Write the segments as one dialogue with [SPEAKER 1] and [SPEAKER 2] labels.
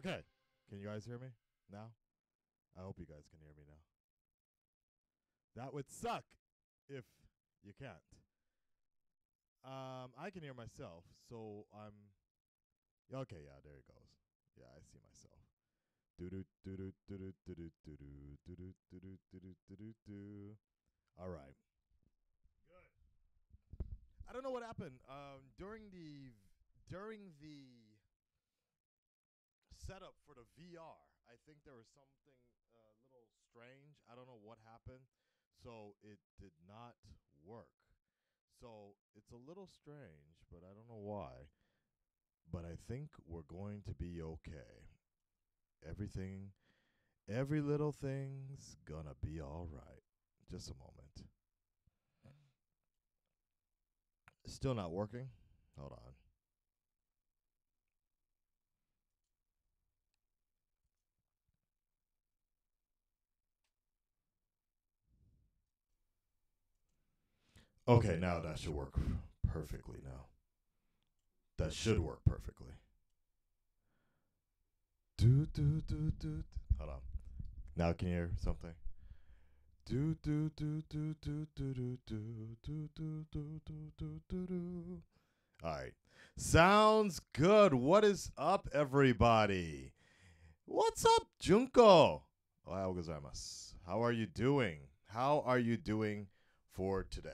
[SPEAKER 1] Okay. Can you guys hear me now? I hope you guys can hear me now. That would suck if you can't. I can hear myself, so I'm okay. Yeah, there it goes. Yeah, I see myself. Do do do do do do do do do do do do do do do do. All right. I don't know what happened. During the setup for the VR, I think there was something a little strange. I don't know what happened, so it did not work. So it's a little strange, but I don't know why. But I think we're going to be okay. Everything, every little thing's gonna be all right. Just a moment. Still not working? Hold on. Okay, now that should work perfectly now. That should work perfectly. Do do do do. Hold on. Now can you hear something? Do do do do do do do do do do do do do do do. All right. Sounds good. What is up, everybody? What's up, Junko? Ohayou gozaimasu. How are you doing? How are you doing for today?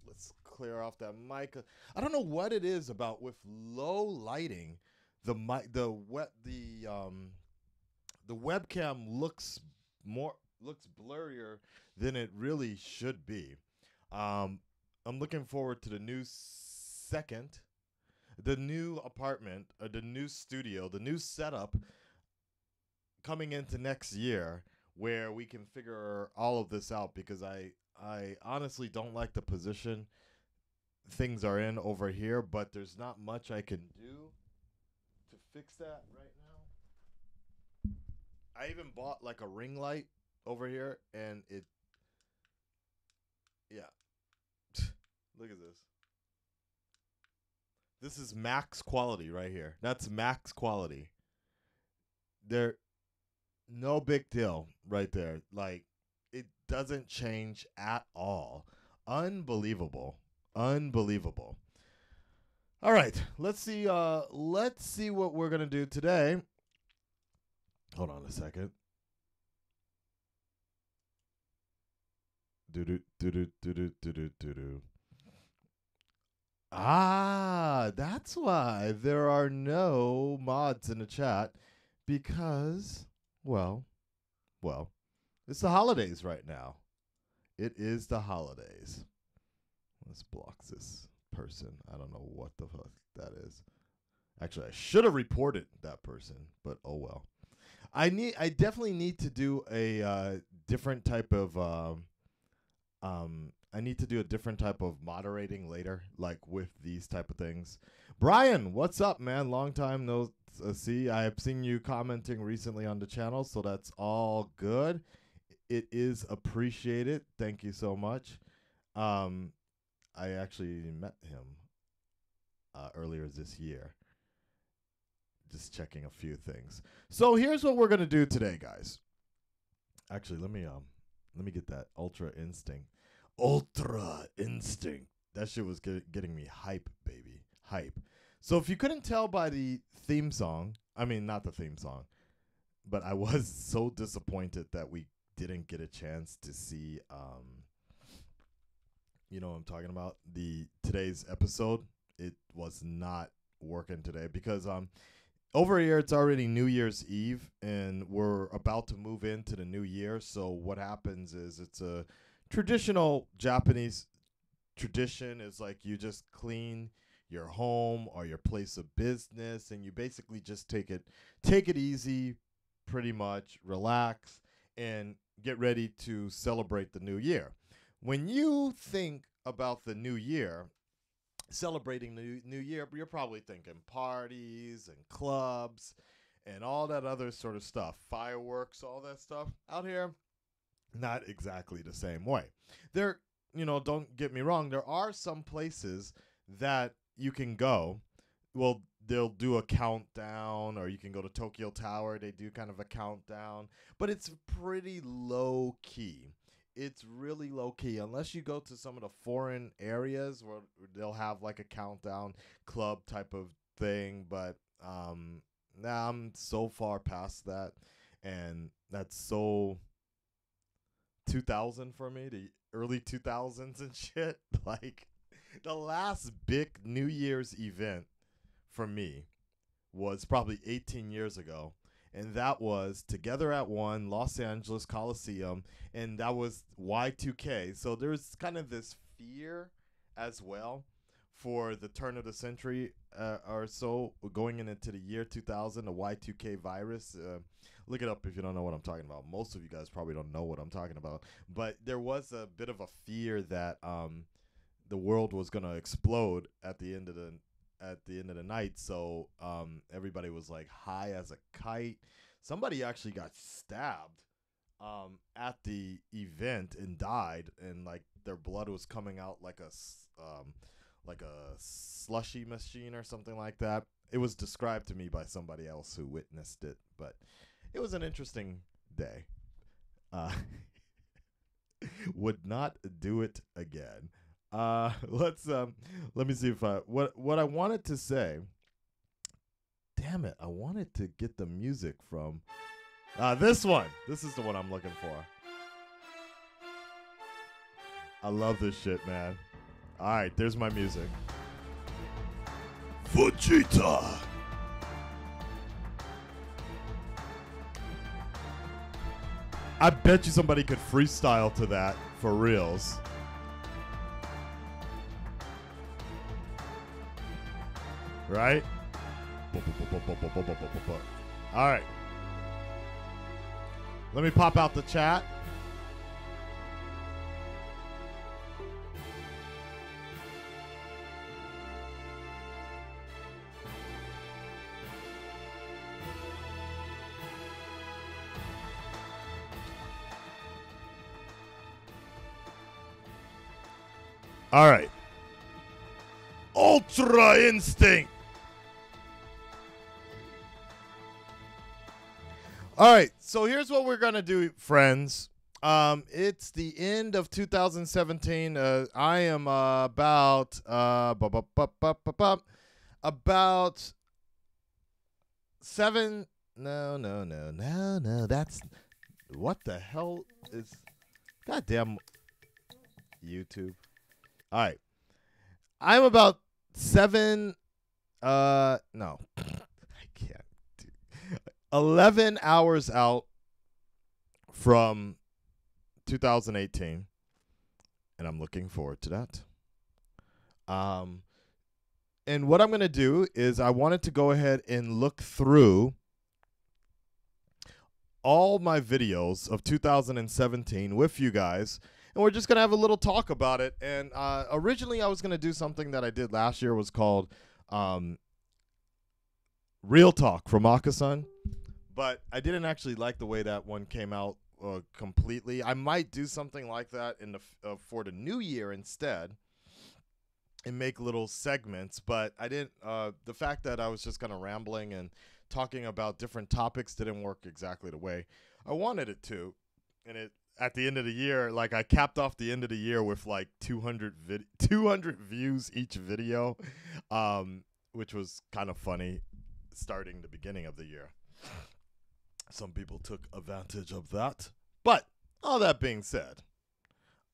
[SPEAKER 1] Let's clear off that mic. I don't know what it is about with low lighting. The webcam looks blurrier than it really should be. Um, I'm looking forward to the new apartment, the new studio, the new setup coming into next year, where we can figure all of this out, because I honestly don't like the position things are in over here, but there's not much I can do to fix that right now. I even bought like a ring light over here, and yeah. Look at this. This is max quality right here. That's max quality. There, no big deal right there. Like, it doesn't change at all. Unbelievable. Unbelievable. All right, let's see what we're gonna do today. Hold on a second. Do do do do do do do do do. Ah, that's why there are no mods in the chat, because, well, well, it's the holidays right now. It is the holidays. Let's block this person. I don't know what the fuck that is. Actually, I should have reported that person, but oh well. I definitely need to do a different type of I need to do a different type of moderating later, like with these type of things. Brian, what's up, man? Long time no see. I have seen you commenting recently on the channel, so that's all good. It is appreciated. Thank you so much. I actually met him earlier this year. Just checking a few things. So here's what we're gonna do today, guys. Actually, let me get that Ultra Instinct. Ultra Instinct. That shit was getting me hype, baby. Hype. So if you couldn't tell by the theme song, I mean, not the theme song, but I was so disappointed that we didn't get a chance to see, you know what I'm talking about? Today's episode. It was not working today because, over here, it's already New Year's Eve, and we're about to move into the new year. So what happens is, it's a traditional Japanese tradition. Is like you just clean your home or your place of business, and you basically just take it easy, pretty much relax, and get ready to celebrate the new year. When you think about the new year, celebrating the new year, you're probably thinking parties and clubs and all that other sort of stuff, fireworks, all that stuff. Out here, not exactly the same way. There, don't get me wrong, there are some places that you can go. Well, they'll do a countdown, or you can go to Tokyo Tower. They do kind of a countdown, but it's pretty low key. It's really low key unless you go to some of the foreign areas where they'll have like a countdown club type of thing. But nah, I'm so far past that, and that's so 2000 for me, the early 2000s and shit. Like the last big New Year's event for me was probably 18 years ago. And that was Together at One, Los Angeles Coliseum. And that was Y2K. So there's kind of this fear as well for the turn of the century or so, going into the year 2000, the Y2K virus. Look it up if you don't know what I'm talking about. Most of you guys probably don't know what I'm talking about. But there was a bit of a fear that the world was going to explode at the end of the night. So everybody was like high as a kite. Somebody actually got stabbed at the event and died, and like their blood was coming out like a slushy machine or something like that. It was described to me by somebody else who witnessed it, but it was an interesting day. Uh, would not do it again. Let me see if what I wanted to say. Damn it, I wanted to get the music from this one. This is the one I'm looking for. I love this shit, man. All right, there's my music. Vegeta. I bet you somebody could freestyle to that for reals. Right? All right. Let me pop out the chat. All right. Ultra Instinct. All right, so here's what we're gonna do, friends. It's the end of 2017. I am about about seven. No. That's what the hell is goddamn YouTube. All right, I'm about seven. No, I can't. 11 hours out from 2018, and I'm looking forward to that. And what I'm going to do is I wanted to go ahead and look through all my videos of 2017 with you guys, and we're just going to have a little talk about it. And originally I was going to do something that I did last year, was called Real Talk from Akasan. But I didn't actually like the way that one came out completely. I might do something like that in the for the new year instead, and make little segments. But I didn't. The fact that I was just kind of rambling and talking about different topics didn't work exactly the way I wanted it to. And it at the end of the year, like I capped off the end of the year with like 200 views each video, which was kind of funny starting the beginning of the year. Some people took advantage of that. But all that being said,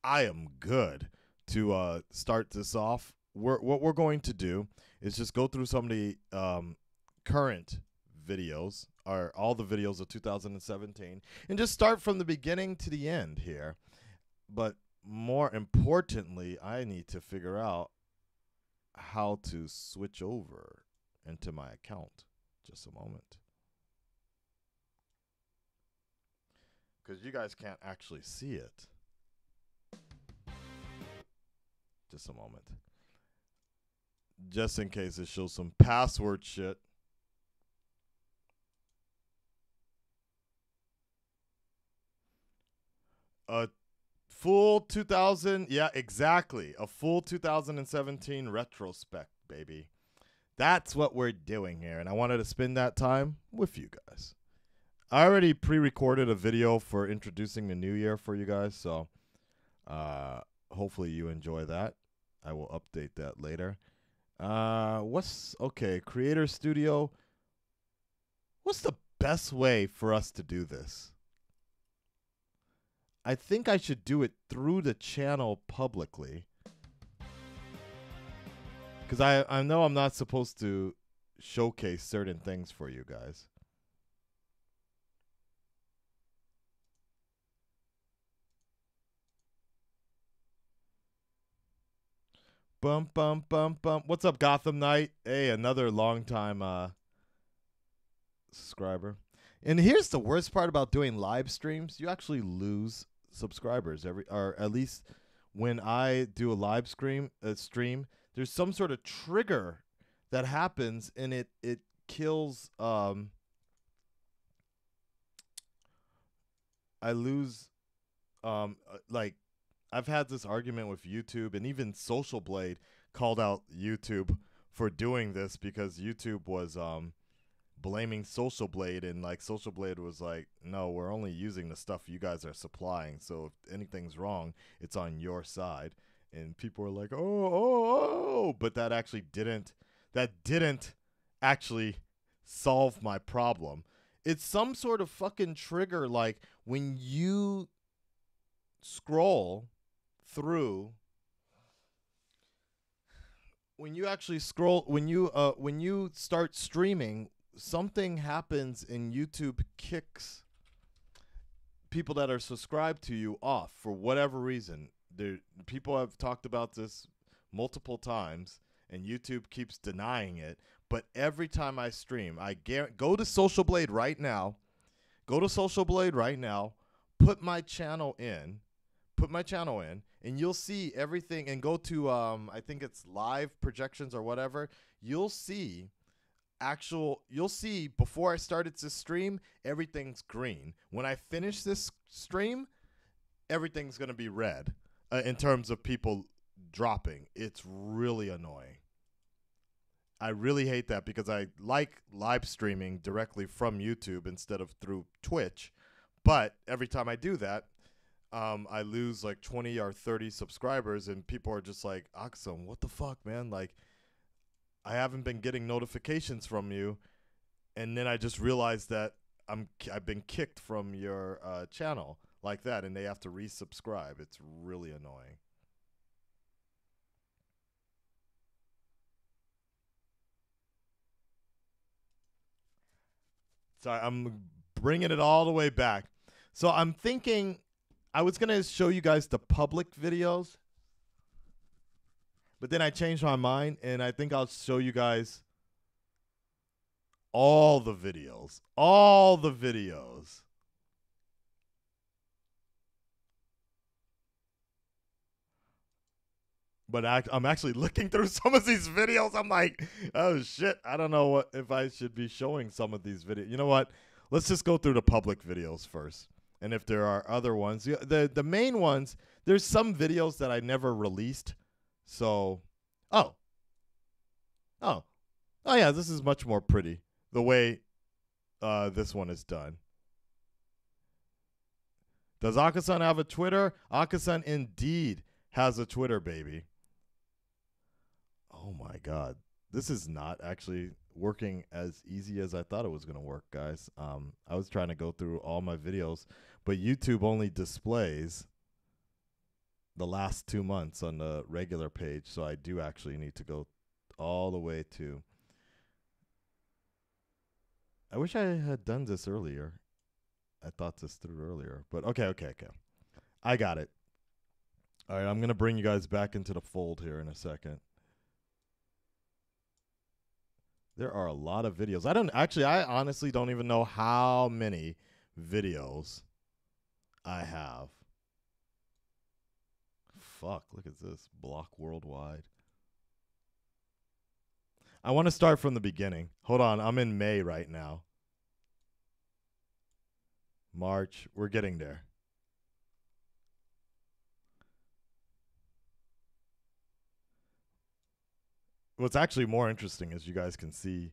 [SPEAKER 1] I am good to start this off. What we're going to do is just go through some of the current videos, or all the videos of 2017, and just start from the beginning to the end here. But more importantly, I need to figure out how to switch over into my account. Just a moment. Because you guys can't actually see it. Just a moment. Just in case it shows some password shit. A full 2000, yeah, exactly. A full 2017 retrospect, baby. That's what we're doing here, and I wanted to spend that time with you guys. I already pre-recorded a video for introducing the new year for you guys, so hopefully you enjoy that. I will update that later. Creator Studio. What's the best way for us to do this? I think I should do it through the channel publicly. Because I know I'm not supposed to showcase certain things for you guys. Bum, bum, bum, bum. What's up, Gotham Knight? Hey, another long-time subscriber. And here's the worst part about doing live streams. You actually lose subscribers or at least when I do a live stream, there's some sort of trigger that happens and it kills I lose like I've had this argument with YouTube, and even Social Blade called out YouTube for doing this because YouTube was blaming Social Blade, and like Social Blade was like, no, we're only using the stuff you guys are supplying, so if anything's wrong, it's on your side. And people were like, oh, but that didn't actually solve my problem. It's some sort of fucking trigger, like when you scroll through, when you start streaming, something happens and YouTube kicks people that are subscribed to you off for whatever reason. People have talked about this multiple times, and YouTube keeps denying it. But every time I stream, go to Social Blade right now. Go to Social Blade right now. Put my channel in, and you'll see everything. And go to I think it's live projections or whatever. You'll see before I started to stream, everything's green. When I finish this stream, everything's gonna be red. In terms of people dropping, it's really annoying. I really hate that because I like live streaming directly from YouTube instead of through Twitch. But every time I do that, I lose like 20 or 30 subscribers, and people are just like, Akasan, what the fuck, man? Like, I haven't been getting notifications from you, and then I just realized that I've been kicked from your channel like that, and they have to resubscribe. It's really annoying. So I'm bringing it all the way back. So I'm thinking I was going to show you guys the public videos, but then I changed my mind, and I think I'll show you guys all the videos. All the videos. But I'm actually looking through some of these videos. I'm like, oh shit, I don't know if I should be showing some of these videos. You know what? Let's just go through the public videos first. And if there are other ones, the main ones, there's some videos that I never released. So, oh yeah, this is much more pretty the way this one is done. Does Akasan have a Twitter? Akasan indeed has a Twitter, baby. Oh my God. This is not actually working as easy as I thought it was going to work, guys. I was trying to go through all my videos, but YouTube only displays the last 2 months on the regular page, so I do actually need to go all the way to... I wish I had done this earlier. I thought this through earlier, but okay. I got it. All right, I'm going to bring you guys back into the fold here in a second. There are a lot of videos. I honestly don't even know how many videos I have. Fuck, look at this. Block worldwide. I want to start from the beginning. Hold on, I'm in May right now. March, we're getting there. what's actually more interesting is you guys can see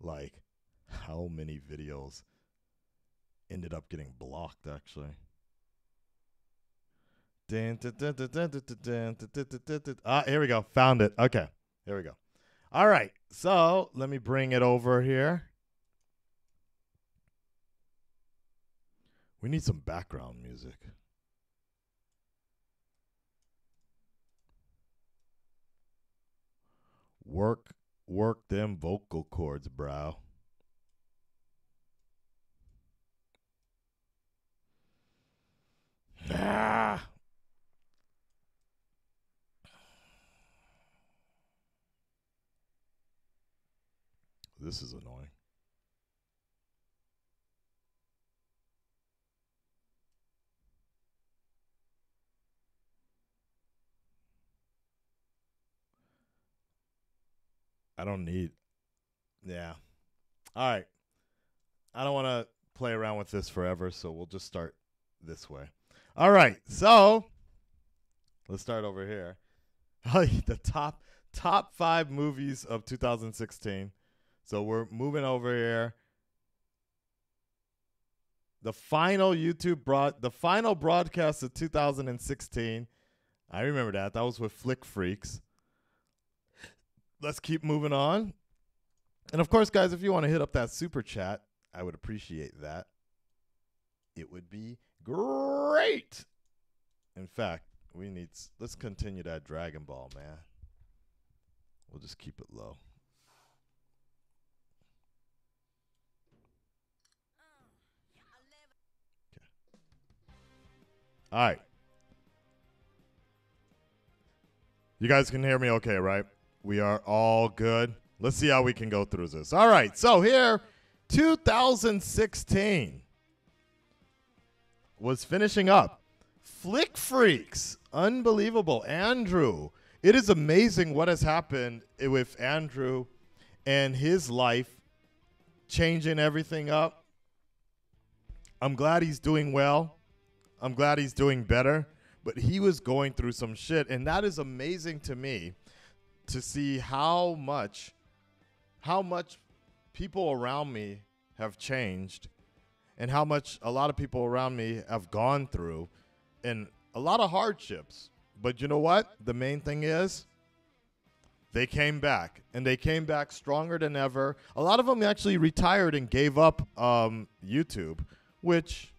[SPEAKER 1] like how many videos ended up getting blocked actually. Ah, here we go. Found it. Okay. Here we go. All right. So let me bring it over here. We need some background music. Work them vocal cords, bro. Ah. This is annoying. I don't need. Yeah. All right. I don't want to play around with this forever, so we'll just start this way. All right. So let's start over here. The top 5 movies of 2016. So we're moving over here. The final broadcast of 2016. I remember that. That was with Flick Freaks. Let's keep moving on. And of course, guys, if you want to hit up that super chat, I would appreciate that. It would be great. In fact, let's continue that Dragon Ball, man. We'll just keep it low. Okay. All right. You guys can hear me okay, right? We are all good. Let's see how we can go through this. All right. So here, 2016 was finishing up. Flick Freaks. Unbelievable. Andrew. It is amazing what has happened with Andrew and his life changing everything up. I'm glad he's doing well. I'm glad he's doing better. But he was going through some shit, and that is amazing to me to see how much people around me have changed and how much a lot of people around me have gone through and a lot of hardships. But you know what? The main thing is they came back, and they came back stronger than ever. A lot of them actually retired and gave up YouTube, which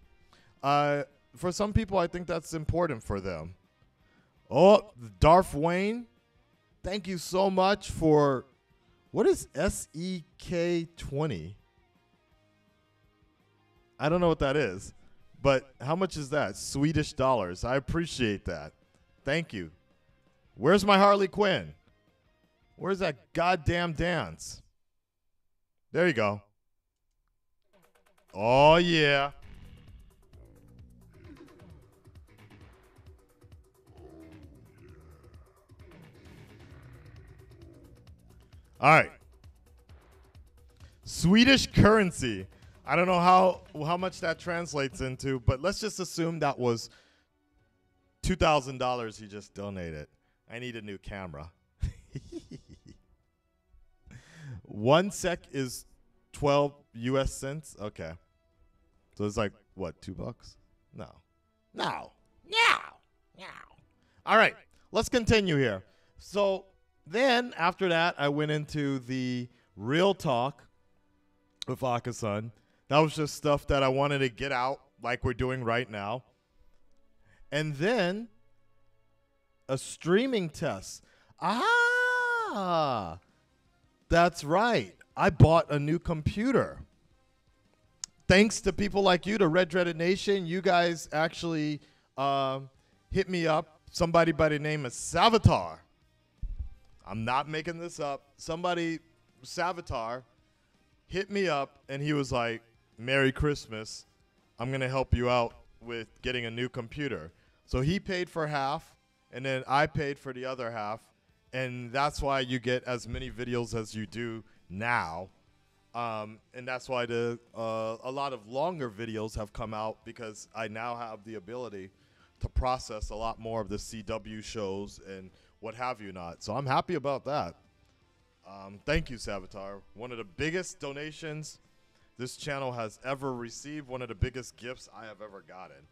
[SPEAKER 1] for some people, I think that's important for them. Oh, Darth Wayne, thank you so much for, what is SEK20? I don't know what that is, but how much is that? Swedish dollars. I appreciate that. Thank you. Where's my Harley Quinn? Where's that goddamn dance? There you go. Oh, yeah. All right. Swedish currency. I don't know how much that translates into, but let's just assume that was $2,000 he just donated. I need a new camera. 1 SEK is 12 US cents. Okay. So it's like, what, $2? No. All right. Let's continue here. So then after that, I went into the real talk with Akasan. That was just stuff that I wanted to get out like we're doing right now. And then a streaming test. Ah, that's right. I bought a new computer. Thanks to people like you, to Red Dreaded Nation, you guys actually hit me up. Somebody by the name of Savitar. I'm not making this up. Somebody, Savitar, hit me up, and he was like, Merry Christmas. I'm going to help you out with getting a new computer. So he paid for half, and then I paid for the other half, and that's why you get as many videos as you do now. And that's why a lot of longer videos have come out, because I now have the ability to process a lot more of the CW shows and what have you not. So I'm happy about that. Thank you, Savitar. One of the biggest donations this channel has ever received. One of the biggest gifts I have ever gotten.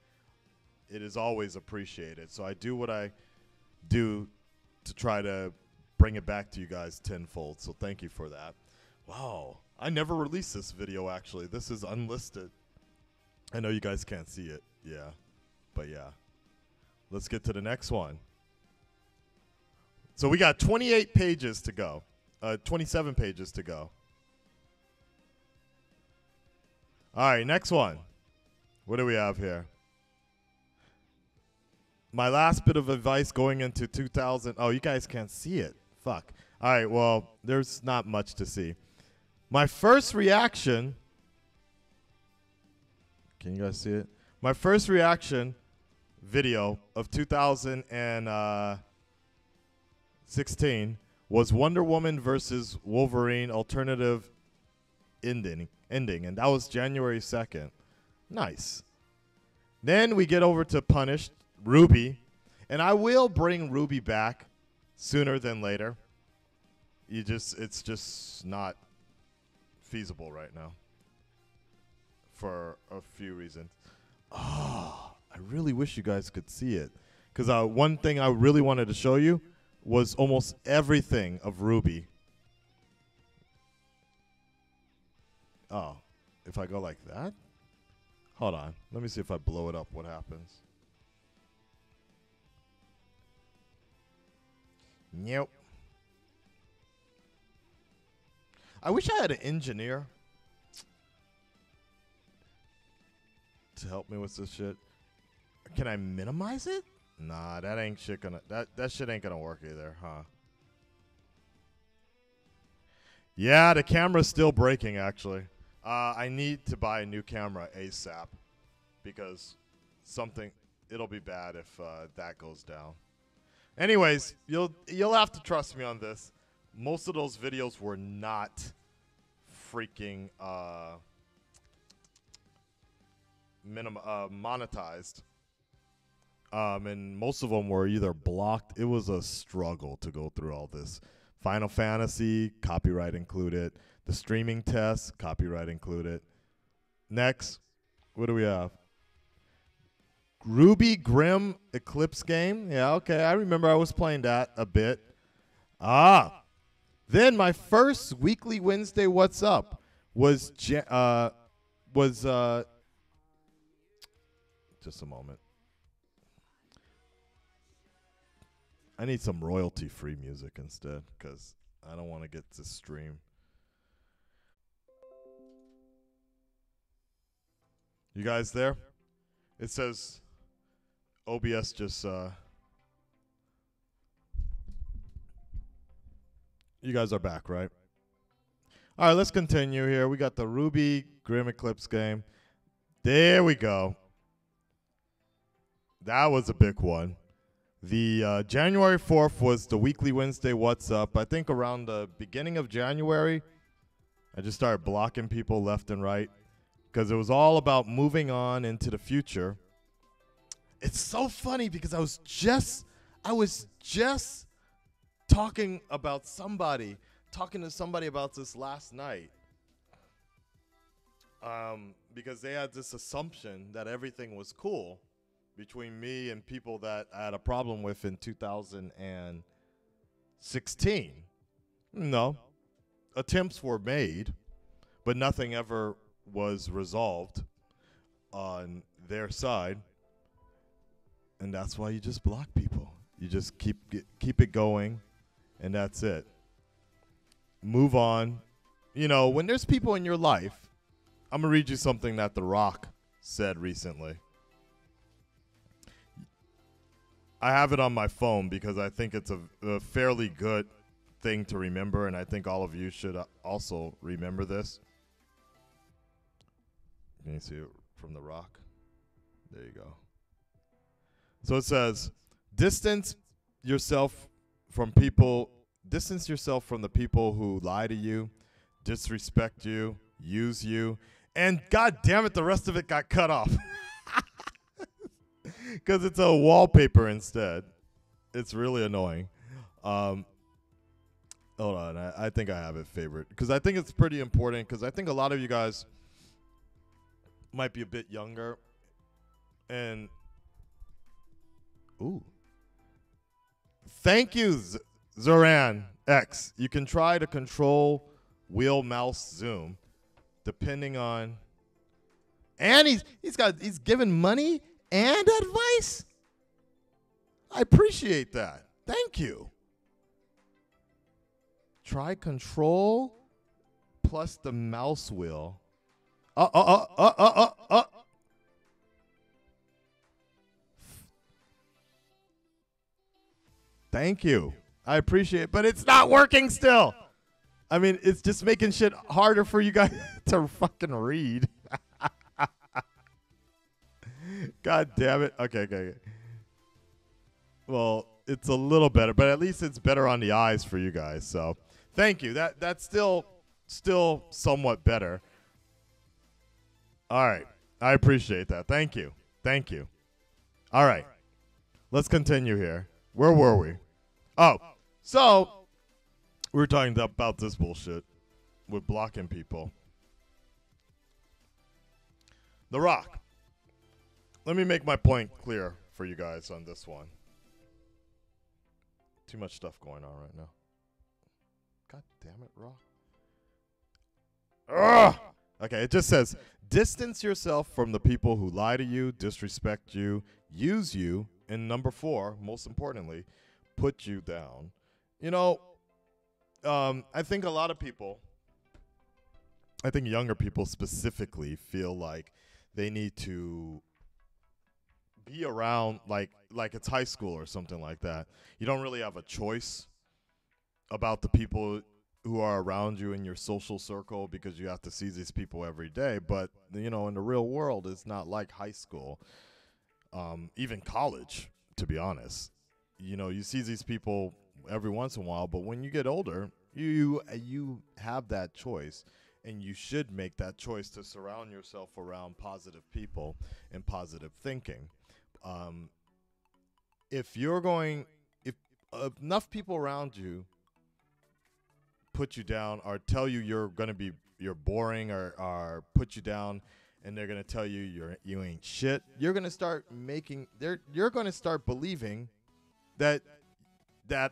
[SPEAKER 1] It is always appreciated. So I do what I do to try to bring it back to you guys tenfold. So thank you for that. Wow. I never released this video, actually. This is unlisted. I know you guys can't see it. Yeah. But yeah. Let's get to the next one. So we got 28 pages to go. 27 pages to go. All right, next one. What do we have here? My last bit of advice going into 2000. Oh, you guys can't see it. Fuck. All right, well, there's not much to see. My first reaction. Can you guys see it? My first reaction video of 2016 was Wonder Woman versus Wolverine alternative ending, and that was January 2nd. Nice. Then we get over to Punished, Ruby, and I will bring Ruby back sooner than later. It's just not feasible right now for a few reasons. Oh, I really wish you guys could see it, because one thing I really wanted to show you was almost everything of Ruby. Oh, if I go like that? Hold on. Let me see if I blow it up, what happens. Nope. I wish I had an engineer to help me with this shit. Can I minimize it? Nah, that ain't shit gonna that shit ain't gonna work either, huh? Yeah, the camera's still breaking actually. I need to buy a new camera ASAP because it'll be bad if that goes down. Anyways, you'll have to trust me on this. Most of those videos were not freaking monetized. And most of them were either blocked. It was a struggle to go through all this. Final Fantasy, copyright included. The streaming test, copyright included. Next, what do we have? Ruby Grimm Eclipse game. Yeah, okay. I remember I was playing that a bit. Then my first weekly Wednesday What's Up was just a moment. I need some royalty-free music instead because I don't want to get this stream. You guys there? It says OBS just you guys are back, right? All right, let's continue here. We got the Ruby Grimm Eclipse game. There we go. That was a big one. The January 4th was the weekly Wednesday What's Up. I think around the beginning of January, I just started blocking people left and right because it was all about moving on into the future. It's so funny because I was just talking to somebody about this last night. Because they had this assumption that everything was cool between me and people that I had a problem with in 2016. No. Attempts were made, but nothing ever was resolved on their side. And that's why you just block people. You just keep it going, and that's it. Move on. You know, when there's people in your life, I'm going to read you something that The Rock said recently. I have it on my phone because I think it's a fairly good thing to remember, and I think all of you should also remember this. Can you see it from The Rock? There you go. So it says, distance yourself from the people who lie to you, disrespect you, use you, and God damn it, the rest of it got cut off. Because it's a wallpaper instead. It's really annoying. Hold on. I think I have it favorite because I think it's pretty important because I think a lot of you guys might be a bit younger. And, ooh. Thank you, Zoran X. You can try to control wheel mouse zoom depending on. And he's giving money and advice. I appreciate that. Thank you. Try control plus the mouse wheel. Thank you. I appreciate it, but it's not working still. I mean, it's just making shit harder for you guys to fucking read. God damn it. Okay. Well, it's a little better, but at least it's better on the eyes for you guys. So, thank you. That's still somewhat better. All right. I appreciate that. Thank you. All right. Let's continue here. Where were we? Oh, so we were talking about this bullshit with blocking people. The Rock. Let me make my point clear for you guys on this one. Too much stuff going on right now. God damn it, Rock. Ugh! Okay, it just says, distance yourself from the people who lie to you, disrespect you, use you, and number 4, most importantly, put you down. You know, I think a lot of people, I think younger people specifically, feel like they need to be around like it's high school or something like that. You don't really have a choice about the people who are around you in your social circle because you have to see these people every day. But, you know, in the real world, it's not like high school, even college, to be honest. You know, you see these people every once in a while, but when you get older, you have that choice, and you should make that choice to surround yourself around positive people and positive thinking. If enough people around you put you down or tell you you're boring or put you down, and they're gonna tell you you ain't shit, you're gonna start believing that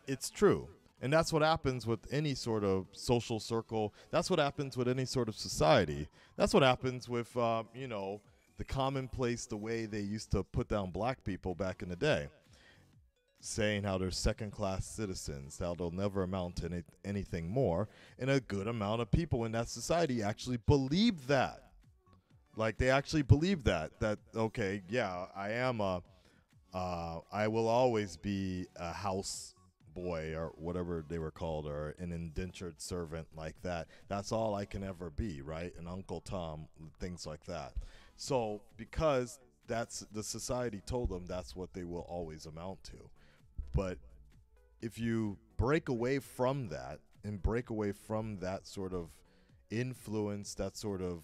[SPEAKER 1] it's true. And that's what happens with any sort of social circle. That's what happens with any sort of society. That's what happens with the commonplace, the way they used to put down black people back in the day, saying how they're second-class citizens, how they'll never amount to anything more. And a good amount of people in that society actually believe that. Like, they actually believe that, okay, yeah, I will always be a house boy or whatever they were called, or an indentured servant like that. That's all I can ever be, right? An Uncle Tom, things like that. So because that's the society told them that's what they will always amount to. But if you break away from that and break away from that sort of influence, that sort of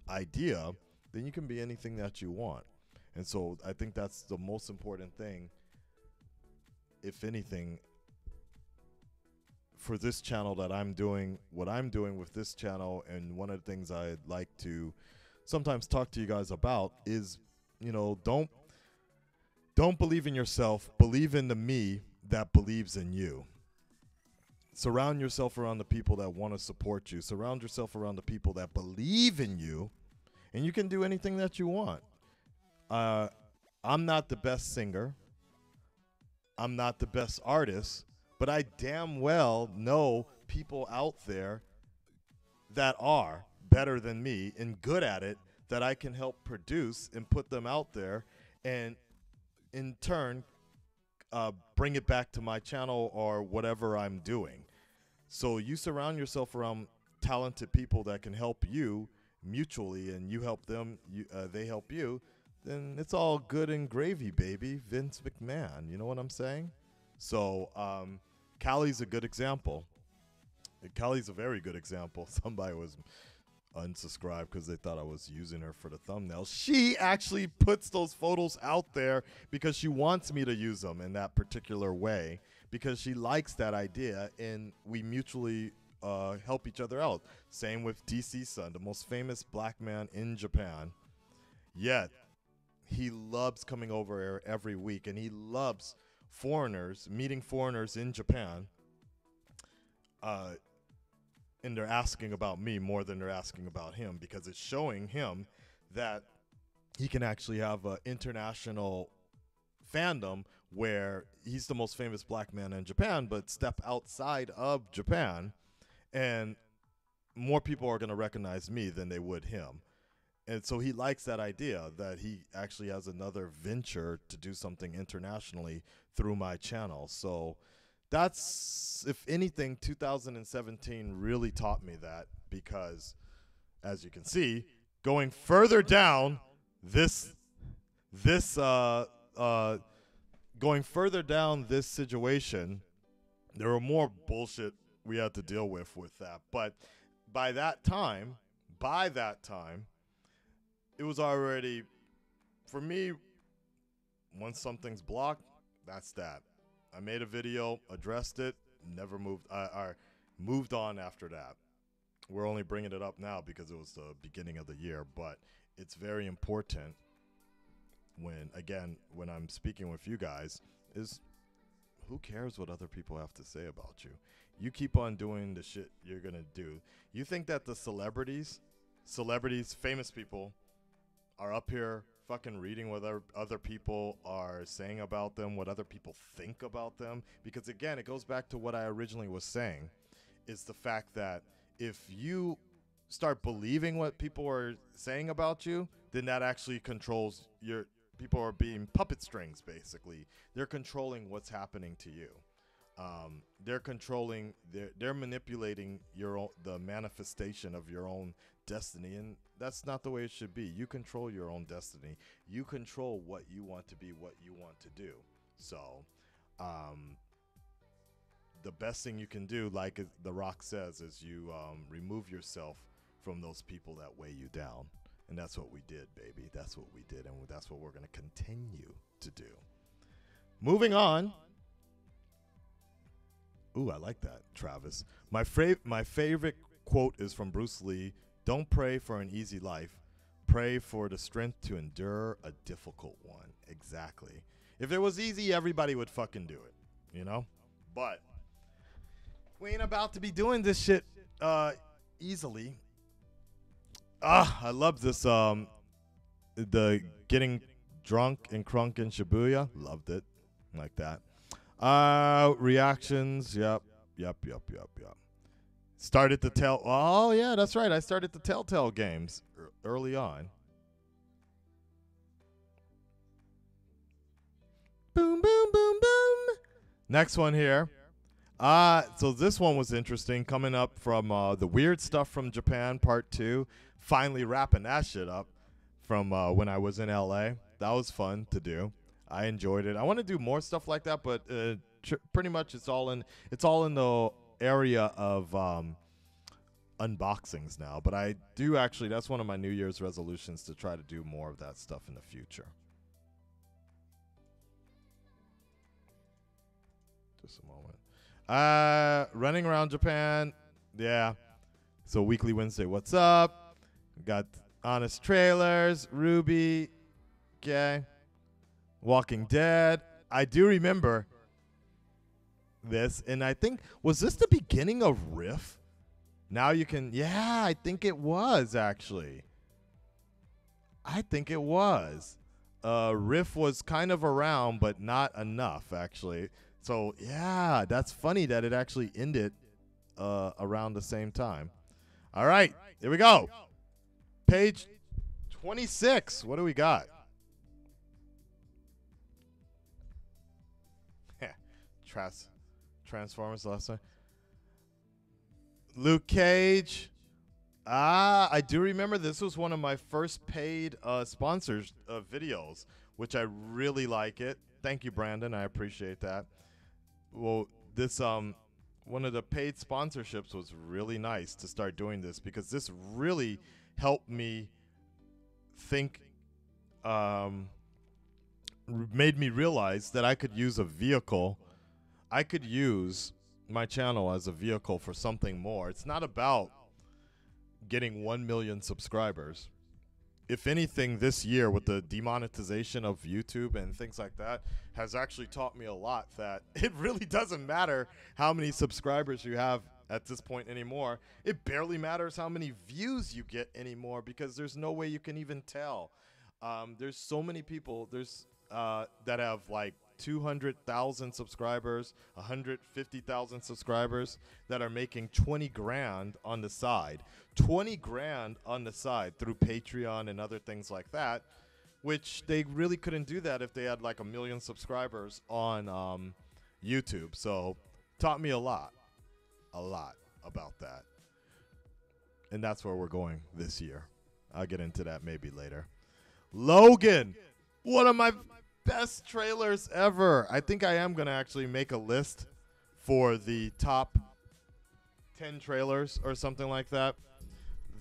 [SPEAKER 1] idea, then you can be anything that you want. And so I think that's the most important thing, if anything, for this channel that I'm doing, what I'm doing with this channel. And one of the things I'd like to sometimes talk to you guys about is, don't believe in yourself, believe in the me that believes in you. Surround yourself around the people that want to support you. Surround yourself around the people that believe in you, and you can do anything that you want. I'm not the best singer. I'm not the best artist, but I damn well know people out there that are better than me and good at it, that I can help produce and put them out there, and in turn bring it back to my channel or whatever I'm doing. So you surround yourself around talented people that can help you mutually, and you help them, they help you, then it's all good and gravy, baby. Vince McMahon, you know what I'm saying? So Callie's a good example. Callie's a very good example. Somebody was unsubscribed because they thought I was using her for the thumbnail. She actually puts those photos out there because she wants me to use them in that particular way, because she likes that idea, and we mutually help each other out. Same with DC Sun, the most famous black man in Japan. Yet he loves coming over here every week, and he loves foreigners, meeting foreigners in Japan. And they're asking about me more than they're asking about him, because it's showing him that he can actually have an international fandom where he's the most famous black man in Japan, but step outside of Japan and more people are going to recognize me than they would him. And so he likes that idea that he actually has another venture to do something internationally through my channel. So that's, if anything, 2017 really taught me that, because as you can see, going further down going further down this situation, there were more bullshit we had to deal with that. But by that time, it was already, for me, once something's blocked, that's that. I made a video, addressed it, never moved. I moved on after that. We're only bringing it up now because it was the beginning of the year, but it's very important when I'm speaking with you guys, is who cares what other people have to say about you? You keep on doing the shit you're going to do. You think that the celebrities, famous people, are up here fucking reading what other people are saying about them, what other people think about them? Because again, it goes back to what I originally was saying, is the fact that if you start believing what people are saying about you, then that actually controls your, people are being puppet strings, basically. They're controlling what's happening to you. They're manipulating the manifestation of your own destiny, and that's not the way it should be. You control your own destiny. You control what you want to be, what you want to do. So, the best thing you can do, like The Rock says, is you remove yourself from those people that weigh you down. And that's what we did, baby. That's what we did, and that's what we're going to continue to do. Moving on. Ooh, I like that, Travis. My favorite quote is from Bruce Lee. Don't pray for an easy life. Pray for the strength to endure a difficult one. Exactly. If it was easy, everybody would fucking do it, you know? But we ain't about to be doing this shit easily. I love this, the getting drunk and crunk in Shibuya. Loved it. Like that. Reactions. Yep. Started to tell. Oh, yeah, that's right. I started the Telltale games early on. Boom, boom, boom, boom. Next one here. So this one was interesting, coming up from the Weird Stuff from Japan, Part 2. Finally wrapping that shit up from when I was in LA. That was fun to do. I enjoyed it. I want to do more stuff like that, but pretty much it's all in the area of unboxings now. But I do actually, that's one of my New Year's resolutions, to try to do more of that stuff in the future. Just a moment. Running around Japan. Yeah. So Weekly Wednesday, what's up? We got Honest Trailers, Ruby. Okay. Walking Dead. I do remember this, and I think, was this the beginning of Riff? Now you can, yeah, I think it was, actually. I think it was. Riff was kind of around, but not enough, actually. So, yeah, that's funny that it actually ended around the same time. All right, here we go. Page 26. What do we got? Transformers last time. Luke Cage. I do remember this was one of my first paid sponsors videos, which I really like it. Thank you, Brandon. I appreciate that. Well, this one of the paid sponsorships was really nice to start doing this, because this really helped me think, made me realize that I could use a vehicle I could use my channel as a vehicle for something more. It's not about getting 1 million subscribers. If anything, this year with the demonetization of YouTube and things like that has actually taught me a lot that it really doesn't matter how many subscribers you have at this point anymore. It barely matters how many views you get anymore because there's no way you can even tell. There's so many people that have like 200,000 subscribers, 150,000 subscribers that are making 20 grand on the side. 20 grand on the side through Patreon and other things like that, which they really couldn't do that if they had like 1 million subscribers on YouTube. So taught me a lot about that. And that's where we're going this year. I'll get into that maybe later. Logan, one of my best trailers ever. I think I am going to actually make a list for the top 10 trailers or something like that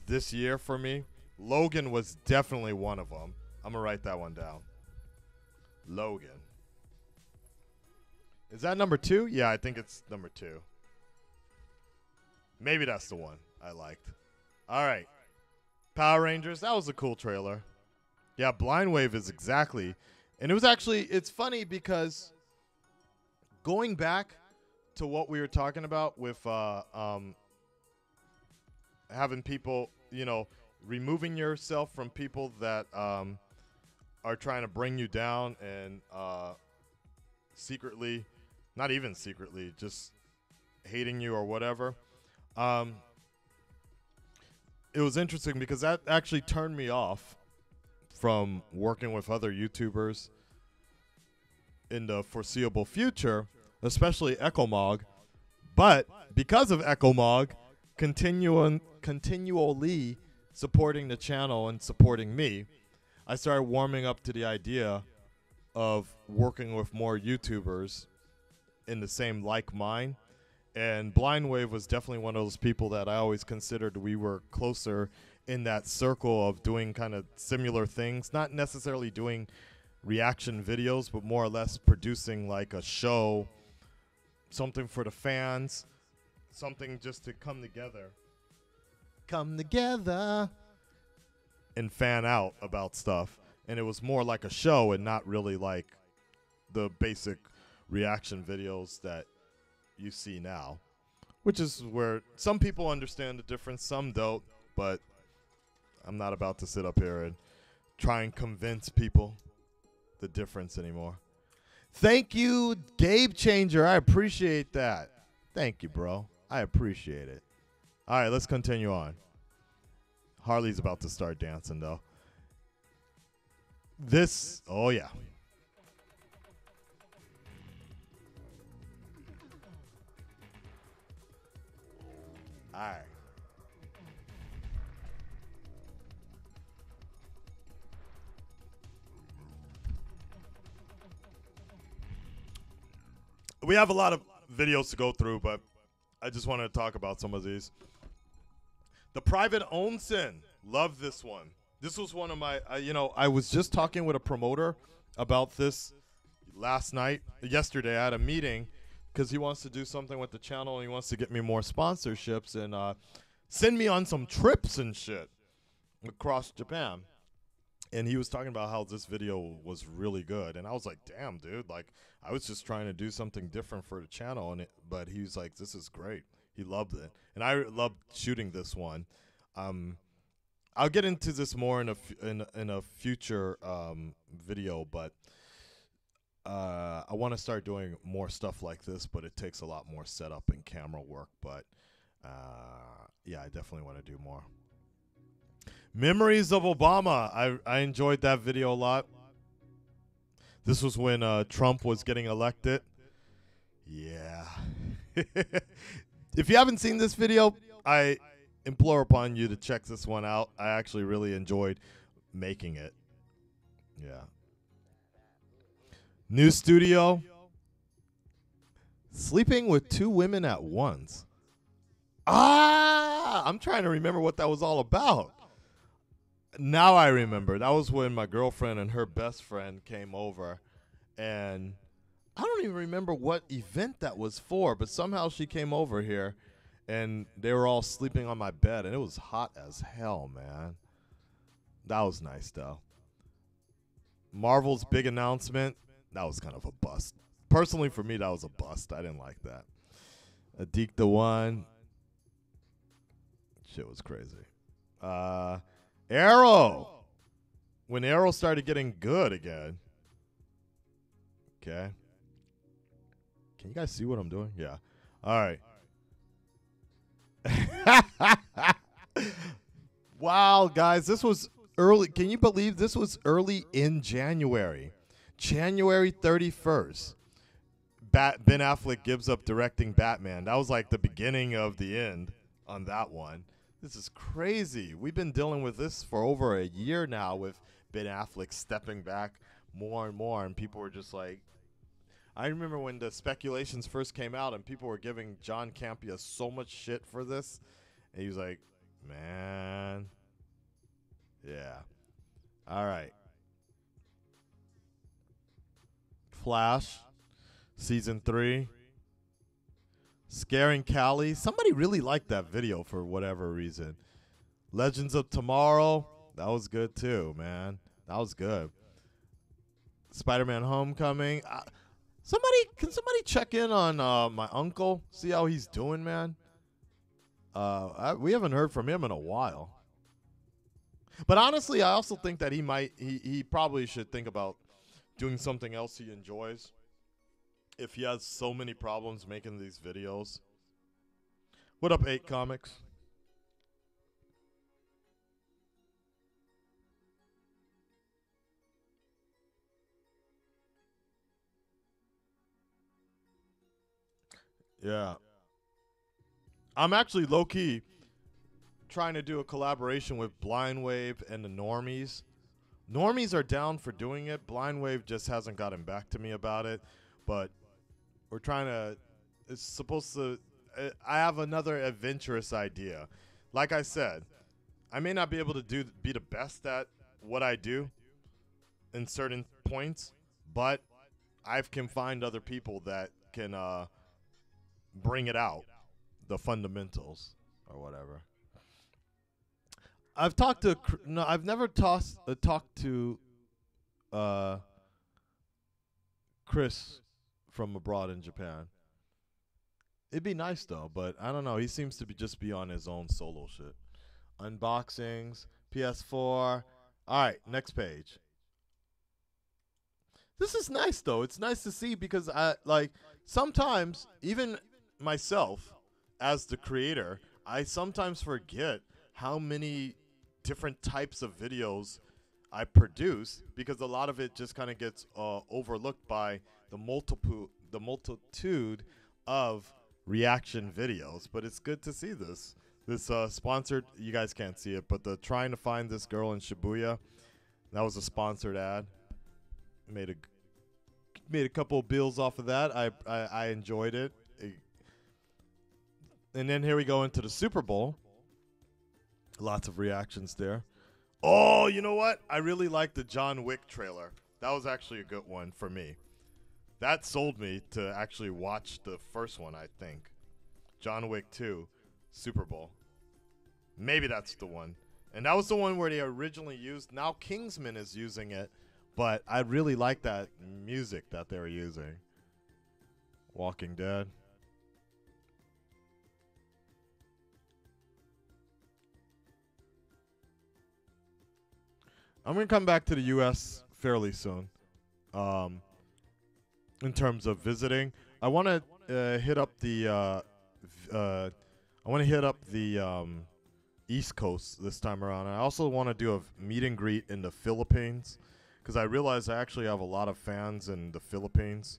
[SPEAKER 1] this year for me. Logan was definitely one of them. I'm going to write that one down. Logan. Is that number 2? Yeah, I think it's number 2. Maybe that's the one I liked. All right. Power Rangers. That was a cool trailer. Yeah, Blind Wave is exactly. And it was actually, it's funny because going back to what we were talking about with having people, removing yourself from people that are trying to bring you down and secretly, not even secretly, just hating you or whatever. It was interesting because that actually turned me off from working with other YouTubers in the foreseeable future, especially EchoMog. But because of EchoMog continually supporting the channel and supporting me, I started warming up to the idea of working with more YouTubers in the same like mind. And Blind Wave was definitely one of those people that I always considered we were closer in that circle of doing kind of similar things, not necessarily doing reaction videos, but more or less producing like a show, something for the fans, something just to come together and fan out about stuff. And it was more like a show and not really like the basic reaction videos that you see now, which is where some people understand the difference, some don't, but I'm not about to sit up here and try and convince people the difference anymore. Thank you, Gabe Changer. I appreciate that. Thank you, bro. I appreciate it. All right, let's continue on. Harley's about to start dancing, though. Oh, yeah. All right. We have a lot of videos to go through, but I just wanted to talk about some of these. The Private Onsen. Love this one. This was one of my, I was just talking with a promoter about this yesterday. I had a meeting because he wants to do something with the channel and he wants to get me more sponsorships and send me on some trips and shit across Japan. And he was talking about how this video was really good. And I was like, damn, dude, like I was just trying to do something different for the channel. But he was like, this is great. He loved it. And I loved shooting this one. I'll get into this more in a future video, but I want to start doing more stuff like this, but it takes a lot more setup and camera work. But yeah, I definitely want to do more. Memories of Obama. I enjoyed that video a lot. This was when Trump was getting elected. Yeah. If you haven't seen this video, I implore upon you to check this one out. I actually really enjoyed making it. Yeah. New studio. Sleeping with 2 women at once. I'm trying to remember what that was all about. Now I remember. That was when my girlfriend and her best friend came over, and I don't even remember what event that was for, but somehow she came over here and they were all sleeping on my bed and it was hot as hell, man. That was nice though. Marvel's big announcement, that was kind of a bust. Personally for me that was a bust. I didn't like that. Adik the One. Shit was crazy. Arrow. When Arrow started getting good again. Okay. Can you guys see what I'm doing? Yeah. All right. Wow, guys, this was early. Can you believe this was early in January? January 31st. Ben Affleck gives up directing Batman. That was like the beginning of the end on that one. This is crazy. We've been dealing with this for over a year now with Ben Affleck stepping back more and more, and people were just like, I remember when the speculations first came out and people were giving John Campea so much shit for this, and he was like, man, yeah. All right. Flash, Season 3. Scaring Callie. Somebody really liked that video for whatever reason. Legends of Tomorrow. That was good too, man. That was good. Spider-Man Homecoming. Can somebody check in on my uncle? See how he's doing, man? We haven't heard from him in a while. But honestly, I also think that he probably should think about doing something else he enjoys. If he has so many problems making these videos. What up, 8 Comics? Yeah. I'm actually low-key trying to do a collaboration with Blind Wave and the Normies. Normies are down for doing it. Blind Wave just hasn't gotten back to me about it. But we're trying to, it's supposed to, I have another adventurous idea. Like I said, I may not be able to be the best at what I do in certain points, but I can find other people that can bring it out, the fundamentals or whatever. I've talked to, no, I've never talked to Chris from abroad in Japan. It'd be nice though, but I don't know. He seems to just be on his own solo shit. Unboxings, PS4. All right, next page. This is nice though. It's nice to see because sometimes even myself as the creator, I sometimes forget how many different types of videos I produce because a lot of it just kind of gets overlooked by the multitude of reaction videos. But it's good to see this sponsored, you guys can't see it, but the trying to find this girl in Shibuya, that was a sponsored ad. Made a couple of bills off of that. I enjoyed it. And then here we go into the Super Bowl. Lots of reactions there. Oh, you know what? I really liked the John Wick trailer. That was actually a good one for me. That sold me to actually watch the first one, I think. John Wick 2, Super Bowl. Maybe that's the one. And that was the one where they originally used. Now Kingsman is using it. But I really like that music that they were using. Walking Dead. I'm going to come back to the U.S. fairly soon. In terms of visiting, I want to hit up the East Coast this time around. I also want to do a meet and greet in the Philippines because I realized I actually have a lot of fans in the Philippines.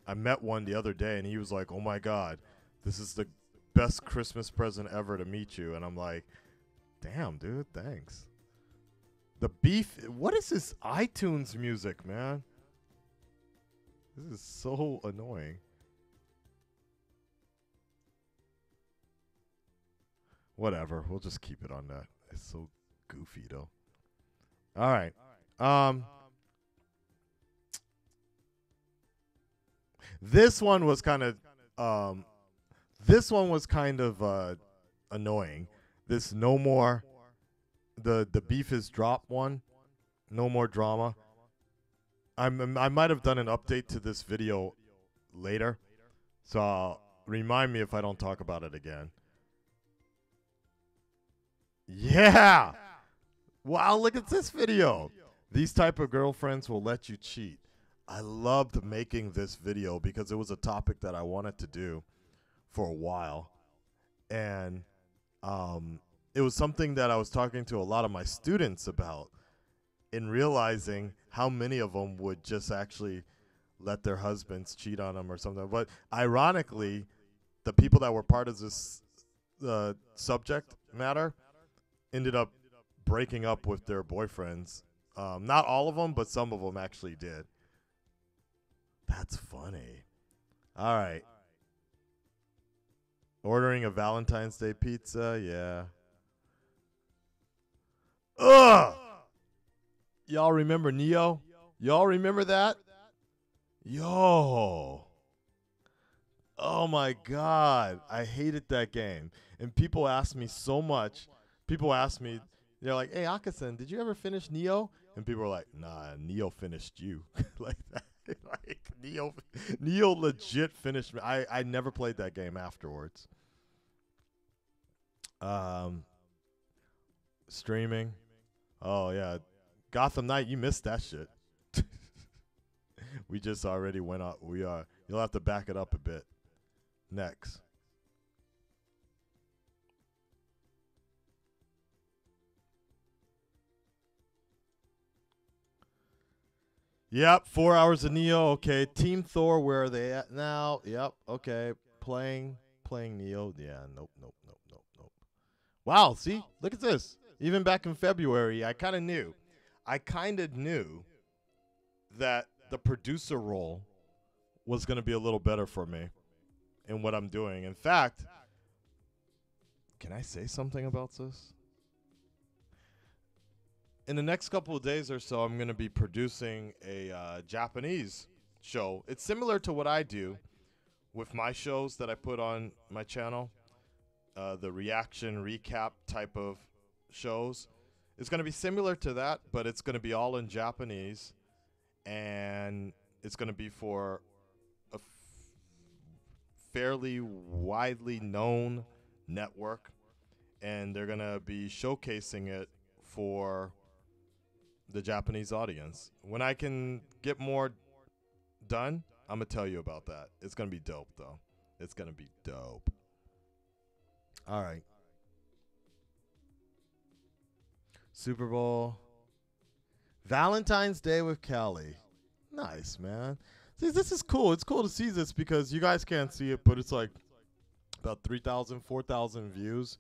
[SPEAKER 1] I met one the other day, and he was like, "Oh my God, this is the best Christmas present ever to meet you." And I'm like, "Damn, dude, thanks." The beef. What is this iTunes music, man? This is so annoying. Whatever. We'll just keep it on that. It's so goofy, though. All right. This one was kind of um, annoying. This no more the beef is drop one. No more drama. I might have done an update to this video later, so remind me if I don't talk about it again. Yeah. Wow, look at this video. These type of girlfriends will let you cheat. I loved making this video because it was a topic that I wanted to do for a while. And it was something that I was talking to a lot of my students about, in realizing how many of them would just actually let their husbands cheat on them or something. But ironically, the people that were part of this subject matter ended up breaking up with their boyfriends. Not all of them, but some of them actually did. That's funny. All right. Ordering a Valentine's Day pizza, yeah. Ugh! Y'all remember Neo? Y'all remember that? Yo. Oh my God. I hated that game. And people ask me so much. People ask me, they're like, hey, Akasan, did you ever finish Neo? And people are like, nah, Neo finished you. Like that. Like Neo legit finished me. I never played that game afterwards. Streaming. Oh yeah. Gotham Knight, you missed that shit. We just already went up. You'll have to back it up a bit. Next. Yep, 4 hours of Neo. Okay, Team Thor, where are they at now? Yep, okay, playing Neo. Yeah, nope. Wow, see, look at this. Even back in February, I kind of knew that the producer role was going to be a little better for me in what I'm doing. In fact, can I say something about this? In the next couple of days or so, I'm going to be producing a Japanese show. It's similar to what I do with my shows that I put on my channel, the reaction recap type of shows. It's going to be similar to that, but it's going to be all in Japanese, and it's going to be for a fairly widely known network, and they're going to be showcasing it for the Japanese audience. When I can get more done, I'm going to tell you about that. It's going to be dope, though. It's going to be dope. All right. Super Bowl. Valentine's Day with Callie. Nice, man. See, this is cool. It's cool to see this because you guys can't see it, but it's like about 3,000, 4,000 views.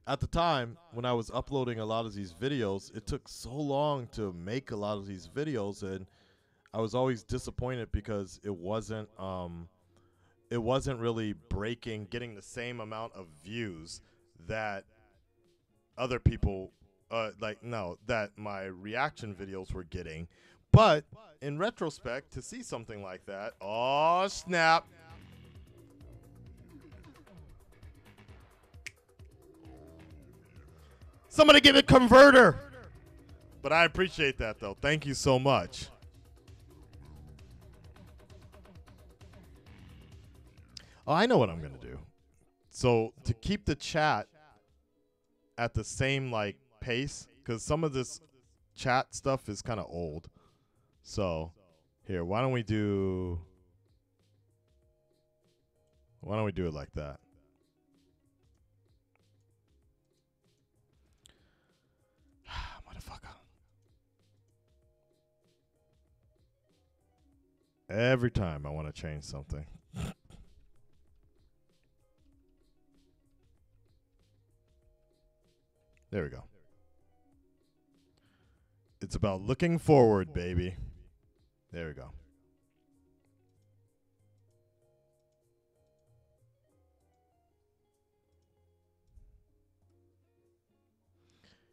[SPEAKER 1] At the time, when I was uploading a lot of these videos, it took so long to make a lot of these videos, and I was always disappointed because it wasn't really getting the same amount of views that other people, that my reaction videos were getting. But in retrospect, to see something like that, oh snap. Somebody give it converter. But I appreciate that, though. Thank you so much. Oh, I know what I'm going to do. So to keep the chat at the same like pace, because some of this chat stuff is kind of old. So here, why don't we do it like that? Motherfucker. Every time I want to change something. There we go. It's about looking forward, baby. There we go.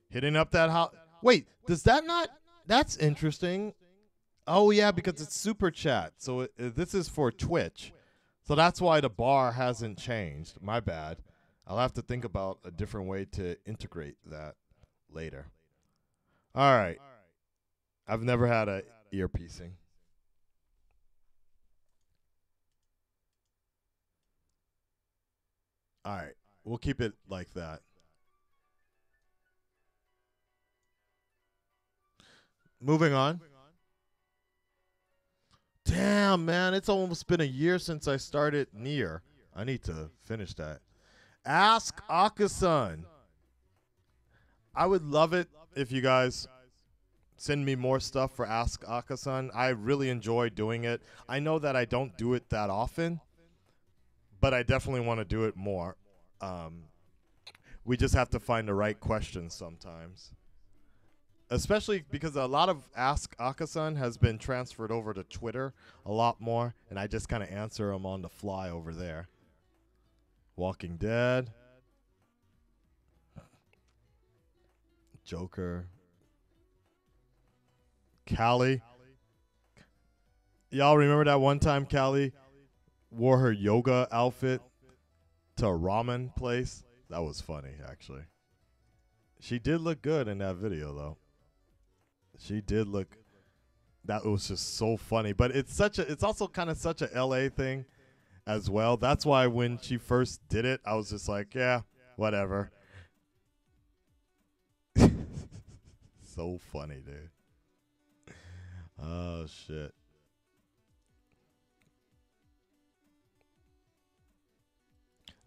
[SPEAKER 1] Hitting up that house. Wait, does that not? That's interesting. Oh yeah, because it's super chat. So this is for Twitch. So that's why the bar hasn't changed. My bad. I'll have to think about a different way to integrate that later. All right. I've never had a earpiecing. All right. We'll keep it like that. Moving on. Damn, man, it's almost been a year since I started Near. I need to finish that. Ask Akasan. I would love it if you guys send me more stuff for Ask Akasan. I really enjoy doing it. I know that I don't do it that often, but I definitely want to do it more. Um, we just have to find the right questions sometimes. Especially because a lot of Ask Akasan has been transferred over to Twitter a lot more, and I just kind of answer them on the fly over there. Walking Dead, Joker, Callie. Y'all remember that one time Callie wore her yoga outfit to a ramen place? That was funny, actually. She did look good in that video, though. She did look. That was just so funny, but it's such a. It's also kind of such a LA thing as well. That's why when she first did it, I was just like, yeah, whatever. So funny, dude. Oh shit.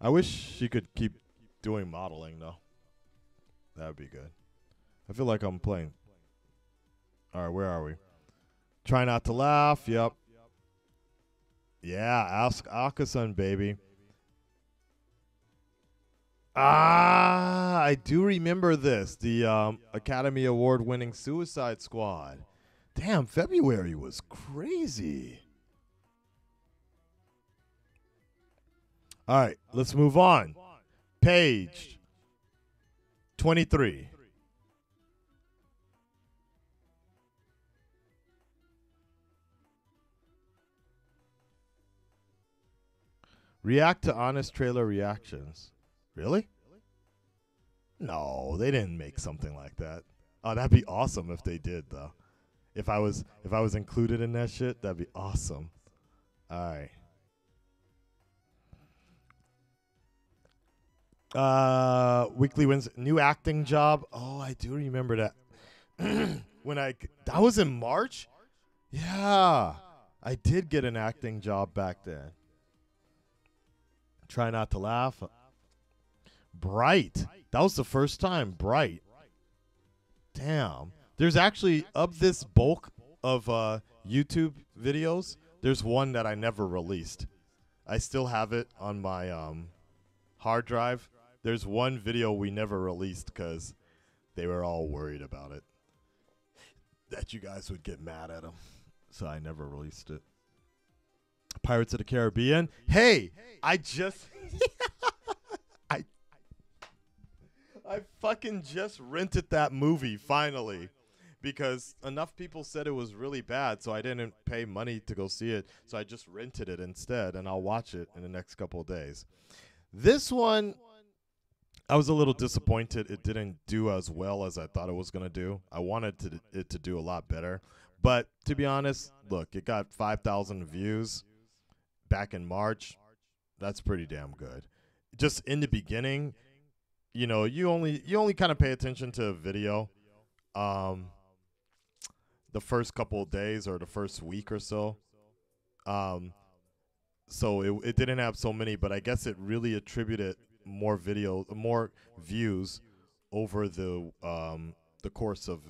[SPEAKER 1] I wish she could keep doing modeling though. That would be good. I feel like I'm playing. All right, where are we? Try not to laugh. Yep. Yeah, ask Akasan, baby. Ah, I do remember this. The Academy Award winning Suicide Squad. Damn, February was crazy. All right, let's move on. Page 23. React to honest trailer reactions. Really? No, they didn't make something like that. Oh, that'd be awesome if they did though. If I was included in that shit, that'd be awesome. All right. Weekly wins new acting job. Oh, I do remember that. That was in March? Yeah. I did get an acting job back then. Try not to laugh. Bright. That was the first time. Bright. Damn. There's actually of this bulk of YouTube videos, there's one that I never released. I still have it on my hard drive. There's one video we never released because they were all worried about it, that you guys would get mad at them. So I never released it. Pirates of the Caribbean. Hey, I just I I fucking just rented that movie finally because enough people said it was really bad, so I didn't pay money to go see it. So I just rented it instead, and I'll watch it in the next couple of days. This one, I was a little disappointed. It didn't do as well as I thought it was going to do. I wanted it to do a lot better. But to be honest, look, it got 5,000 views back in March. That's pretty damn good. Just in the beginning, you only kind of pay attention to a video the first couple of days or the first week or so. Um, so it didn't have so many, but I guess it really attributed more views over the course of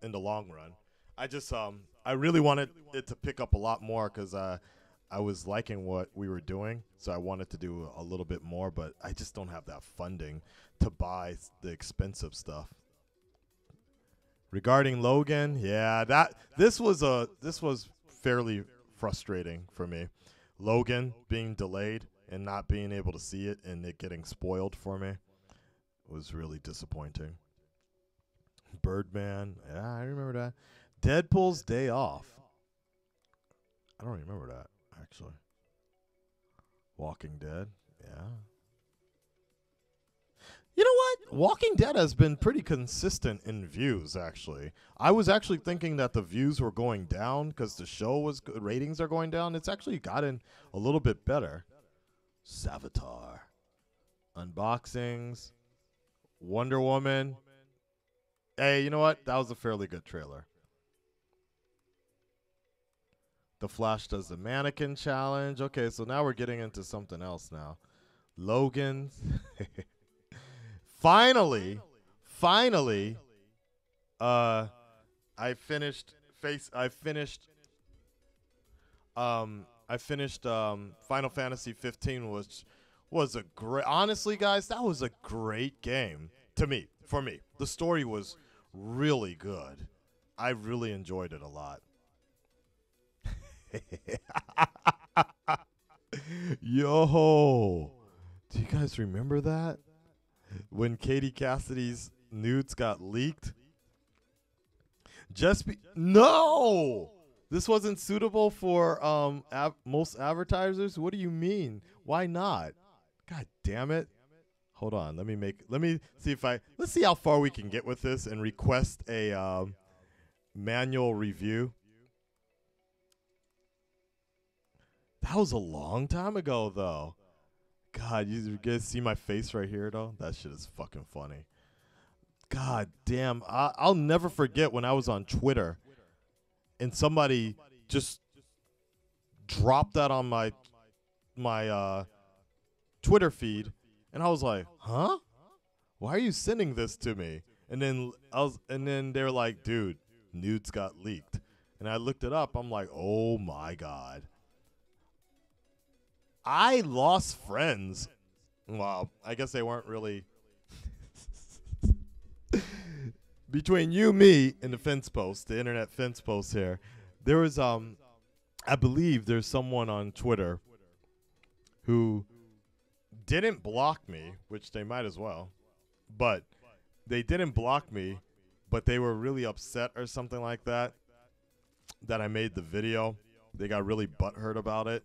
[SPEAKER 1] in the long run. I really wanted it to pick up a lot more because I was liking what we were doing, so I wanted to do a little bit more, but I just don't have that funding to buy the expensive stuff. Regarding Logan, yeah, this was fairly frustrating for me. Logan being delayed and not being able to see it and it getting spoiled for me was really disappointing. Birdman, yeah, I remember that. Deadpool's Day Off. I don't remember that, actually. Walking Dead. Yeah. You know what? Walking Dead has been pretty consistent in views, actually. I was actually thinking that the views were going down because the show was good. Ratings are going down. It's actually gotten a little bit better. Savitar. Unboxings. Wonder Woman. Hey, you know what? That was a fairly good trailer. The Flash does the mannequin challenge. Okay, so now we're getting into something else now. Logan's. Finally, I finished Final Fantasy 15, which was a great, honestly guys, that was a great game for me. The story was really good. I really enjoyed it a lot. Yo, do you guys remember that? When Katie Cassidy's nudes got leaked? No! This wasn't suitable for most advertisers? What do you mean? Why not? God damn it. Hold on, let's see how far we can get with this and request a manual review. That was a long time ago, though. God, you guys see my face right here, though? That shit is fucking funny. God damn. I'll never forget when I was on Twitter and somebody just dropped that on my Twitter feed, and I was like, huh? Why are you sending this to me? And then they're like, dude, nudes got leaked. And I looked it up. I'm like, oh my God. I lost friends. Well, I guess they weren't really. Between you, me, and the fence post, the internet fence post here, there was, I believe there's someone on Twitter who didn't block me, which they might as well, but they didn't block me, but they were really upset or something like that I made the video. They got really butthurt about it.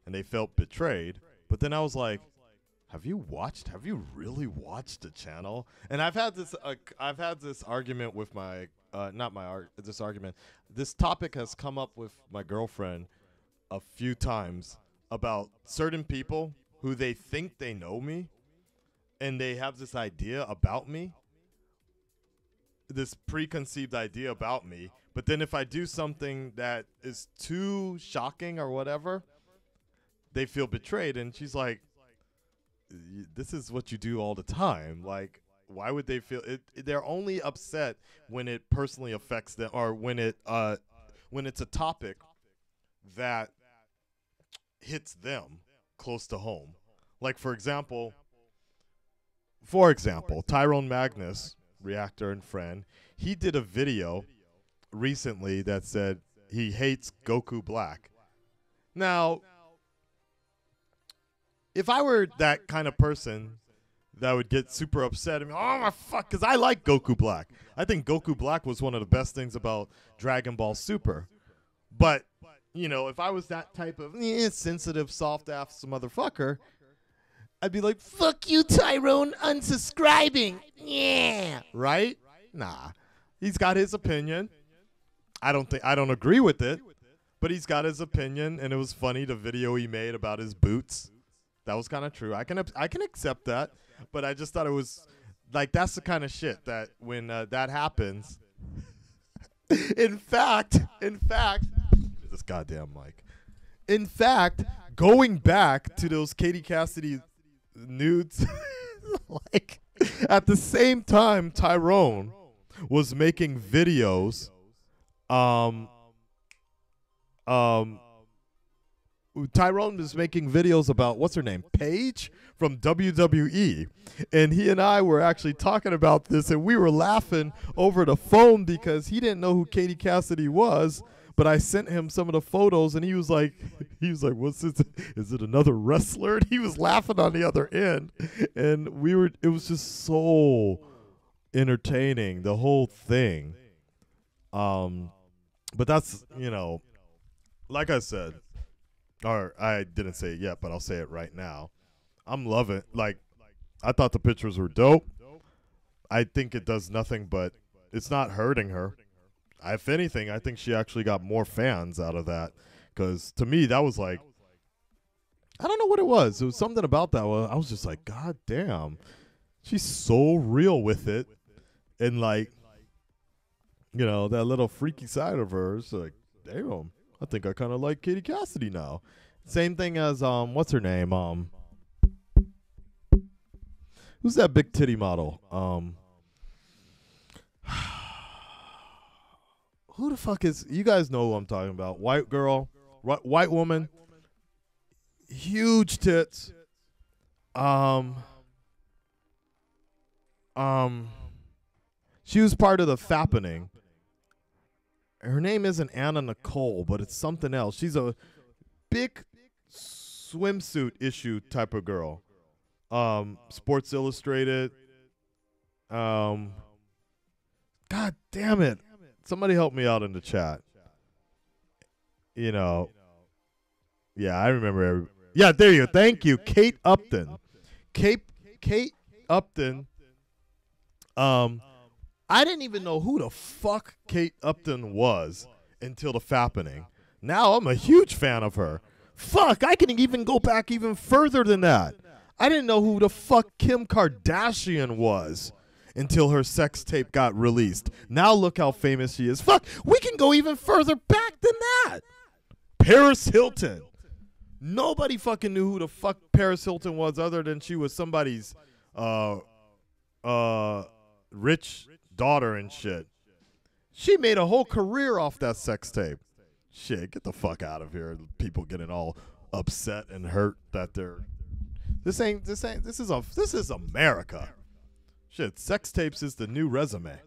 [SPEAKER 1] And they felt betrayed. But then I was like, have you really watched the channel? And I've had this argument with this topic has come up with my girlfriend a few times about certain people who they think they know me, and they have this idea about me, this preconceived idea about me. But then if I do something that is too shocking or whatever, they feel betrayed. And she's like, this is what you do all the time. Like, why would they feel it? They're only upset when it personally affects them, or when it's a topic that hits them close to home. Like, for example, Tyrone Magnus, reactor and friend, he did a video recently that said he hates Goku Black. Now, if I were that kind of person that would get super upset, and oh my fuck, because I like Goku Black. I think Goku Black was one of the best things about Dragon Ball Super. But, you know, if I was that type of sensitive, soft-ass motherfucker, I'd be like, fuck you, Tyrone, unsubscribing. Yeah. Right? Nah. He's got his opinion. I don't agree with it, but he's got his opinion, and it was funny, the video he made about his boots. That was kind of true. I can accept that, but I just thought it was like, that's the kind of shit that when that happens. In fact, this goddamn mic. In fact, going back to those Katie Cassidy nudes, like at the same time Tyrone was making videos, Tyrone was making videos about, what's her name, Paige from WWE, and he and I were actually talking about this, and we were laughing over the phone because he didn't know who Katie Cassidy was, but I sent him some of the photos, and he was like, what's this? Is it another wrestler? And he was laughing on the other end, and it was just so entertaining, the whole thing. But that's, like I said, or I didn't say it yet, but I'll say it right now. I'm loving, like, I thought the pictures were dope. I think it does nothing but it's not hurting her. If anything, I think she actually got more fans out of that. Because to me, that was like, I don't know what it was. It was something about that one. I was just like, God damn. She's so real with it. And like, that little freaky side of her. It's like, damn, I think I kind of like Katie Cassidy now. Same thing as, what's her name? Who's that big titty model? Who the fuck is? You guys know who I'm talking about? White girl, white woman, huge tits. She was part of the fappening. Her name isn't Anna Nicole, but it's something else. She's a big swimsuit issue type of girl. Sports Illustrated. God damn it. Somebody help me out in the chat. Yeah, I remember. Yeah, there you go. Thank you. Kate Upton. Kate Upton. I didn't even know who the fuck Kate Upton was until the fappening. Now I'm a huge fan of her. Fuck, I can even go back even further than that. I didn't know who the fuck Kim Kardashian was until her sex tape got released. Now look how famous she is. Fuck, we can go even further back than that. Paris Hilton. Nobody fucking knew who the fuck Paris Hilton was other than she was somebody's rich daughter and shit. She made a whole career off that sex tape. Shit, get the fuck out of here. People getting all upset and hurt that they're this is America. Shit, sex tapes is the new resume.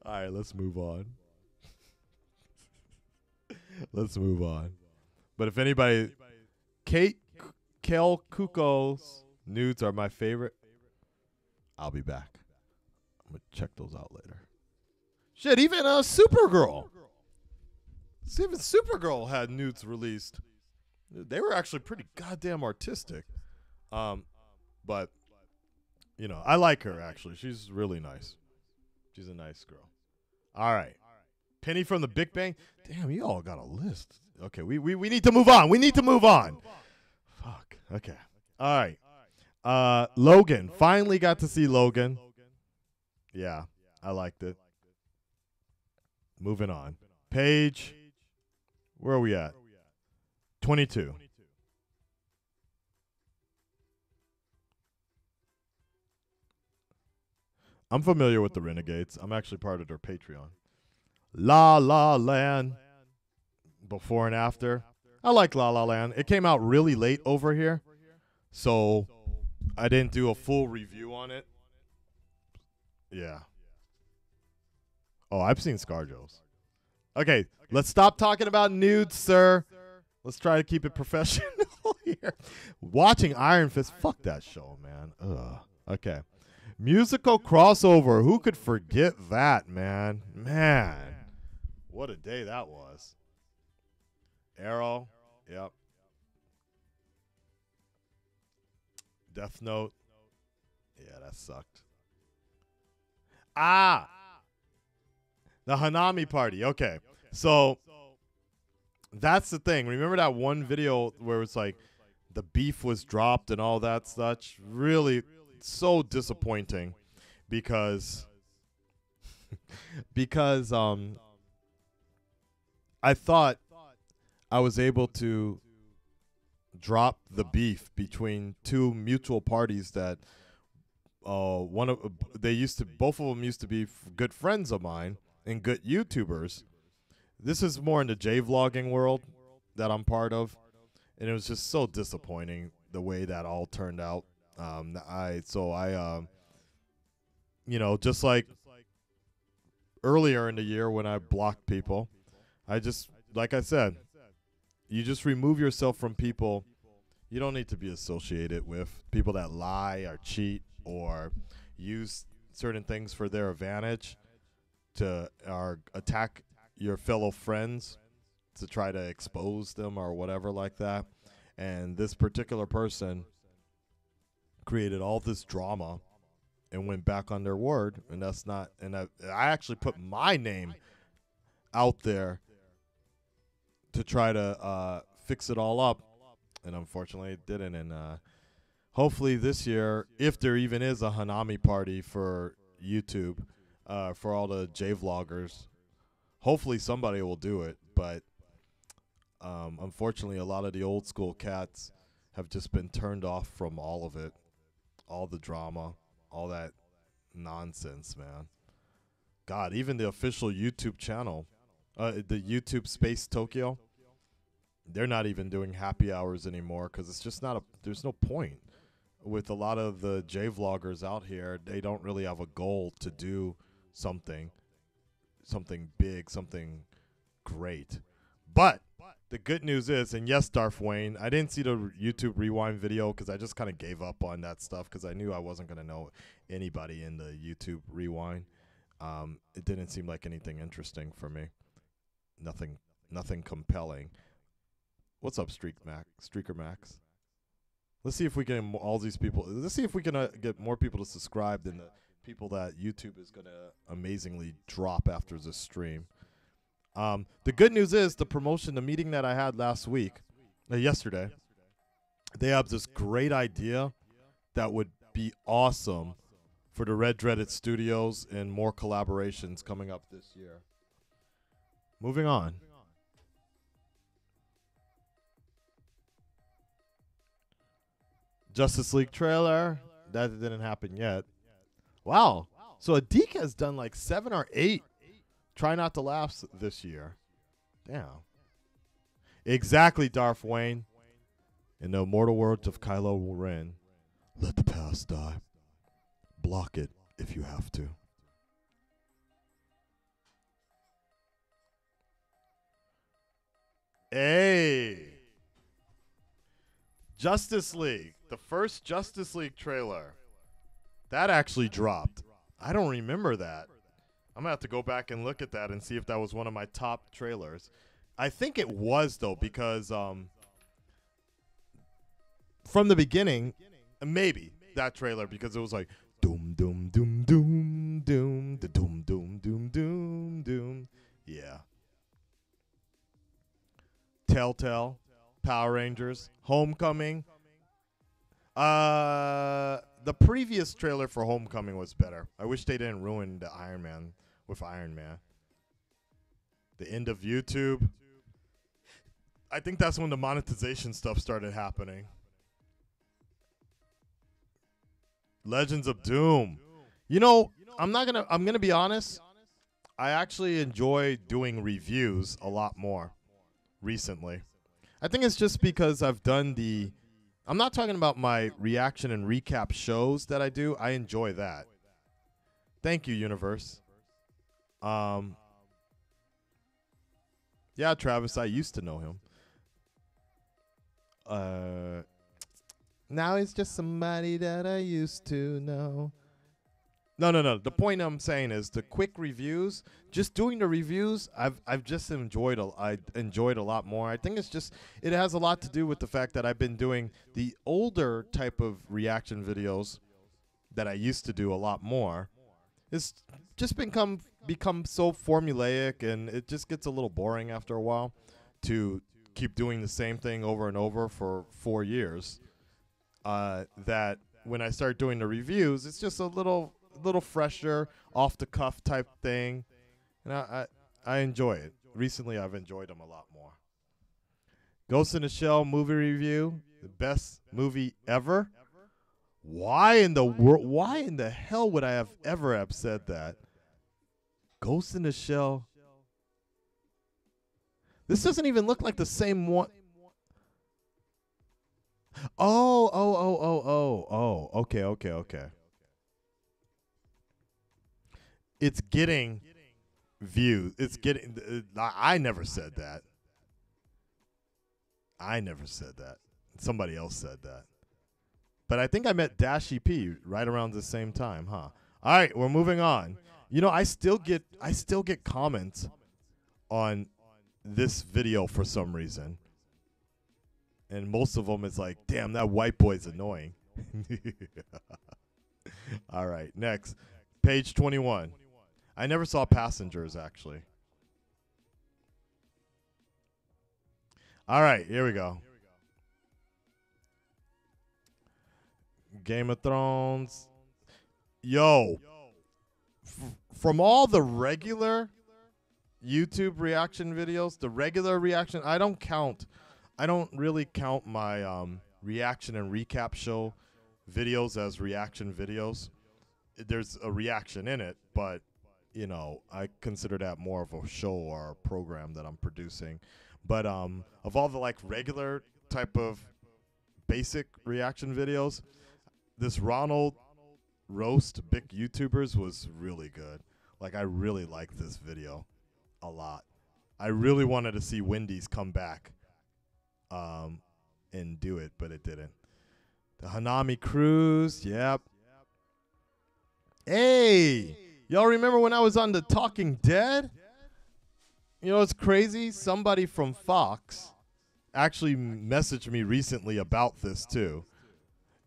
[SPEAKER 1] All right, let's move on. But if anybody, Kel Kuko's nudes are my favorite. I'll be back. I'm going to check those out later. Shit, even Supergirl. Even Supergirl had nudes released. They were actually pretty goddamn artistic. But, I like her, actually. She's really nice. She's a nice girl. All right. Penny from the Big Bang. Damn, you all got a list. Okay, we need to move on. Fuck. Okay. All right. Logan. Finally got to see Logan. Yeah, I liked it. Moving on. Page. Where are we at? 22. I'm familiar with the Renegades. I'm actually part of their Patreon. La La Land. Before and after. I like La La Land. It came out really late over here, so I didn't do a full review on it. Yeah. Oh, I've seen ScarJo's. Okay, let's stop talking about nudes, sir. Let's try to keep it professional here. Watching Iron Fist. Fuck that show, man. Ugh. Okay. Musical crossover. Who could forget that, man? Man. What a day that was. Arrow. Yep. Death Note. Yeah, that sucked. The Hanami Party. Okay. So that's the thing. Remember that one video where it's like the beef was dropped and all that such? Really so disappointing because I thought I was able to drop the beef between two mutual parties that both of them used to be good friends of mine and good YouTubers. This is more in the J-vlogging world that I'm part of, and it was just so disappointing the way that all turned out. Just like earlier in the year when I blocked people, like I said, you just remove yourself from people you don't need to be associated with, people that lie or cheat or use certain things for their advantage to or attack your fellow friends to try to expose them or whatever like that. And this particular person created all this drama and went back on their word, and that's not. And I actually put my name out there to try to fix it all up, and unfortunately it didn't. And hopefully this year, if there even is a Hanami party for YouTube, for all the J-vloggers, hopefully somebody will do it. But unfortunately, a lot of the old school cats have just been turned off from all of it, all the drama, all that nonsense, man. God, even the official YouTube channel, the YouTube Space Tokyo, they're not even doing happy hours anymore because it's just not a. There's no point. With a lot of the J-vloggers out here, they don't really have a goal to do something big, something great. But the good news is, and yes, Darth Wayne, I didn't see the YouTube Rewind video because I just kind of gave up on that stuff because I knew I wasn't going to know anybody in the YouTube Rewind. It didn't seem like anything interesting for me. Nothing compelling. What's up, Streaker Max? Let's see if we can all these people. Let's see if we can get more people to subscribe than the people that YouTube is going to amazingly drop after this stream. The good news is the meeting that I had yesterday, they have this great idea that would be awesome for the Red Dreaded Studios and more collaborations coming up this year. Moving on. Justice League trailer. That didn't happen yet. Wow. So Adik has done like 7 or 8 Try Not to Laugh this year. Damn. Exactly, Darth Wayne. In the immortal words of Kylo Ren, let the past die. Block it if you have to. Hey. Justice League. The first Justice League trailer. That actually dropped. I don't remember that. I'm going to have to go back and look at that and see if that was one of my top trailers. I think it was, though, because from the beginning, maybe that trailer, because it was like, doom, doom, doom, doom, doom, da doom, doom, doom, doom, doom. Yeah. Telltale, Power Rangers, Homecoming. The previous trailer for Homecoming was better. I wish they didn't ruin the Iron Man with Iron Man. The end of YouTube. I think that's when the monetization stuff started happening. Legends of Doom. You know, I'm gonna be honest. I actually enjoy doing reviews a lot more recently. I think it's just because I've done I'm not talking about my reaction and recap shows that I do. I enjoy that. Thank you, Universe. Yeah, Travis, I used to know him. Now he's just somebody that I used to know. No. The point I'm saying is the quick reviews. Just doing the reviews, I've just enjoyed. I enjoyed a lot more. I think it has a lot to do with the fact that I've been doing the older type of reaction videos that I used to do a lot more. It's just become so formulaic, and it just gets a little boring after a while to keep doing the same thing over and over for 4 years. That when I start doing the reviews, it's just a little fresher, off the cuff type thing, and I enjoy it. Recently, I've enjoyed them a lot more. Ghost in the Shell movie review, the best movie ever. Why in the hell would I have ever said that? Ghost in the Shell. This doesn't even look like the same one. Oh. Okay. It's getting views. It's getting. I never said that. Somebody else said that. But I think I met Dash EP right around the same time, huh? All right, we're moving on. You know, I still get comments on this video for some reason, and most of them is like, "Damn, that white boy's annoying." All right, next, page 21. I never saw Passengers actually. All right, here we go. Game of Thrones. Yo, from all the regular YouTube reaction videos, the regular reaction, I don't really count my reaction and recap show videos as reaction videos. There's a reaction in it, but you know, I consider that more of a show or a program that I'm producing. But of all the like regular type of basic reaction videos, this Ronald roast big YouTubers was really good. Like I really liked this video a lot. I really wanted to see Wendy's come back and do it, but it didn't. The Hanami Cruise, yep. Hey, y'all remember when I was on The Talking Dead? You know, it's crazy. Somebody from Fox actually messaged me recently about this too.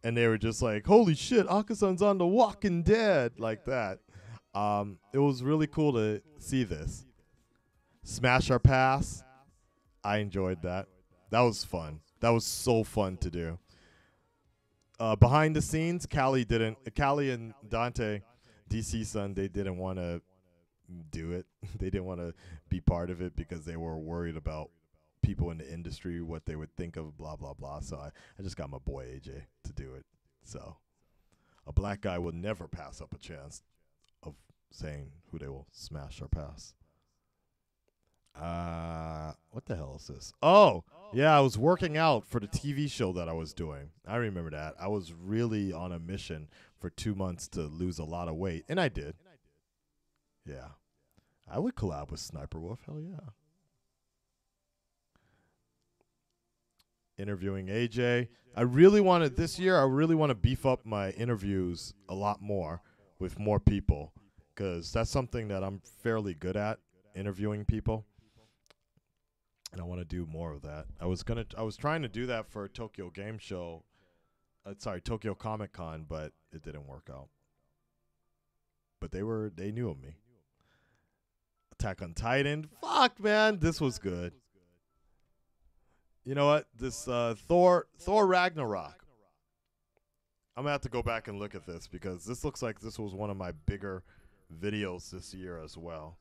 [SPEAKER 1] And they were just like, holy shit, Akasan's on The Walking Dead, like that. It was really cool to see this. Smash or Pass, I enjoyed that. That was fun. That was so fun to do. Behind the scenes, Callie and Dante, DC Son, they didn't want to do it. They didn't want to be part of it because they were worried about people in the industry, what they would think of, blah, blah, blah. So I just got my boy AJ to do it. So a black guy will never pass up a chance of saying who they will smash or pass. What the hell is this? Oh, yeah, I was working out for the TV show that I was doing. I remember that. I was really on a mission for 2 months to lose a lot of weight, and I did. Yeah. I would collab with Sniper Wolf. Hell yeah. Interviewing AJ. I really want to beef up my interviews a lot more with more people because that's something that I'm fairly good at, interviewing people. And I want to do more of that. I was trying to do that for Tokyo Game Show. Tokyo Comic Con, but it didn't work out. But they knew of me. Attack on Titan. Fuck, man, this was good. You know what? This Thor Ragnarok. I'm gonna have to go back and look at this because this looks like this was one of my bigger videos this year as well.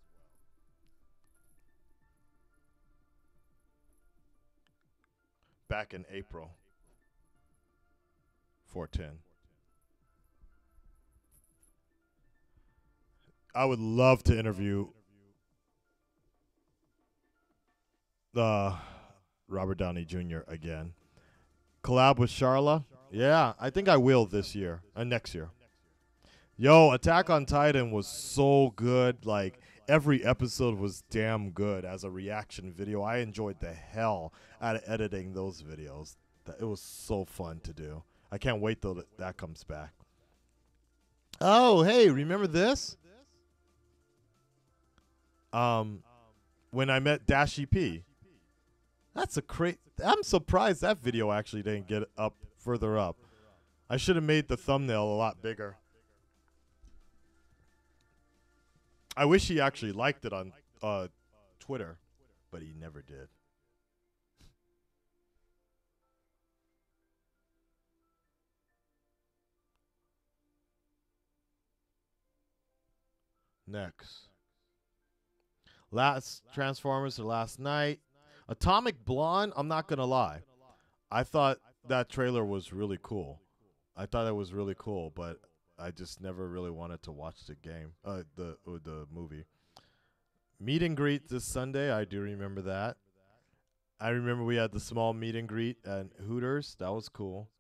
[SPEAKER 1] Back in April 410. I would love to interview Robert Downey Jr. again. Collab with Charla? Yeah, I think I will this year. Next year. Yo, Attack on Titan was so good. Like, every episode was damn good as a reaction video. I enjoyed the hell out of editing those videos. It was so fun to do. I can't wait till that comes back. Oh, hey, remember this? When I met Dashi P. That's a I'm surprised that video actually didn't get up further up. I should have made the thumbnail a lot bigger. I wish he actually liked it on Twitter, but he never did. Next. Last Transformers or last night. Atomic Blonde, I'm not going to lie. I thought that trailer was really cool. I thought it was really cool, but I just never really wanted to watch the game, the movie. Meet and greet this Sunday. I do remember that. I remember we had the small meet and greet at Hooters. That was cool.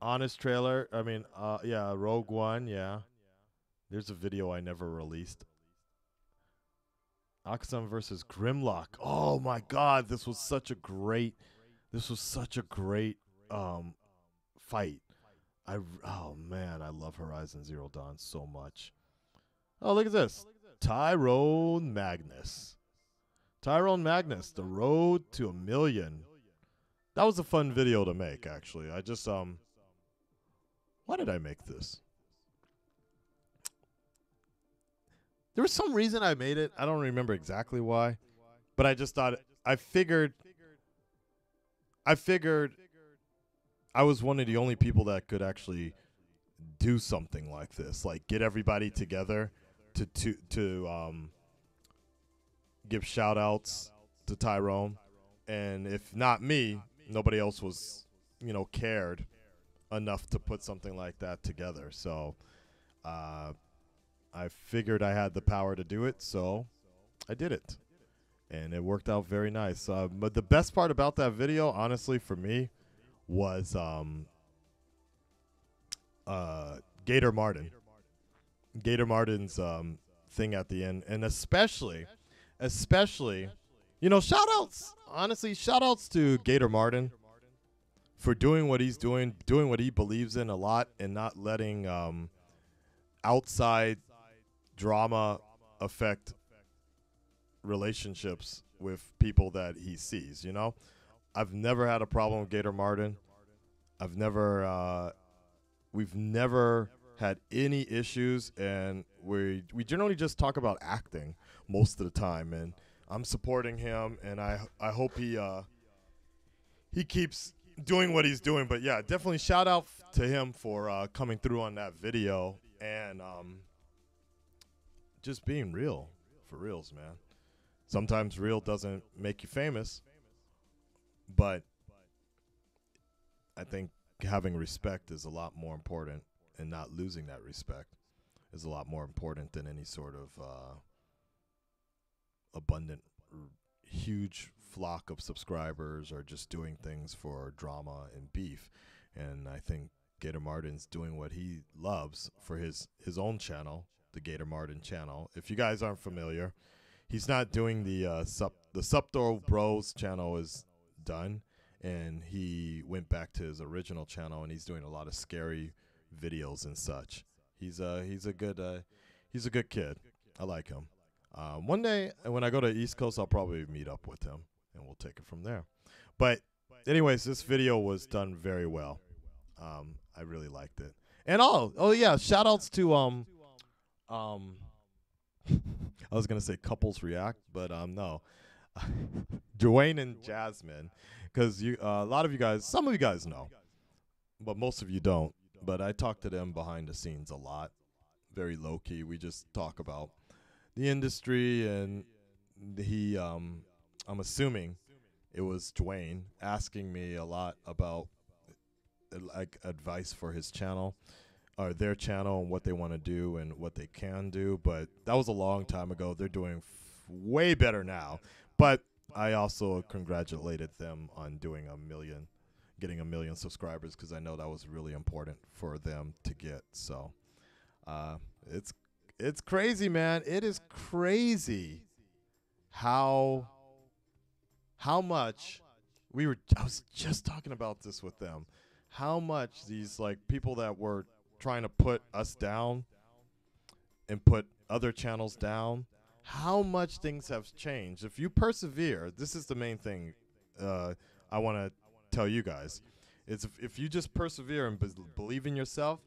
[SPEAKER 1] Honest trailer. I mean, yeah, Rogue One. Yeah. There's a video I never released. Akasan versus Grimlock. Oh my God, this was such a great fight. Oh man, I love Horizon Zero Dawn so much. Oh, look at this. Tyrone Magnus. Tyrone Magnus, The Road to a Million. That was a fun video to make, actually. I just why did I make this? There was some reason I made it. I don't remember exactly why, but I just thought I figured I was one of the only people that could actually do something like this, like get everybody together to give shout outs to Tyrone. And if not me, nobody else was, cared enough to put something like that together. So uh, I figured I had the power to do it, so I did it. And it worked out very nice. But the best part about that video, honestly, for me, was Gator Martin. Gator Martin's thing at the end, and especially, shout outs. Honestly, shout outs to Gator Martin for doing what he's doing what he believes in a lot, and not letting outside drama affect relationships with people that he sees. I've never had a problem with Gator Martin. I've never, we've never had any issues, and we generally just talk about acting most of the time. And I'm supporting him, and I hope he keeps doing what he's doing. But yeah, definitely shout out to him for coming through on that video and just being real, for reals, man. Sometimes real doesn't make you famous, but I think having respect is a lot more important, and not losing that respect is a lot more important than any sort of abundant, huge flock of subscribers, or just doing things for drama and beef. And I think Gator Martin's doing what he loves for his own channel, the Gator Martin channel. If you guys aren't familiar, he's not doing the Subthor Bros channel is done, and he went back to his original channel, and he's doing a lot of scary videos and such. He's a good kid. I like him. One day when I go to East Coast, I'll probably meet up with him, and we'll take it from there. But anyways, this video was done very well. I really liked it. And oh yeah, shout outs to I was gonna say couples react, but no, Dwayne and Jasmine, because a lot of you guys, some of you guys know, but most of you don't. But I talk to them behind the scenes a lot, very low key. We just talk about the industry, and I'm assuming it was Dwayne asking me a lot about like advice for his channel, or their channel, and what they want to do and what they can do. But that was a long time ago. They're doing way better now. But I also congratulated them on getting a million subscribers, because I know that was really important for them to get. So it's crazy, man. It is crazy how much I was just talking about this with them. How much these like people that were trying to put us down and put other channels down, how much things have changed. If you persevere, this is the main thing I want to tell you guys. It's if you just persevere and believe in yourself,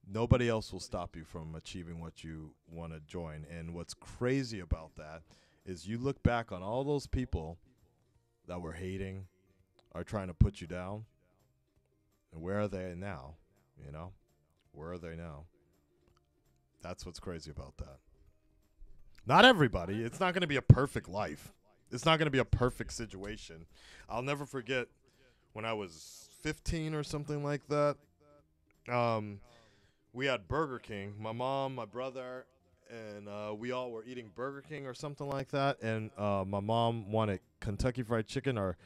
[SPEAKER 1] nobody else will stop you from achieving what you want to join. And what's crazy about that is you look back on all those people that were hating or trying to put you down, and where are they now? Where are they now? That's what's crazy about that. Not everybody. It's not going to be a perfect life. It's not going to be a perfect situation. I'll never forget when I was 15 or something like that. We had Burger King. My mom, my brother, and we all were eating Burger King or something like that. And my mom wanted Kentucky Fried Chicken or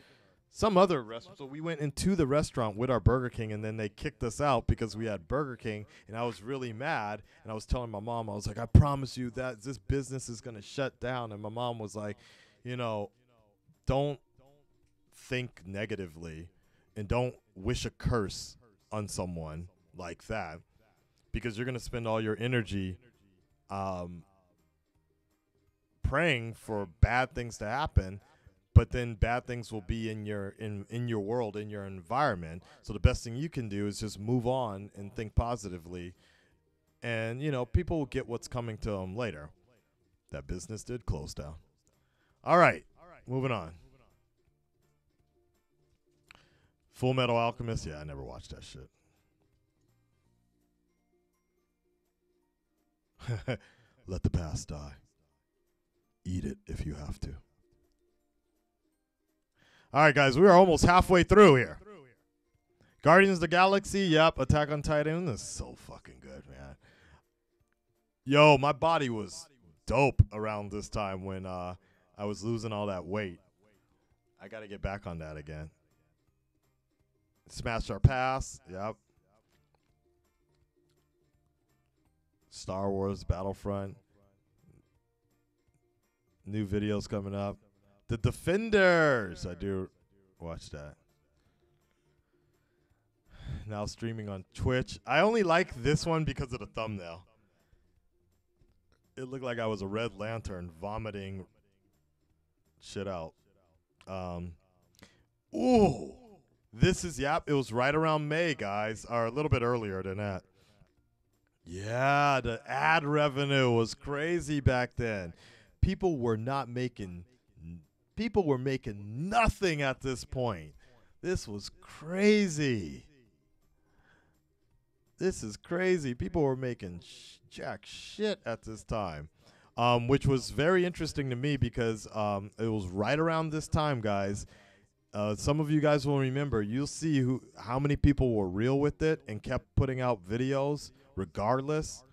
[SPEAKER 1] some other restaurant. So we went into the restaurant with our Burger King, and then they kicked us out because we had Burger King. And I was really mad. And I was telling my mom, I was like, I promise you that this business is going to shut down. And my mom was like, don't think negatively, and don't wish a curse on someone like that, because you're going to spend all your energy praying for bad things to happen, but then bad things will be in your world, in your environment. So the best thing you can do is just move on and think positively, and people will get what's coming to them later. That business did close down. All right, moving on. Full Metal Alchemist. Yeah, I never watched that shit. Let the past die. Eat it if you have to. All right, guys, we are almost halfway through here. Guardians of the Galaxy. Yep. Attack on Titan. This is so fucking good, man. Yo, my body was dope around this time when I was losing all that weight. I got to get back on that again. Smash Our Pass. Yep. Star Wars Battlefront. New videos coming up. The Defenders. I do watch that. Now streaming on Twitch. I only like this one because of the thumbnail. It looked like I was a Red Lantern vomiting shit out. Ooh. This is, yep, it was right around May, guys. Or a little bit earlier than that. Yeah, the ad revenue was crazy back then. People were making nothing at this point. This was crazy. This is crazy. People were making jack shit at this time, which was very interesting to me because it was right around this time, guys. Some of you guys will remember. You'll see how many people were real with it and kept putting out videos regardless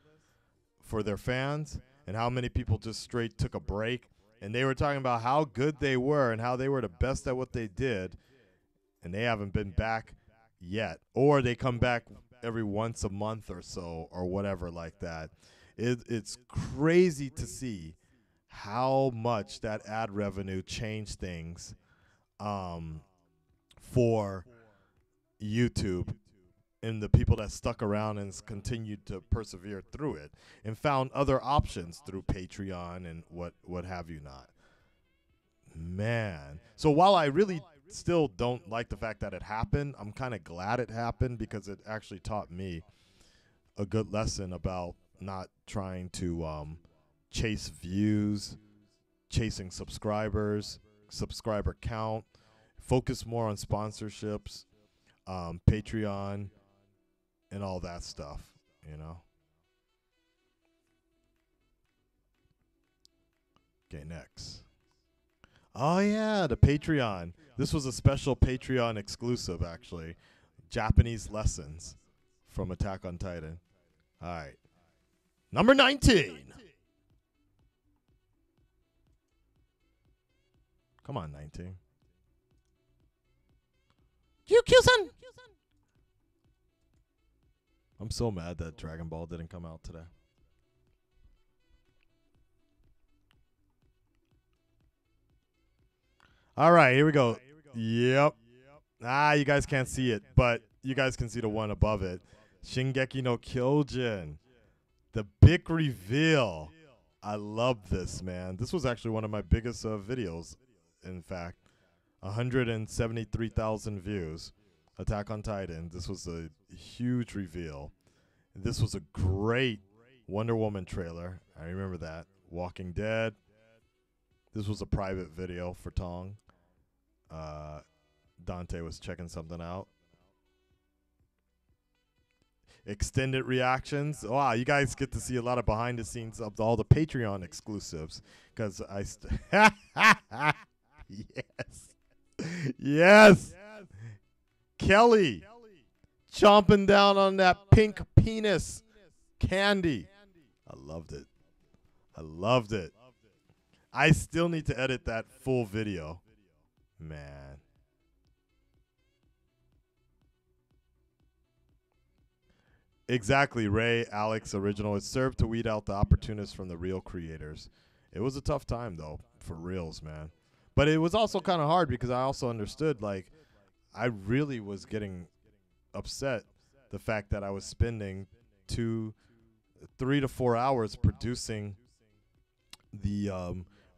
[SPEAKER 1] for their fans, and how many people just straight took a break. And they were talking about how good they were and how they were the best at what they did, and they haven't been back yet. Or they come back every once a month or so or whatever like that. It's crazy to see how much that ad revenue changed things for YouTube and the people that stuck around and continued to persevere through it and found other options through Patreon and what have you not. Man. So while I really still don't like the fact that it happened, I'm kind of glad it happened because it actually taught me a good lesson about not trying to chase views, chasing subscribers, subscriber count, focus more on sponsorships, Patreon, and all that stuff, Okay, next. Oh, yeah, the Patreon. This was a special Patreon exclusive, actually. Japanese lessons from Attack on Titan. All right. Number 19. Come on, 19. Q-San. I'm so mad that Dragon Ball didn't come out today. All right, here we go. Yep. You guys can't see it, but you guys can see the one above it. Shingeki no Kyojin. The big reveal. I love this, man. This was actually one of my biggest videos, in fact. 173,000 views. Attack on Titan. This was a huge reveal. This was a great Wonder Woman trailer. I remember that. Walking Dead. This was a private video for Tong. Dante was checking something out. Extended reactions. Wow, you guys get to see a lot of behind the scenes of all the Patreon exclusives. Because yes. Yes. Kelly chomping down on that pink penis candy. I loved it. I loved it. I still need to edit that full video. Man. Exactly, Ray, Alex, original. It served to weed out the opportunists from the real creators. It was a tough time, though, for reals, man. But it was also kind of hard because I also understood, like, I really was getting upset the fact that I was spending 3 to 4 hours producing the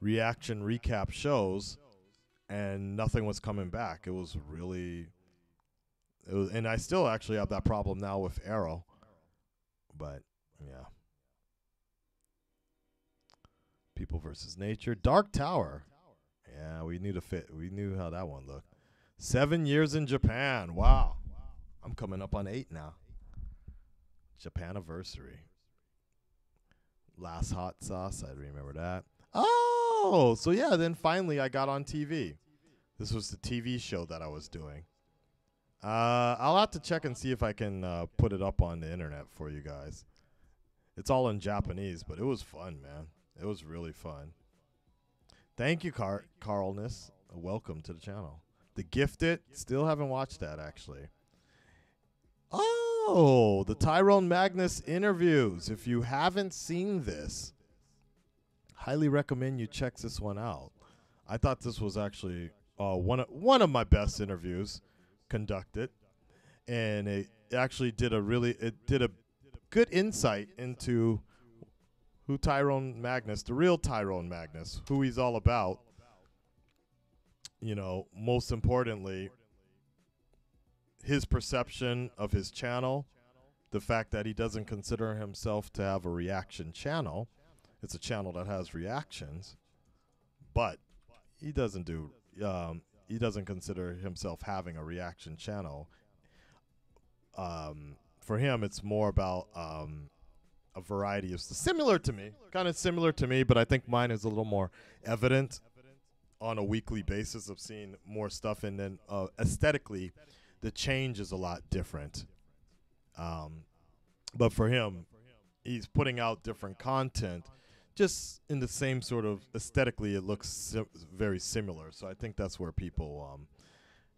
[SPEAKER 1] reaction recap shows, and nothing was coming back. It was really, and I still actually have that problem now with Arrow. But yeah, People versus Nature, Dark Tower. Yeah, we knew the fit. We knew how that one looked. 7 years in Japan. Wow, I'm coming up on 8 now. Japaniversary. Last Hot Sauce, I remember that. Oh, so yeah, then finally I got on TV. This was the TV show that I was doing. I'll have to check and see if I can put it up on the internet for you guys. It's all in Japanese, but it was fun, man. It was really fun. Thank you, Carlness. Welcome to the channel. The Gifted, still haven't watched that, actually. Oh, the Tyrone Magnus interviews. If you haven't seen this, highly recommend you check this one out. I thought this was actually one of my best interviews conducted, and it actually did a good insight into who Tyrone Magnus, the real Tyrone Magnus, who he's all about. You know, most importantly, his perception of his channel, the fact that he doesn't consider himself to have a reaction channel. It's a channel that has reactions, but he doesn't consider himself having a reaction channel. For him, it's more about a variety of kind of similar to me, but I think mine is a little more evident on a weekly basis of seeing more stuff, and then aesthetically, the change is a lot different. But for him, he's putting out different content, just in the same sort of aesthetically, it looks very similar. So I think that's where people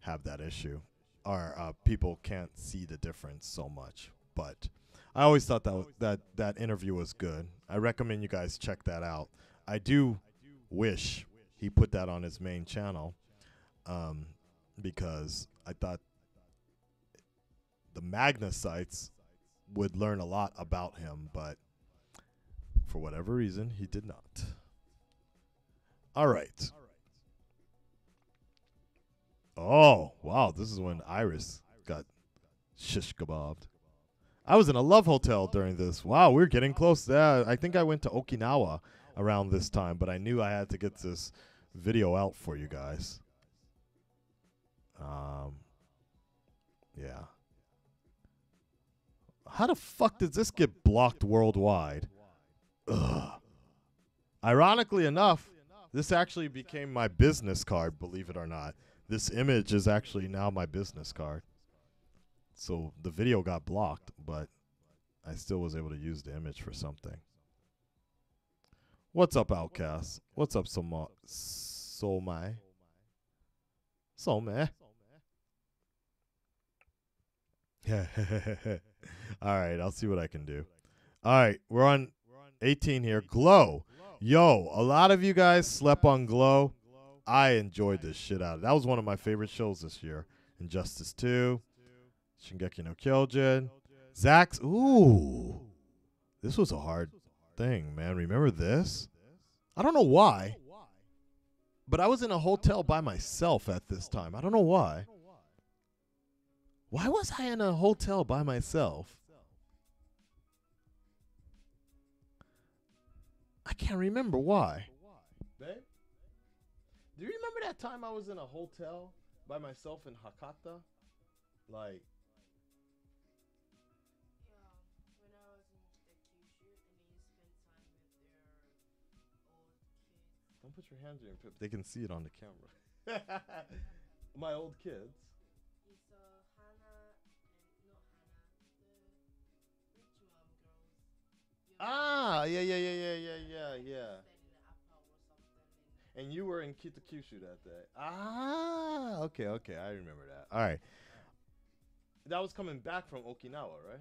[SPEAKER 1] have that issue, or people can't see the difference so much. But I always thought that interview was good. I recommend you guys check that out. I do wish he put that on his main channel, because I thought the Magnus sites would learn a lot about him, but for whatever reason, he did not. All right. Oh, wow. This is when Iris got shish kebabbed. I was in a love hotel during this. Wow, we're getting close. I think I went to Okinawa around this time, but I knew I had to get this video out for you guys. Yeah. How the fuck does this get blocked worldwide? Ugh. Ironically enough, this actually became my business card, believe it or not. This image is actually now my business card. So the video got blocked, but I still was able to use the image for something. What's up, Outcast? What's up, Somai? Yeah. All right, I'll see what I can do. All right, we're on 18 here. Glow. Yo, a lot of you guys slept on Glow. I enjoyed this shit out of it. That was one of my favorite shows this year. Injustice 2, Shingeki no Kyojin, Zack's. Ooh, this was a hard thing, man. Remember this? I don't know why, but I was in a hotel by myself at this time. I don't know why. Why was I in a hotel by myself? I can't remember why. Babe? Do you remember that time I was in a hotel by myself in Hakata? Like,
[SPEAKER 2] Yeah, when I was in the Kyushu and then you spent time with their old kids.
[SPEAKER 1] don't put your hands in your pip. They can see it on the camera. My old kids.
[SPEAKER 2] You saw Hannah and not Hannah, the rich mom girls.
[SPEAKER 1] Ah, yeah.
[SPEAKER 2] Stayed in the upper or something.
[SPEAKER 1] And you were in Kitakyushu that day. Ah, okay. I remember that. All right. That was coming back from Okinawa, right?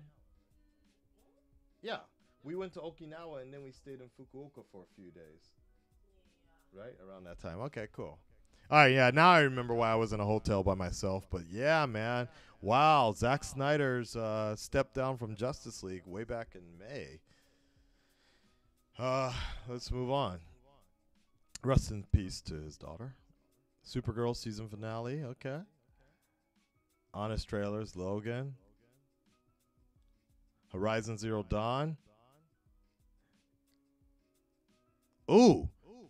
[SPEAKER 1] Yeah. We went to Okinawa and then we stayed in Fukuoka for a few days.
[SPEAKER 2] Yeah.
[SPEAKER 1] Right? Around that time. Okay, cool. All right, yeah. Now I remember why I was in a hotel by myself. But yeah, man. Wow, Zack Snyder's stepped down from Justice League way back in May. Let's move on. Rest in peace to his daughter. Supergirl season finale. Okay. Honest trailers. Logan. Horizon Zero Dawn. Ooh,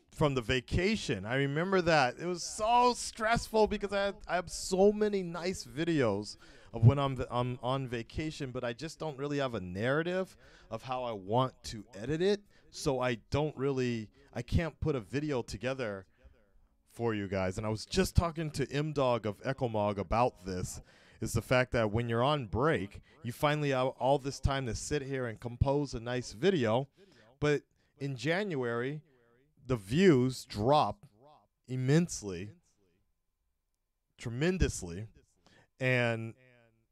[SPEAKER 1] from the vacation. I remember that. It was so stressful because I have so many nice videos of when I'm on vacation, but I just don't really have a narrative of how I want to edit it. So I can't put a video together for you guys. And I was just talking to M-Dog of Ecomog about this, is the fact that when you're on break, you finally have all this time to sit here and compose a nice video. But in January, the views drop immensely, tremendously, and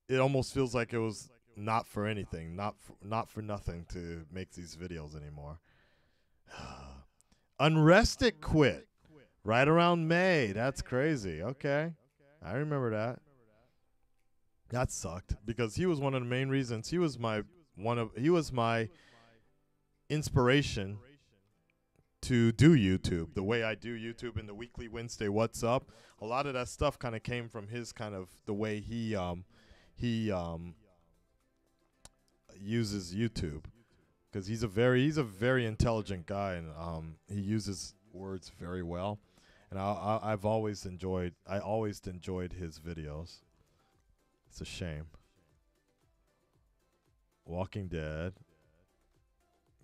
[SPEAKER 1] it almost feels like it was not for anything, not for nothing to make these videos anymore. Unrested quit right around May. That's crazy. Okay, I remember that. That sucked because he was one of the main reasons. He was my inspiration to do YouTube the way I do YouTube in the weekly Wednesday What's Up. A lot of that stuff kind of came from his kind of the way he uses YouTube, because he's a very intelligent guy, and he uses words very well, and I've always enjoyed his videos. It's a shame. Walking Dead.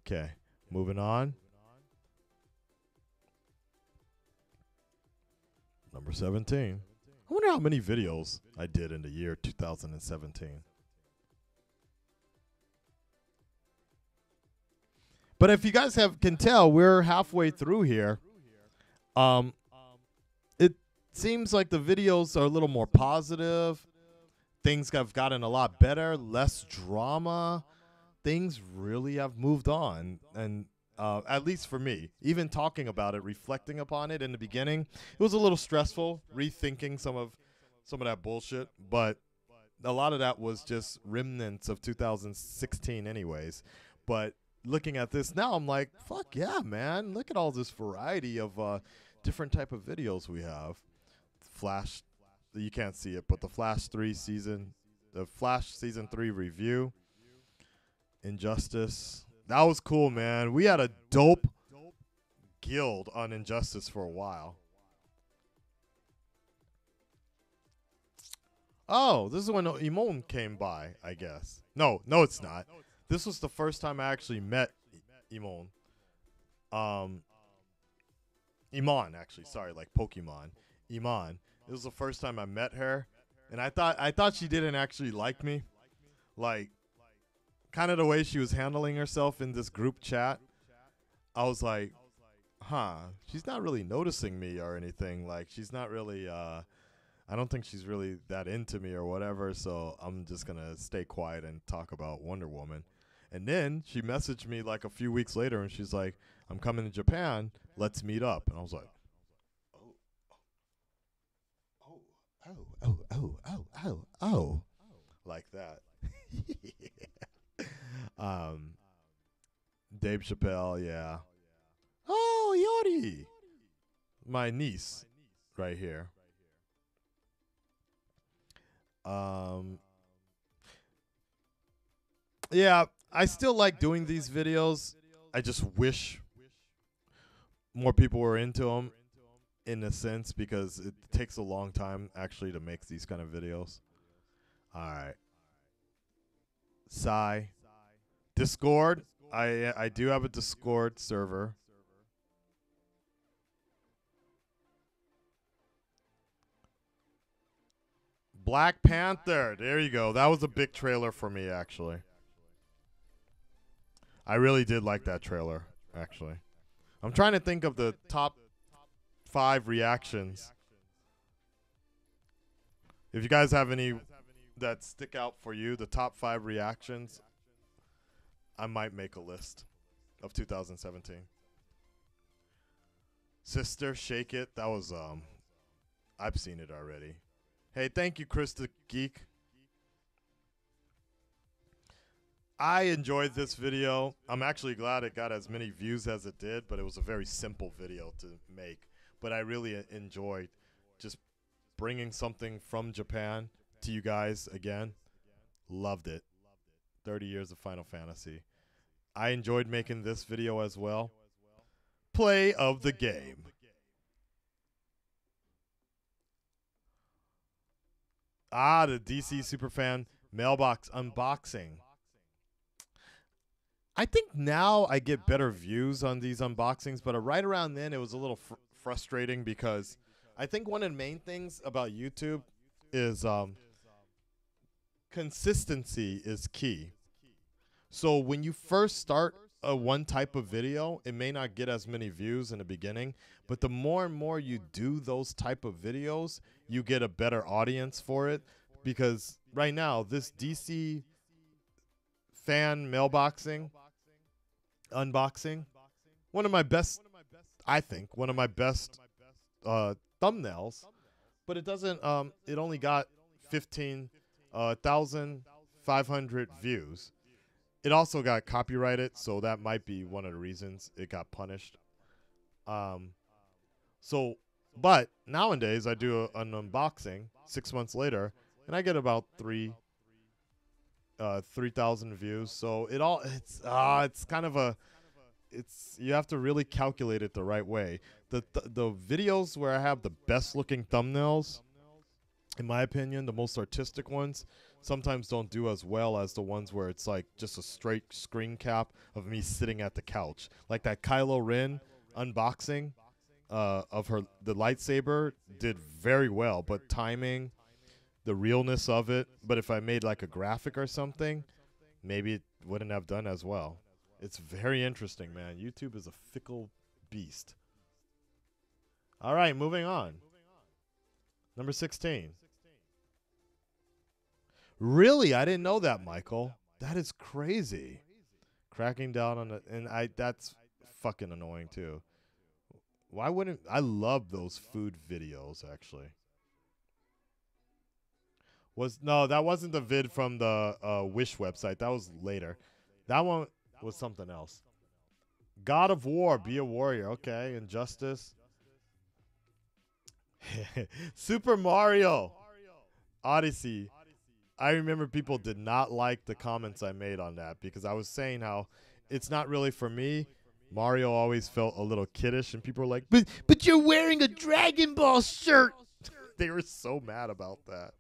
[SPEAKER 1] Okay, moving on. Number 17. I wonder how many videos I did in the year 2017. But if you guys can tell, we're halfway through here. It seems like the videos are a little more positive. Things have gotten a lot better, less drama. Things really have moved on, and at least for me, even talking about it, reflecting upon it in the beginning, it was a little stressful, rethinking some of that bullshit. But a lot of that was just remnants of 2016 anyways. But looking at this now, I'm like, fuck yeah, man. Look at all this variety of different type of videos we have. Flash, you can't see it, but the Flash season 3 review. Injustice. That was cool, man. We had a dope guild on Injustice for a while. Oh, this is when Imon came by, I guess. No, it's not. This was the first time I actually met Imon. Iman, actually. Sorry, like Pokemon. Iman. It was the first time I met her, and I thought she didn't actually like me. Like, kind of the way she was handling herself in this group chat, I was like, she's not really noticing me or anything. Like, she's not really, I don't think she's really that into me or whatever, so I'm just going to stay quiet and talk about Wonder Woman. And then she messaged me like a few weeks later, and she's like, I'm coming to Japan, let's meet up. And I was like, oh, like that. Dave Chappelle, yeah. Oh, Yori, my niece, right here. Yeah, I still like doing these videos. I just wish more people were into them, in a sense, because it takes a long time actually to make these kind of videos. All right. Sigh. Discord. I do have a Discord server. Black Panther. There you go. That was a big trailer for me, actually. I really did like that trailer, actually. I'm trying to think of the top 5 reactions. If you guys have any that stick out for you, the top 5 reactions, I might make a list of 2017. Sister, Shake It. That was I've seen it already. Hey, thank you, Chris the Geek. I enjoyed this video. I'm actually glad it got as many views as it did, but it was a very simple video to make. But I really enjoyed just bringing something from Japan to you guys again. Loved it. 30 years of Final Fantasy. I enjoyed making this video as well. Play of the game. Ah, the DC Superfan mailbox unboxing. I think now I get better views on these unboxings, but right around then it was a little frustrating because I think one of the main things about YouTube is consistency is key. So when you first start a one type of video, it may not get as many views in the beginning, but the more and more you do those type of videos, you get a better audience for it. Because right now, this DC fan mailboxing unboxing, one of my best, I think, one of my best thumbnails, but it doesn't, it only got 15,500 views. It also got copyrighted, so that might be one of the reasons it got punished. So, but nowadays I do an unboxing 6 months later, and I get about 3,000 views. So it's kind of a, you have to really calculate it the right way. The videos where I have the best looking thumbnails, in my opinion, the most artistic ones, sometimes don't do as well as the ones where it's like just a straight screen cap of me sitting at the couch. Like that Kylo Ren unboxing of the lightsaber did very well, but timing, the realness of it. But if I made like a graphic or something, maybe it wouldn't have done as well. It's very interesting, man. YouTube is a fickle beast. All right, moving on. Number 16. Really? I didn't know that, Michael. That is crazy. Cracking down on it, and that's fucking annoying too. Why wouldn't I love those food videos actually? No, that wasn't the vid from the Wish website. That was later. That one was something else. God of War, be a warrior. Okay, Injustice. Super Mario Odyssey. I remember people did not like the comments I made on that because I was saying how it's not really for me. Mario always felt a little kiddish, and people were like, but you're wearing a Dragon Ball shirt. They were so mad about that.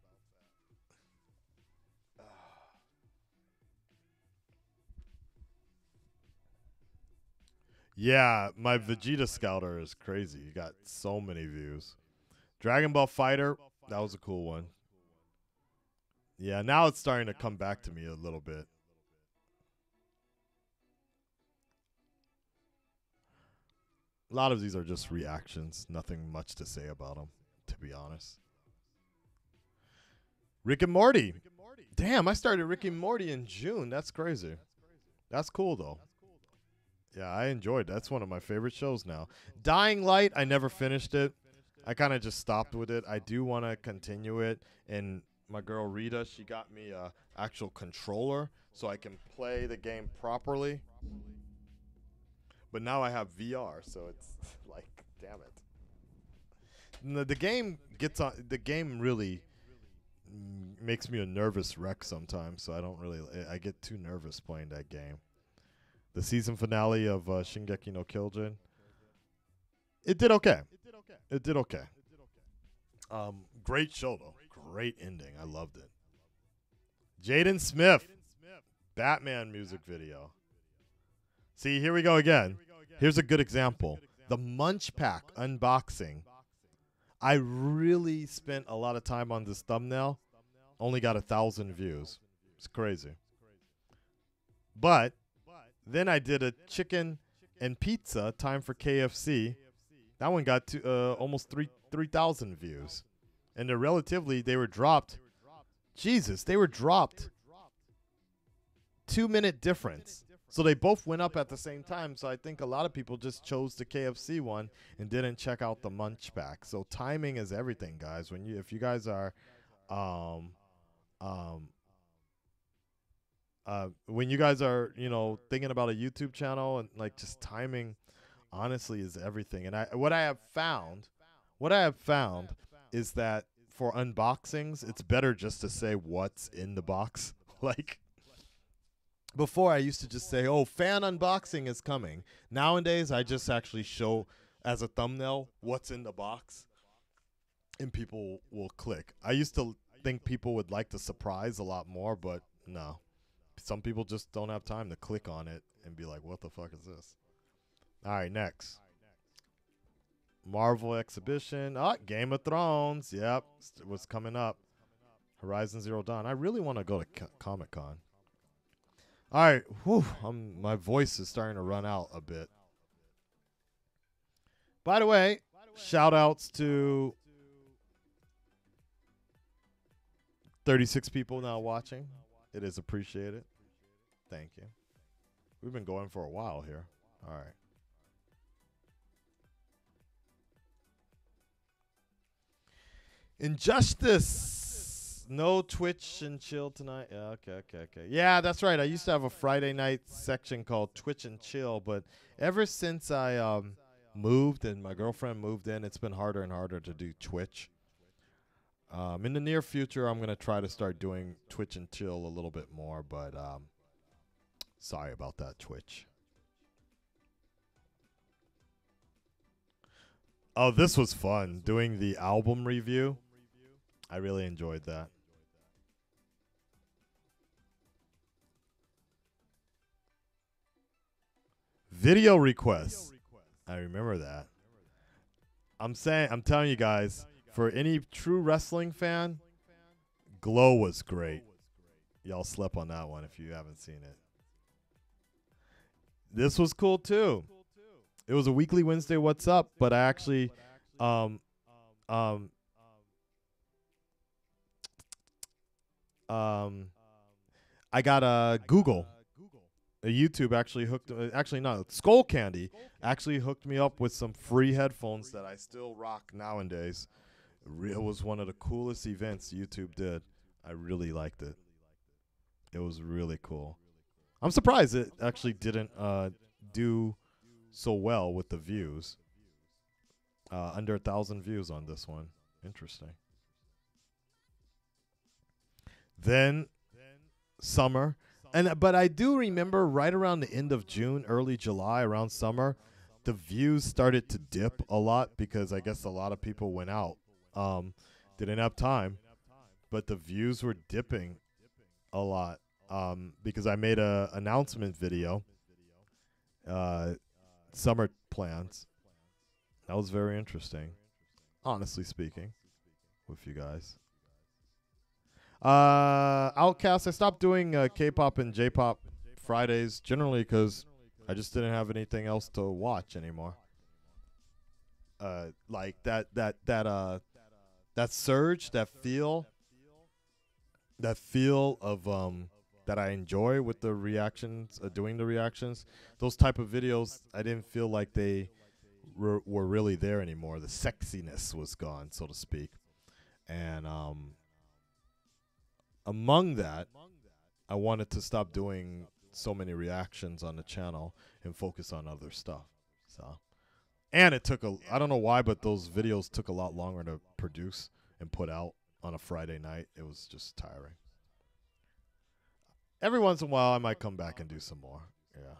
[SPEAKER 1] Yeah, my Vegeta Scouter is crazy. You got so many views. Dragon Ball Fighter, that was a cool one. Yeah, now it's starting to come back to me a little bit. A lot of these are just reactions. Nothing much to say about them, to be honest. Rick and Morty. Damn, I started Rick and Morty in June. That's crazy. That's cool, though. Yeah, I enjoyed it. That's one of my favorite shows now. Dying Light, I never finished it. I kind of just stopped with it. I do want to continue it. And my girl Rita, she got me a actual controller so I can play the game properly. But now I have VR, so it's like, damn it. The game gets on. The game really makes me a nervous wreck sometimes, so I don't really. I get too nervous playing that game. The season finale of Shingeki no Kyojin. It did okay. It did okay. Great show though. Great ending. I loved it. Jaden Smith, Batman music video. See, here we go again. Here's a good example. The Munch Pack unboxing. I really spent a lot of time on this thumbnail. Only got 1,000 views. It's crazy. But then I did a chicken and pizza, time for KFC. That one got to almost 3,000 views. And they were dropped. Jesus, they were dropped. 2-minute difference. So they both went up at the same time. So I think a lot of people just chose the KFC one and didn't check out the Munch Pack. So timing is everything, guys. If you guys are um um when you guys are, thinking about a YouTube channel, and like, just timing honestly is everything. And what I have found is that for unboxings, it's better just to say what's in the box. Like, before, I used to just say, "Oh, fan unboxing is coming." Nowadays, I just actually show as a thumbnail what's in the box, and people will click. I used to think people would like the surprise a lot more, but no. Some people just don't have time to click on it and be like, "What the fuck is this?" All right, next. Marvel exhibition. Game of Thrones. Yep, it was coming up. Horizon Zero Dawn. I really want to go to Comic Con. All right, my voice is starting to run out a bit. By the way, shout outs to 36 people now watching. It is appreciated. Thank you. We've been going for a while here. All right. Injustice. No Twitch and chill tonight. Yeah, okay. Yeah, that's right. I used to have a Friday night section called Twitch and Chill, but ever since I moved and my girlfriend moved in, it's been harder and harder to do Twitch. In the near future, I'm going to try to start doing Twitch and Chill a little bit more, but sorry about that, Twitch. Oh, this was fun, doing the album review. I really enjoyed that. Video requests. I remember that. I'm telling you guys, for any true wrestling fan, Glow was great. Y'all slept on that one if you haven't seen it. This was cool too. It was a weekly Wednesday What's Up, but I actually I got a Google. A YouTube actually Skull Candy actually hooked me up with some free headphones that I still rock nowadays. It was one of the coolest events YouTube did. I really liked it. It was really cool. I'm surprised it actually didn't do so well with the views. Under 1,000 views on this one. Interesting. Then summer. But I do remember right around the end of June, early July, around summer, the views started to dip a lot because I guess a lot of people went out. Didn't have time. But the views were dipping a lot because I made a announcement video, summer plans. That was very interesting, honestly speaking, with you guys. Outcast. I stopped doing K-pop and J-pop Fridays generally because I just didn't have anything else to watch anymore. Like that surge, that feel of that I enjoy with the reactions, doing the reactions. Those type of videos, I didn't feel like they were really there anymore. The sexiness was gone, so to speak, and among that, I wanted to stop doing so many reactions on the channel and focus on other stuff. So, and it took I don't know why, but those videos took a lot longer to produce and put out on a Friday night. It was just tiring. Every once in a while, I might come back and do some more. Yeah.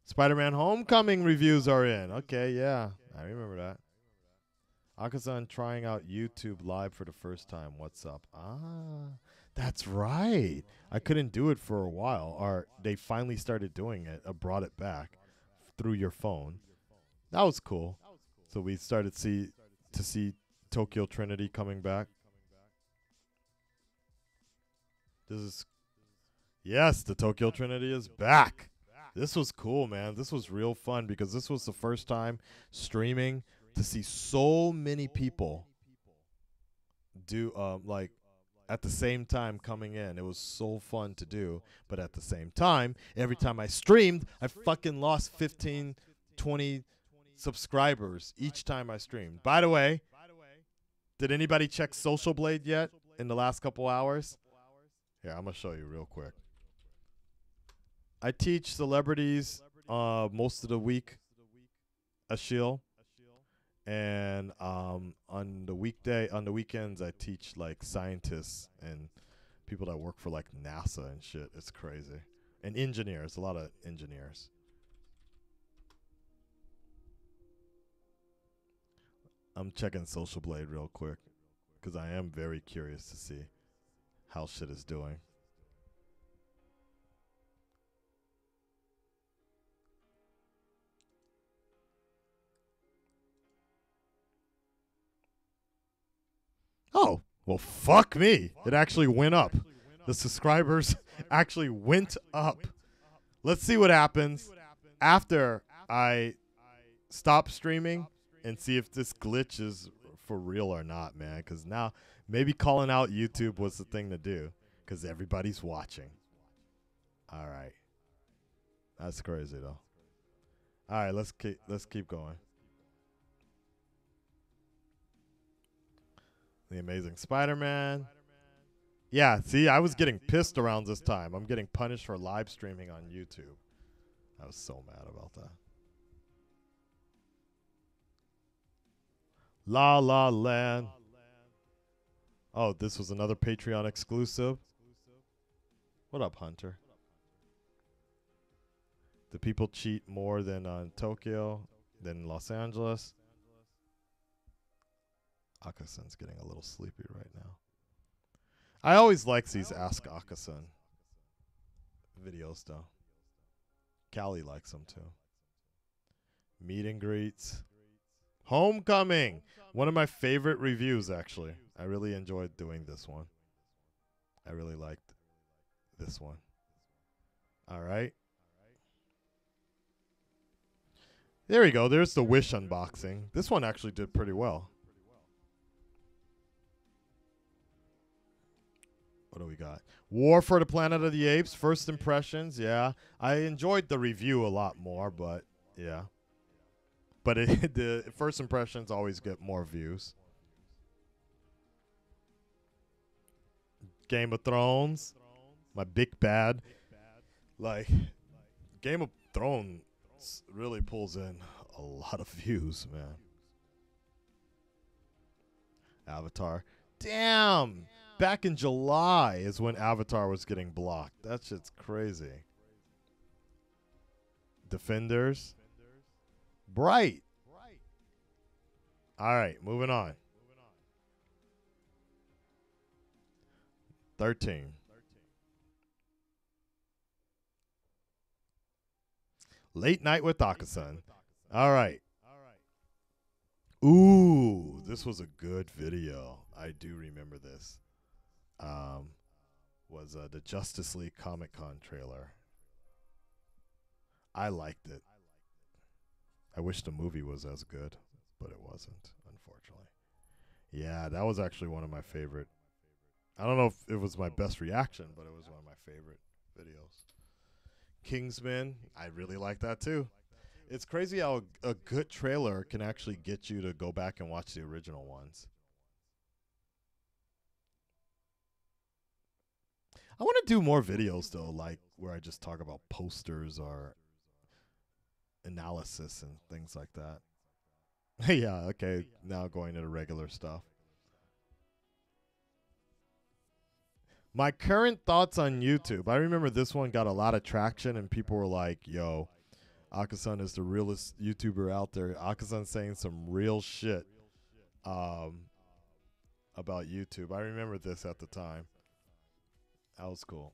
[SPEAKER 1] Spider-Man Homecoming reviews are in. Okay, yeah. I remember that. Akasan trying out YouTube Live for the first time. What's up? That's right. I couldn't do it for a while. Or they finally started doing it. Brought it back through your phone. That was cool. So we started to see Tokyo Trinity coming back. Yes, the Tokyo Trinity is back. This was cool, man. This was real fun because this was the first time streaming to see so many people do at the same time coming in. It was so fun to do. But at the same time, every time I streamed, I fucking lost 15, 20 subscribers each time I streamed. By the way, did anybody check Social Blade yet in the last couple hours? Here, I'm going to show you real quick. I teach celebrities most of the week, Ashil. And on the weekends, I teach like scientists and people that work for like NASA and shit. It's crazy. And engineers, a lot of engineers. I'm checking Social Blade real quick because I am very curious to see how shit is doing. Oh, well, fuck me. It actually went up. The subscribers actually went up. Let's see what happens after I stop streaming and see if this glitch is for real or not, man. Because now maybe calling out YouTube was the thing to do because everybody's watching. All right. That's crazy, though. All right, let's keep going. The Amazing Spider-Man. Yeah, see, I was getting pissed around this time. I'm getting punished for live streaming on YouTube. I was so mad about that. La La Land. Oh, this was another Patreon exclusive. What up, Hunter? Do people cheat more than Tokyo, than Los Angeles? Akasan's getting a little sleepy right now. I always like these Ask Akasan videos, though. Callie likes them, too. Meet and greets. Homecoming. One of my favorite reviews, actually. I really enjoyed doing this one. I really liked this one. All right. There we go. There's the Wish unboxing. This one actually did pretty well. What do we got? War for the Planet of the Apes. First impressions. Yeah. I enjoyed the review a lot more, but yeah. But the first impressions always get more views. Game of Thrones. My big bad. Like, Game of Thrones really pulls in a lot of views, man. Avatar. Damn. Back in July is when Avatar was getting blocked. That shit's crazy. Defenders. Bright. All right, moving on. 13. Late Night with Akasan. All right. Ooh, this was a good video. I do remember this. Was the Justice League Comic-Con trailer. I liked it. I wish the movie was as good, but it wasn't, unfortunately. Yeah, that was actually one of my favorite. I don't know if it was my best reaction, but it was one of my favorite videos. Kingsman, I really like that too. It's crazy how a good trailer can actually get you to go back and watch the original ones. I want to do more videos, though, like where I just talk about posters or analysis and things like that. Yeah, okay, now going to the regular stuff. My current thoughts on YouTube. I remember this one got a lot of traction, and people were like, yo, Akasan is the realest YouTuber out there. Akasan's saying some real shit about YouTube. I remember this at the time. That was cool.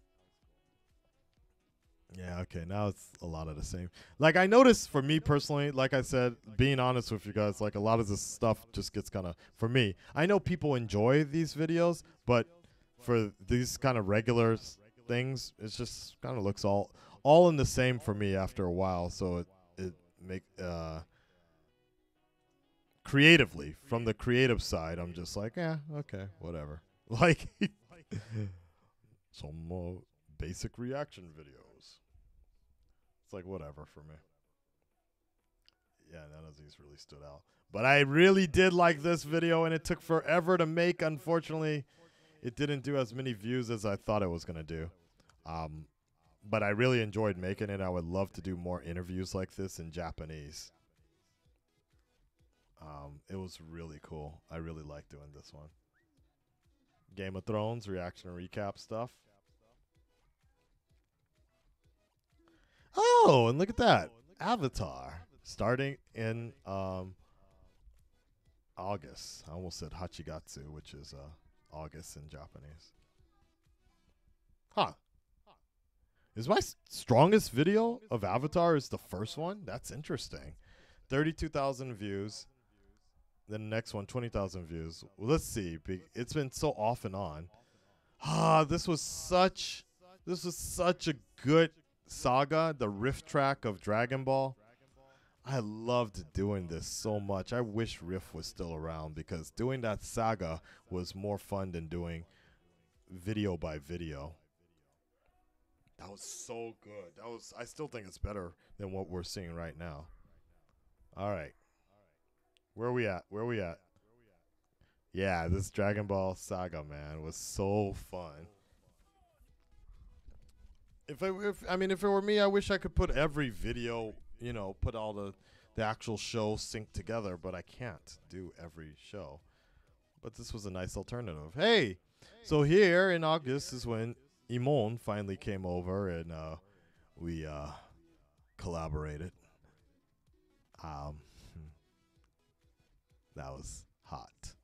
[SPEAKER 1] Yeah, okay, now it's a lot of the same. Like, I noticed for me personally, like I said, being honest with you guys, like, a lot of this stuff just gets kind of, for me, I know people enjoy these videos, but for these kind of regular things, it just kind of looks all in the same for me after a while. So it make creatively, from the creative side, I'm just like, yeah, okay, whatever. Like, Some basic reaction videos. It's like whatever for me. Yeah, none of these really stood out. But I really did like this video, and it took forever to make. Unfortunately, it didn't do as many views as I thought it was going to do. But I really enjoyed making it. I would love to do more interviews like this in Japanese. It was really cool. I really liked doing this one. Game of Thrones, reaction and recap stuff. Oh, and look at that. Avatar. Starting in August. I almost said Hachigatsu, which is August in Japanese. Huh. Is my strongest video of Avatar is the first one? That's interesting. 32,000 views. Then the next one, 20,000 views. Well, let's see. It's been so off and on. This was such a good saga, the riff track of Dragon Ball. I loved doing this so much. I wish Riff was still around because doing that saga was more fun than doing video by video. That was so good. I still think it's better than what we're seeing right now. All right. Where are we at? Yeah, this Dragon Ball saga, man, was so fun. If it were me, I wish I could put every video, put all the actual show synced together, but I can't do every show. But this was a nice alternative. Hey, so here in August is when Imon finally came over and we collaborated. That was hot.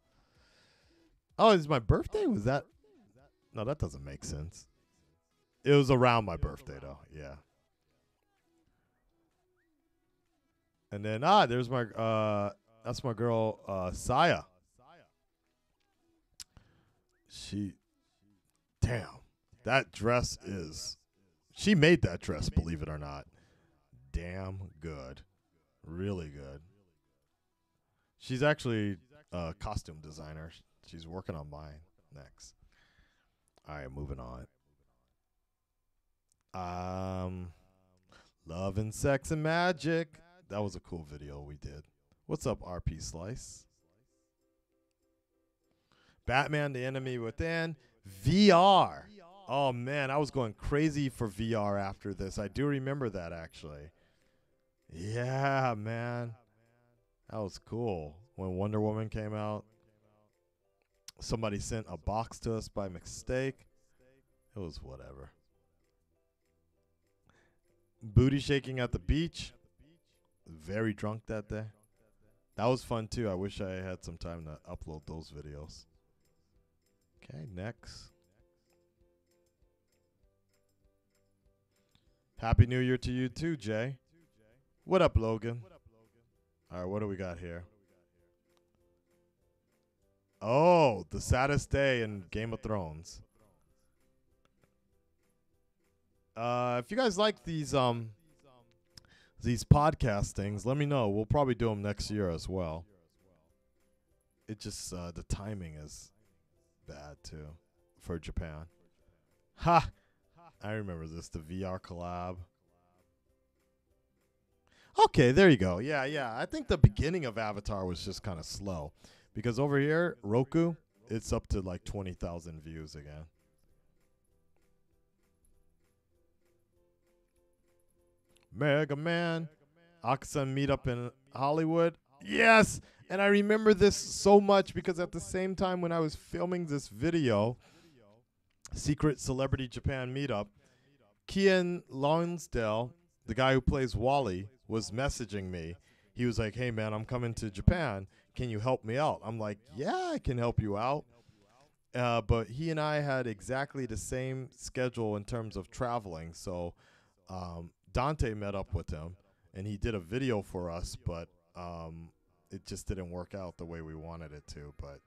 [SPEAKER 1] Oh, it's my birthday? Was that? No, that doesn't make sense. It was around my birthday, though. Yeah. And then, there's my, that's my girl, Saya. Damn. That dress she made that dress, believe it or not. Damn good. Really good. She's actually a costume designer. She's working on mine next. All right, moving on. Love and Sex and Magic. That was a cool video we did. What's up, RP Slice? Batman, the Enemy Within. VR. Oh, man, I was going crazy for VR after this. I do remember that, actually. Yeah, man. That was cool. When Wonder Woman came out, somebody sent a box to us by mistake. It was whatever. Booty shaking at the beach. Very drunk that day. That was fun, too. I wish I had some time to upload those videos. Okay, next. Happy New Year to you, too, Jay. What up, Logan? All right, what do we got here? Oh, the saddest day in Game of Thrones. If you guys like these podcast things, let me know. We'll probably do them next year as well. It just the timing is bad too for Japan. Ha! I remember this, the VR collab. Okay, there you go. Yeah. I think the beginning of Avatar was just kind of slow. Because over here, Roku, it's up to like 20,000 views again. Mega Man. Akasan meetup in Hollywood. Yes! And I remember this so much because at the same time when I was filming this video, Secret Celebrity Japan meetup, Kian Lonsdale, the guy who plays Wally, was messaging me. He was like, hey, man, I'm coming to Japan. Can you help me out? I'm like, yeah, I can help you out. But he and I had exactly the same schedule in terms of traveling. So Dante met up with him, and he did a video for us, but it just didn't work out the way we wanted it to. But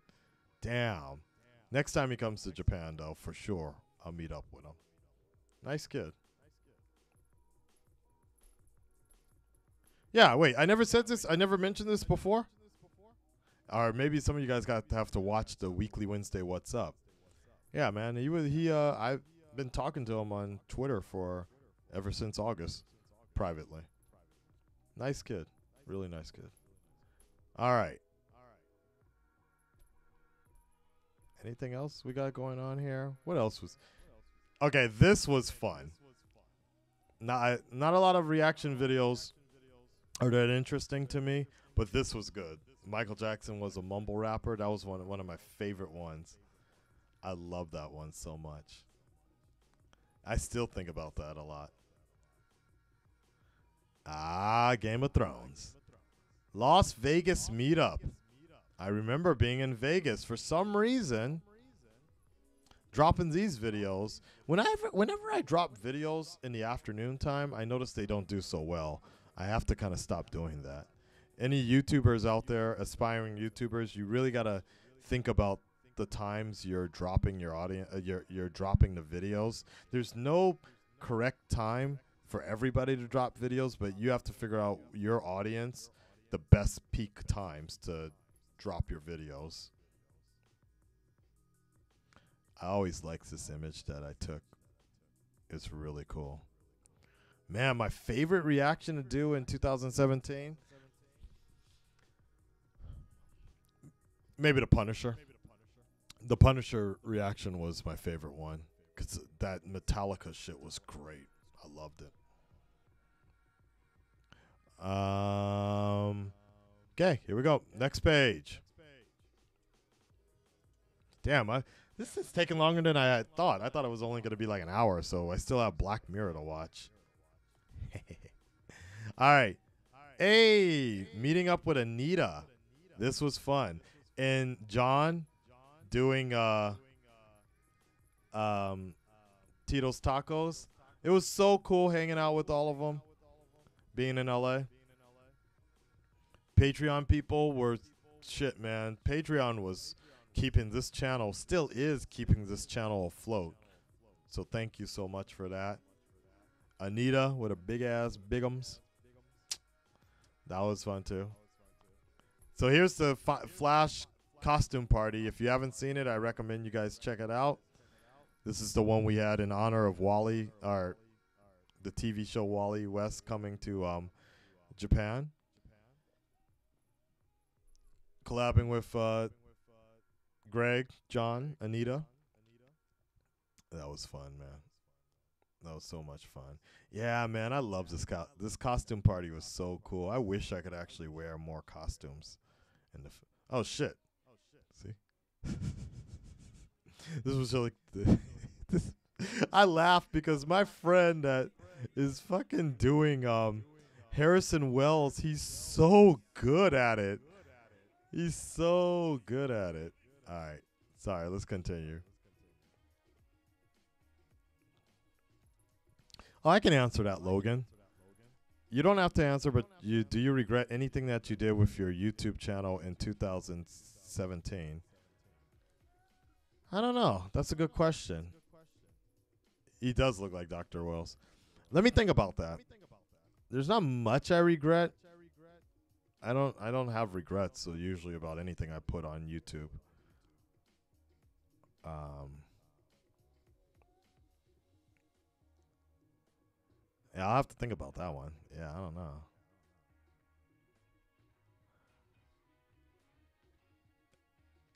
[SPEAKER 1] damn. Next time he comes to Japan, though, for sure, I'll meet up with him. Nice kid. Yeah, wait, I never said this. I never mentioned this before. Or maybe some of you guys have to watch the Weekly Wednesday What's Up. Yeah, man. I've been talking to him on Twitter for ever since August, privately. Nice kid, really nice kid. All right. Anything else we got going on here? What else was? Okay, this was fun. Not a lot of reaction videos are that interesting to me, but this was good. Michael Jackson was a mumble rapper. That was one of my favorite ones. I love that one so much. I still think about that a lot. Ah, Game of Thrones. Las Vegas meetup. I remember being in Vegas for some reason, dropping these videos. Whenever I drop videos in the afternoon time, I notice they don't do so well. I have to kind of stop doing that. Any YouTubers out there, aspiring YouTubers, you really gotta think about the times you're dropping your audience, you're dropping the videos. There's no correct time for everybody to drop videos, but you have to figure out your audience, the best peak times to drop your videos. I always liked this image that I took. It's really cool. Man, my favorite reaction to do in 2017, maybe the Punisher. The Punisher reaction was my favorite one because that Metallica shit was great. I loved it. Okay, here we go. Next page. Damn, this is taking longer than I had thought. I thought it was only going to be like an hour, so I still have Black Mirror to watch. All right. Hey, meeting up with Anita. This was fun. And John doing um Tito's Tacos. It was so cool hanging out with all of them, being in LA. Patreon people were shit, man. Patreon was keeping this channel, still is keeping this channel afloat. So thank you so much for that. Anita with a big ass bigums. That was fun too. So here's the Flash costume party. If you haven't seen it, I recommend you guys check it out. This is the one we had in honor of Wally, or the TV show Wally West coming to Japan. Collabing with Greg, John, Anita. That was fun, man. That was so much fun. Yeah, man, I love this costume party was so cool. I wish I could actually wear more costumes. In the oh shit! See, this was really this. I laughed because my friend that is fucking doing Harrison Wells. He's so good at it. He's so good at it. All right, sorry. Let's continue. Oh, I can answer that, Logan. You don't have to answer, but do you regret anything that you did with your YouTube channel in 2017? I don't know. That's a good question. He does look like Dr. Wells. Let me think about that. There's not much I regret. I don't have regrets usually about anything I put on YouTube. Yeah, I'll have to think about that one. Yeah, I don't know.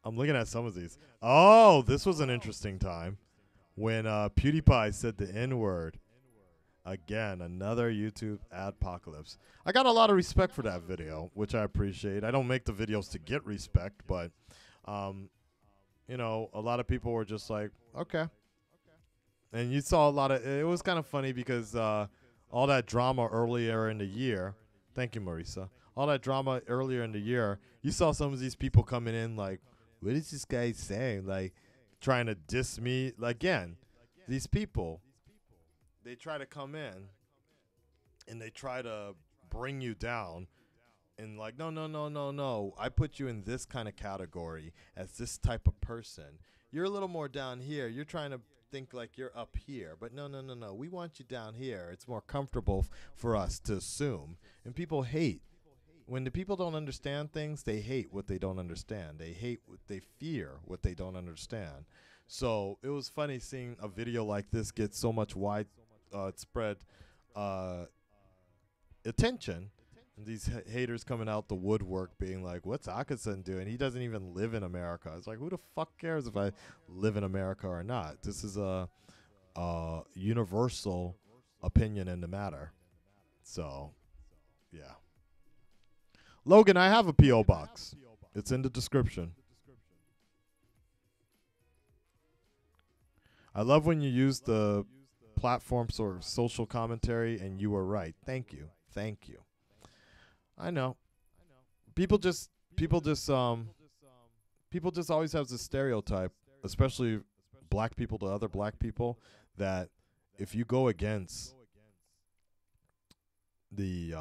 [SPEAKER 1] I'm looking at some of these. Oh, this was an interesting time when PewDiePie said the N word. Again, another YouTube adpocalypse. I got a lot of respect for that video, which I appreciate. I don't make the videos to get respect, but, a lot of people were just like, okay. And you saw a lot of, it was kind of funny because all that drama earlier in the year, thank you, Marisa, all that drama earlier in the year, you saw some of these people coming in like, what is this guy saying? Like, trying to diss me. Again, these people, they try to come in and they try to bring you down and like, no, no, no, no, no. I put you in this kind of category as this type of person. You're a little more down here. You're trying to think like you're up here. But no, no, no, no. We want you down here. It's more comfortable for us to assume. And people hate. When the people don't understand things, they hate what they don't understand. They hate what they fear what they don't understand. So it was funny seeing a video like this get so much wide spread uh, attention. And these haters coming out the woodwork being like, what's Akasan doing? He doesn't even live in America. It's like, who the fuck cares if I live in America or not? This is a universal opinion in the matter. So, yeah. Logan, I have a P.O. box. It's in the description. I love when you use the platform sort of social commentary, and you were right. Thank you. Thank you. I know. People just always have this stereotype, especially black people to other black people, that if you go against the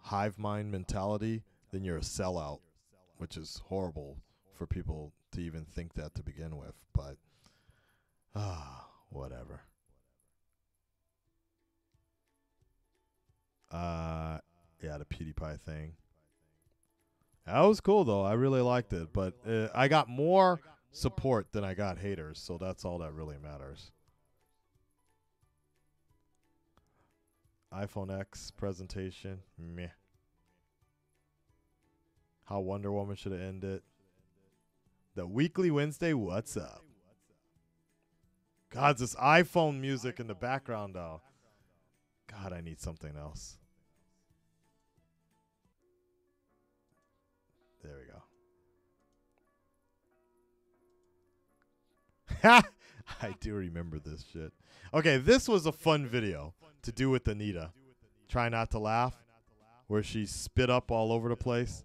[SPEAKER 1] hive mind mentality, then you're a sellout, which is horrible for people to even think that to begin with. But whatever. Yeah, the PewDiePie thing. That was cool though. I really liked it, but I got more support than I got haters, so that's all that really matters. iPhone X presentation, meh. How Wonder Woman should have ended. The Weekly Wednesday, what's up? God, this iPhone music in the background though. God, I need something else. There we go. I do remember this shit. Okay, this was a fun video to do with Anita. Try not to laugh, where she spit up all over the place.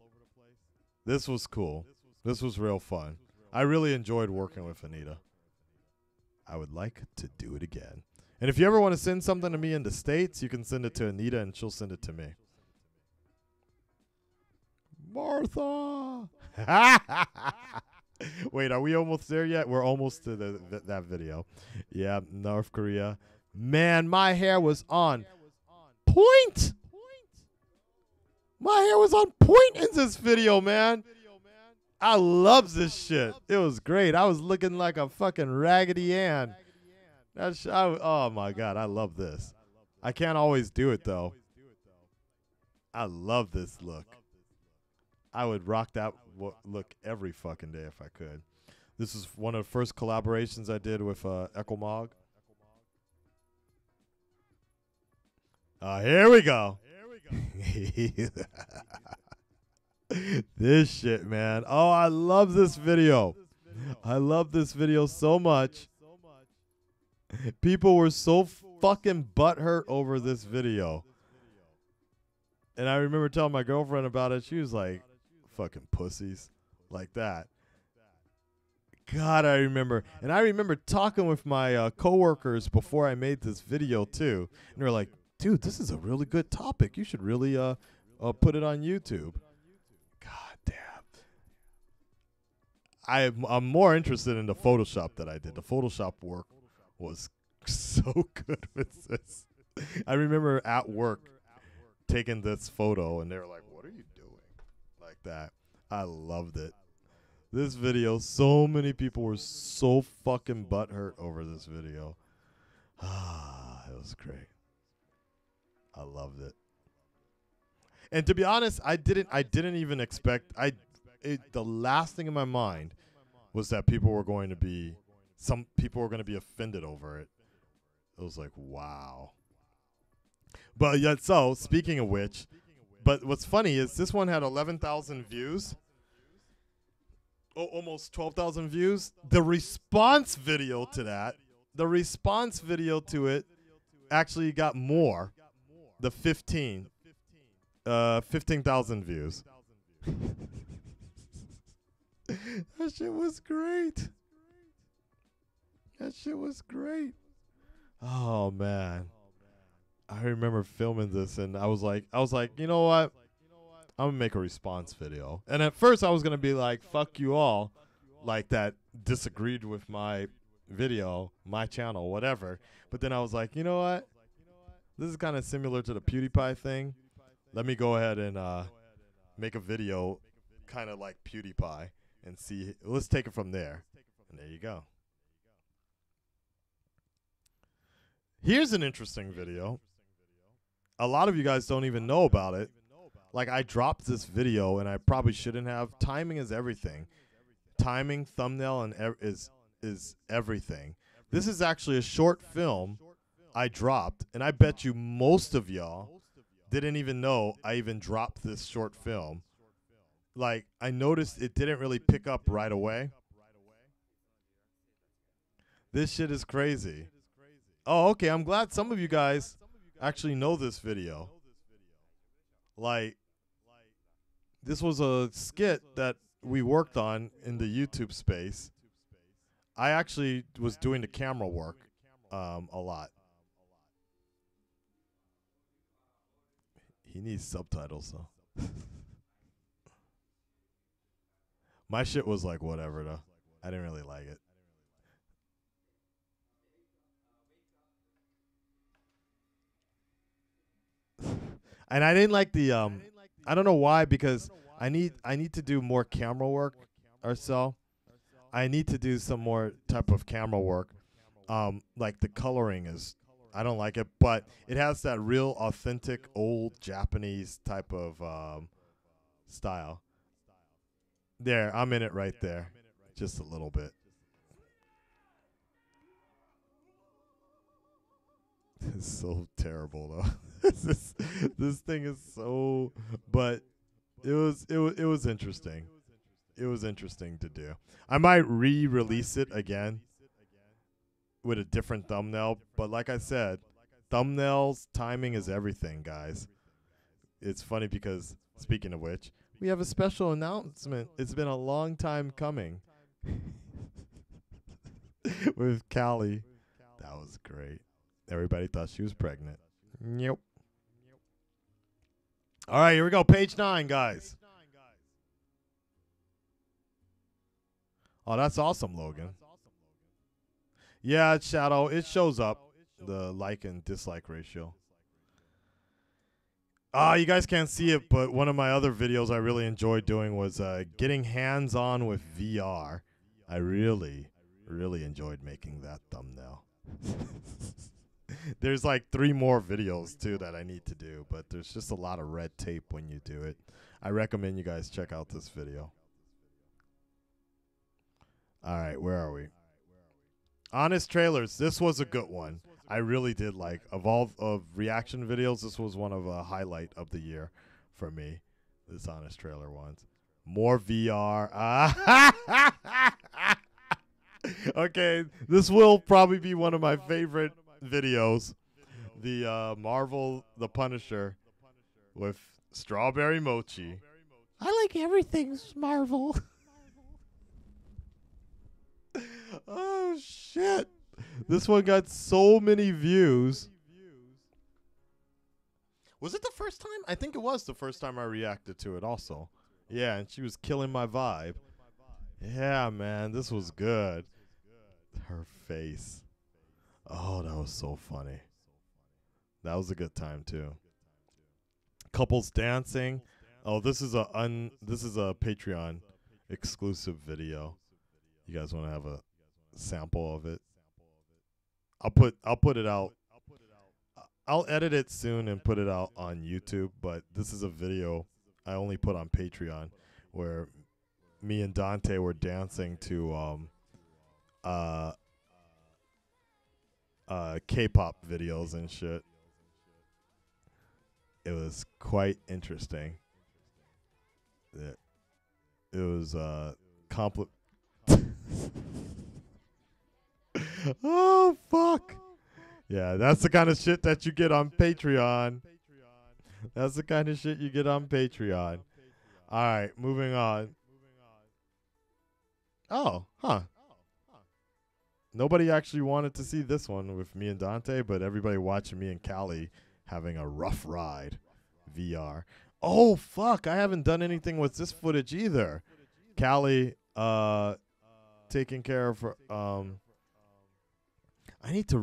[SPEAKER 1] This was cool. This was real fun. I really enjoyed working with Anita. I would like to do it again. And if you ever want to send something to me in the States, you can send it to Anita and she'll send it to me. Martha! Wait, are we almost there yet? We're almost to that video. Yeah, North Korea. Man, my hair was on point! My hair was on point in this video, man. I love this shit. It was great. I was looking like a fucking Raggedy Ann. Oh my God, I love this. I can't always do it though. I love this look. I would rock that look every fucking day if I could. This is one of the first collaborations I did with Ekomog. Here we go. This shit, man. Oh, I love this video. I love this video so much. People were so fucking butthurt over this video. And I remember telling my girlfriend about it. She was like, fucking pussies. Like that. God, I remember. And I remember talking with my coworkers before I made this video, too. And they were like, dude, this is a really good topic. You should really put it on YouTube. God damn. I'm more interested in the Photoshop that I did. The Photoshop work was so good with this. I remember at work taking this photo, and they were like, what are you doing? Like that. I loved it. This video, so many people were so fucking butthurt over this video. It was great. I loved it. And to be honest, I didn't even expect. The last thing in my mind was that some people were going to be offended over it. It was like, wow. But yet, so speaking of which, but what's funny is this one had 11,000 views. Oh, almost 12,000 views. The response video to it actually got more. The 15,000 views. That shit was great. That shit was great. Oh man. I remember filming this and I was like, you know what? I'm gonna make a response video. And at first I was gonna be like, fuck you all, like that disagreed with my video, my channel, whatever. But then I was like, you know what? This is kind of similar to the PewDiePie thing. Let me go ahead and make a video kind of like PewDiePie and see. Let's take it from there. And there you go. Here's an interesting video. A lot of you guys don't even know about it. Like, I dropped this video and I probably shouldn't have. Timing is everything. Timing, thumbnail, and is everything. This is actually a short film I dropped, and I bet you most of y'all didn't even know I even dropped this short film. Like, I noticed it didn't really pick up right away. This shit is crazy. Oh, okay. I'm glad some of you guys actually know this video. Like, this was a skit that we worked on in the YouTube space. I actually was doing the camera work a lot. He needs subtitles, though. My shit was like whatever, though. I didn't really like it. And I didn't like the I don't know why, because I need to do more camera work or so. I need to do some more type of camera work. Like the coloring is, I don't like it, but it has that real authentic old Japanese type of style. There, I'm in it right there. Just a little bit. It's so terrible though. this thing is so, but it was interesting. It was interesting to do. I might re-release it again with a different thumbnail, but like I said, thumbnails, timing is everything, guys. It's funny because, speaking of which, we have a special announcement. It's been a long time coming. With Callie. That was great. Everybody thought she was pregnant. Yep. All right, here we go. Page 9, guys. Oh, that's awesome, Logan. Yeah, it's Shadow. It shows up, the like and dislike ratio. You guys can't see it, but one of my other videos I really enjoyed doing was getting hands-on with VR. I really, really enjoyed making that thumbnail. There's like 3 more videos, too, that I need to do, but there's just a lot of red tape when you do it. I recommend you guys check out this video. All right, where are we? Honest trailers. This was a good one. I really did like. Of all of reaction videos, this was one of a highlight of the year for me. This honest trailer ones. More VR. Okay, this will probably be one of my favorite videos. The Marvel The Punisher with strawberry mochi. I like everything Marvel. Oh shit. This one got so many views. Was it the first time? I think it was the first time I reacted to it also. Yeah, and she was killing my vibe. Yeah, man, this was good. Her face. Oh, that was so funny. That was a good time too. Couples dancing. Oh, this is a Patreon exclusive video. You guys want to have a sample of it? I'll put it out. I'll edit it soon and put it out on YouTube, but this is a video I only put on Patreon where me and Dante were dancing to K-pop videos and shit. It was quite interesting. It was Oh fuck. Yeah, that's the kind of shit that you get on Patreon. That's the kind of shit you get on Patreon. All right, moving on. Oh, huh. Nobody actually wanted to see this one with me and Dante, but everybody watching me and Callie having a rough ride. VR. Oh, fuck. I haven't done anything with this footage either. Callie taking care of her. I need to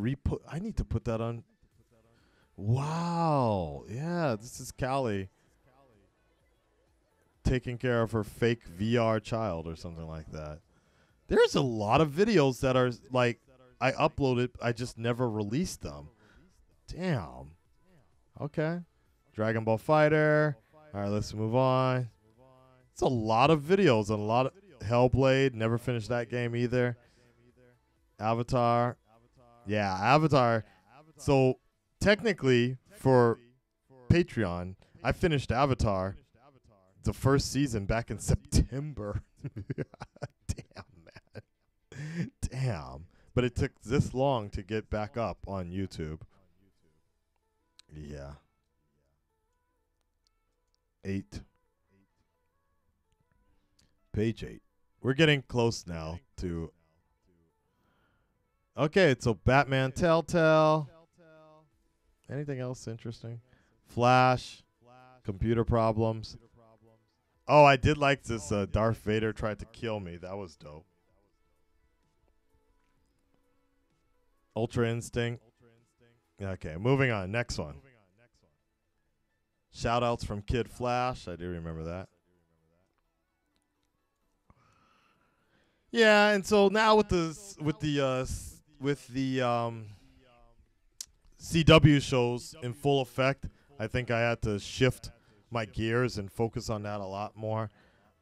[SPEAKER 1] put that on. Wow. Yeah, this is Callie taking care of her fake VR child or something like that. There's a lot of videos that are like I uploaded, I just never released them. Damn. Okay. Dragon Ball Fighter. All right, let's move on. It's a lot of videos, a lot of Hellblade. Never finished that game either. Avatar. Yeah, Avatar. So technically, for Patreon, I finished Avatar, the first season, back in September. Damn, man. Damn. But it took this long to get back up on YouTube. Yeah. 8. Page 8. We're getting close now to. Okay, so Batman Telltale. Anything else interesting? Flash. Computer problems. Oh, I did like this. Darth Vader tried to kill me. That was dope. Ultra Instinct. Okay, moving on. Next one. Shout outs from Kid Flash. I do remember that. Yeah, and so now with the CW shows in full effect, I think I had to shift my gears and focus on that a lot more.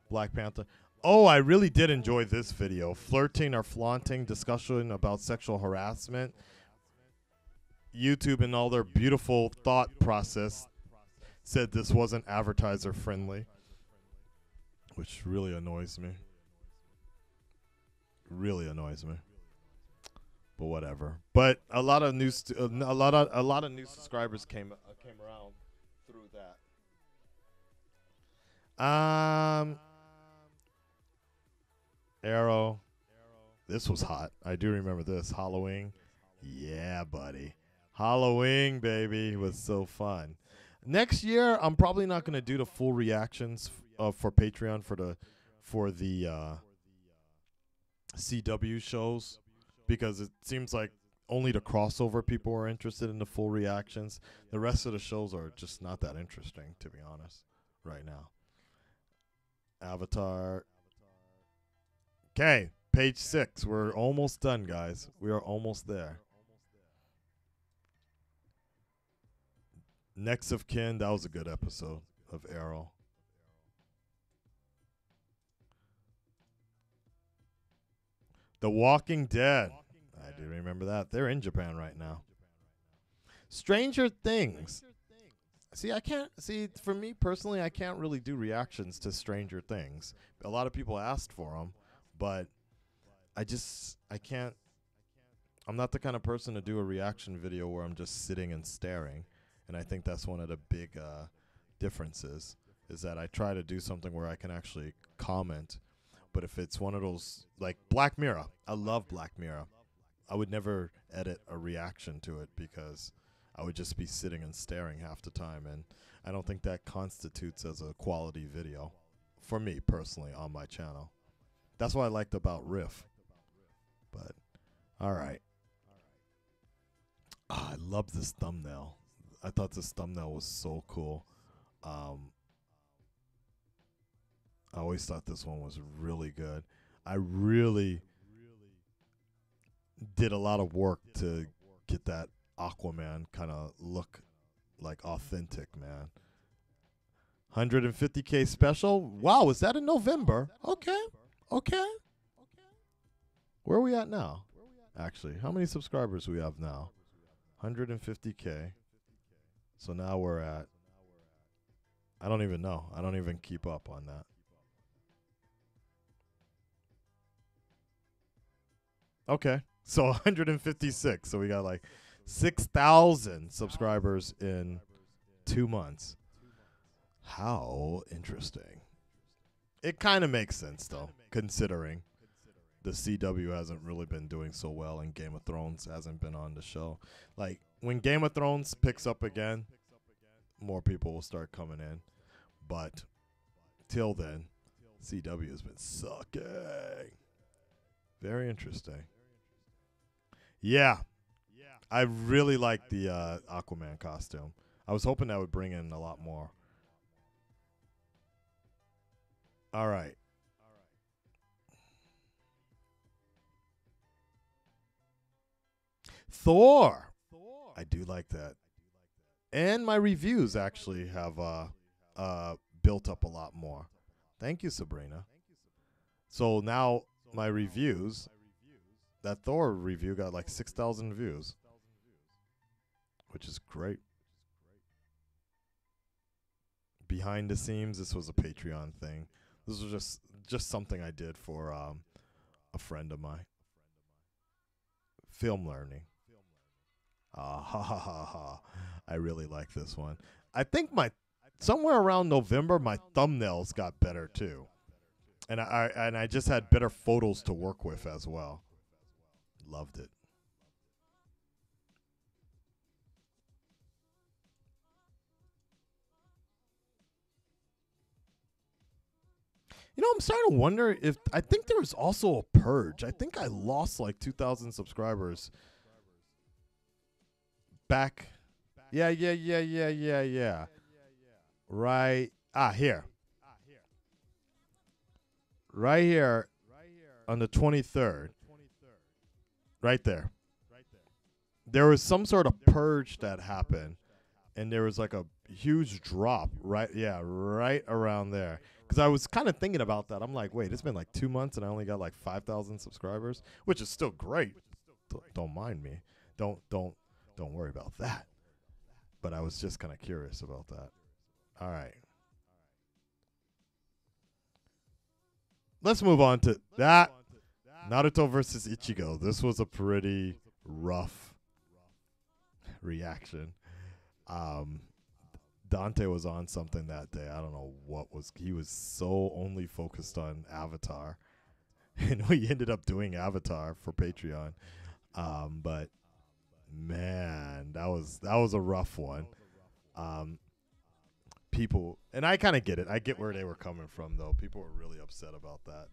[SPEAKER 1] Black Panther. Oh, I really did enjoy this video. Flirting or flaunting, discussion about sexual harassment. YouTube and all their beautiful thought process said this wasn't advertiser friendly, which really annoys me. Really annoys me. But whatever. But a lot of new a lot of new subscribers came around through that. Arrow. This was hot. I do remember this. Halloween. Yeah, buddy. Halloween, baby, was so fun. Next year, I'm probably not going to do the full reactions for Patreon for the CW shows, because it seems like only the crossover people are interested in the full reactions. The rest of the shows are just not that interesting, to be honest, right now. Avatar. Okay, page 6. We're almost done, guys. We are almost there. Next of Kin. That was a good episode of Arrow. The Walking Dead. I do remember that. They're in Japan right now. Stranger Things. See, for me personally, I can't really do reactions to Stranger Things. A lot of people asked for them, but I can't. I'm not the kind of person to do a reaction video where I'm just sitting and staring. And I think that's one of the big differences, is that I try to do something where I can actually comment. But if it's one of those, like Black Mirror, I love Black Mirror. I would never edit a reaction to it because I would just be sitting and staring half the time. And I don't think that constitutes as a quality video for me personally on my channel. That's what I liked about Riff. But, all right. Oh, I love this thumbnail. I thought this thumbnail was so cool. I always thought this one was really good. I really did a lot of work to get that Aquaman kind of look like authentic, man. 150K special? Wow, is that in November? Okay. Where are we at now? Actually, how many subscribers do we have now? 150K. So now we're at, I don't even know. I don't even keep up on that. Okay. So 156. So we got like 6,000 subscribers in 2 months. How interesting. It kind of makes sense, though, considering the CW hasn't really been doing so well and Game of Thrones hasn't been on the show. Like, when Game of Thrones picks up again, more people will start coming in. But till then, CW has been sucking. Very interesting. Yeah. I really like the Aquaman costume. I was hoping that would bring in a lot more. All right. Thor. I do like that. And my reviews actually have built up a lot more. Thank you, Sabrina. So now my reviews, that Thor review got like 6,000 views, which is great. Behind the scenes, this was a Patreon thing. This was just something I did for a friend of mine. Film learning. Ah, ha ha ha ha. I really like this one. I think somewhere around November my thumbnails got better too. And I just had better photos to work with as well. Loved it. You know, I'm starting to wonder if I think there was also a purge. I think I lost like 2,000 subscribers back. Yeah. Right. Here. Right here on the 23rd. Right there. There was some sort of purge that happened, and there was like a huge drop right around there. Because I was kind of thinking about that. I'm like, wait, it's been like 2 months and I only got like 5,000 subscribers, which is still great. Don't mind me. Don't worry about that. But I was just kind of curious about that. All right. Let's move on to that. Naruto versus Ichigo. This was a pretty rough reaction. Dante was on something that day. I don't know what was. He was so only focused on Avatar, and we ended up doing Avatar for Patreon. But man, that was a rough one. People, and I kind of get it. I get where they were coming from, though. People were really upset about that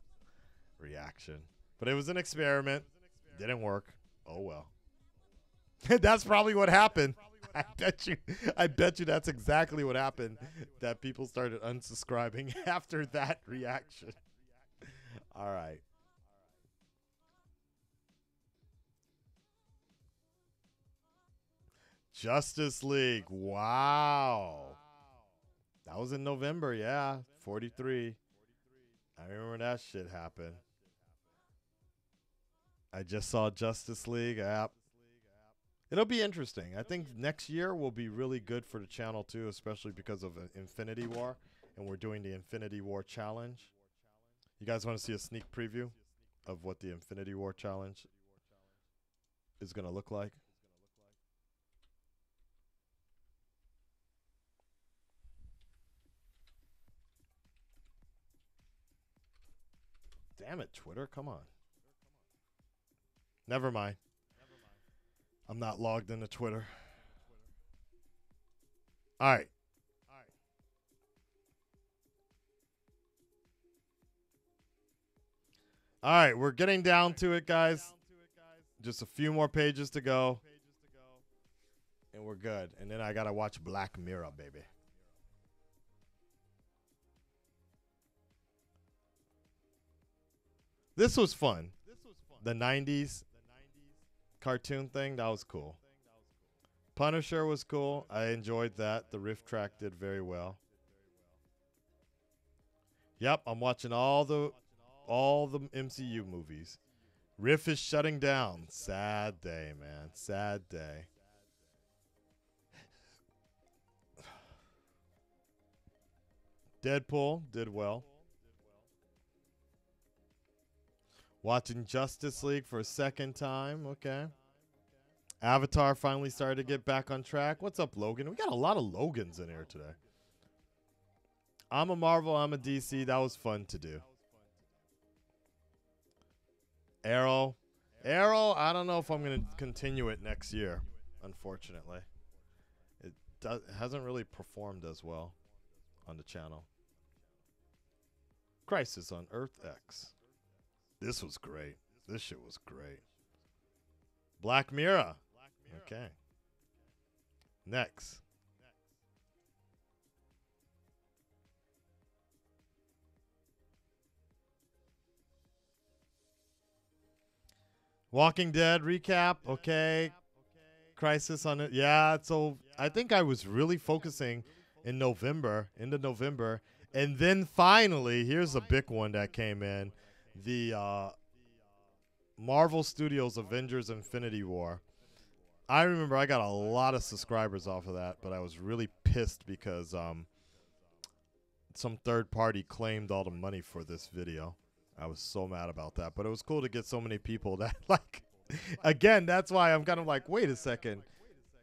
[SPEAKER 1] reaction. But it was an experiment. Didn't work. Oh well. That's probably what happened. I bet you that's exactly what happened. That people started unsubscribing after that reaction. All right. Justice League. Wow. That was in November, yeah. 43. I remember that shit happened. I just saw Justice League app. It'll be interesting. I think next year will be really good for the channel too, especially because of Infinity War, and we're doing the Infinity War challenge. You guys want to see a sneak preview of what the Infinity War challenge is going to look like? Damn it, Twitter, come on. Never mind. I'm not logged into Twitter. All right. All right, we're getting down to it, guys. Just a few more pages to go. And we're good. And then I got to watch Black Mirror, baby. This was fun. The 90s cartoon thing, that was cool. Punisher was cool. I enjoyed that. The riff track did very well. Yep, I'm watching all the MCU movies. Riff is shutting down. Sad day, man. Sad day. Deadpool did well. Watching Justice League for a second time. Okay. Avatar finally started to get back on track. What's up, Logan? We got a lot of Logans in here today. I'm a Marvel. I'm a DC. That was fun to do. Arrow. I don't know if I'm going to continue it next year, unfortunately. It hasn't really performed as well on the channel. Crisis on Earth X. This was great. This shit was great. Black Mirror. Okay. Next. Walking Dead recap. Okay. crisis on it. Yeah, so I think I was really focusing in November, into November, and then finally, here's a big one that came in, the Marvel Studios Avengers Infinity War. I remember I got a lot of subscribers off of that, but I was really pissed because some third party claimed all the money for this video. I was so mad about that, but it was cool to get so many people that like. Again, that's why I'm kind of like, wait a second.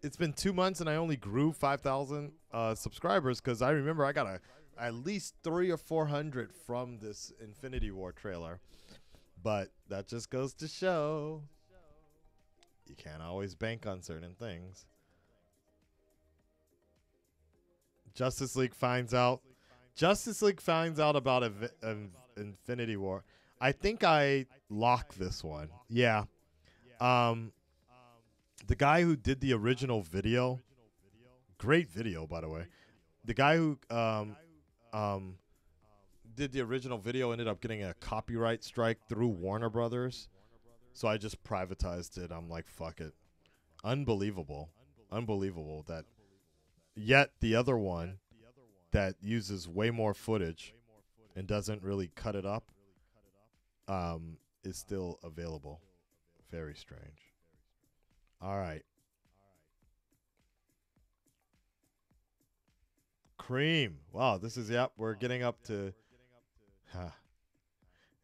[SPEAKER 1] It's been 2 months and I only grew 5,000 subscribers because I remember I got at least 300 or 400 from this Infinity War trailer. But that just goes to show you can't always bank on certain things. Justice League finds out. Justice League finds out about Infinity War. I think I locked this one. Yeah. The guy who did the original video, great video by the way. The guy who did the original video ended up getting a copyright strike through Warner Brothers. So I just privatized it. I'm like, fuck it. Unbelievable. Unbelievable that yet the other one that uses way more footage and doesn't really cut it up is still available. Very strange. All right. Cream. Wow, this is, yep, we're getting up to...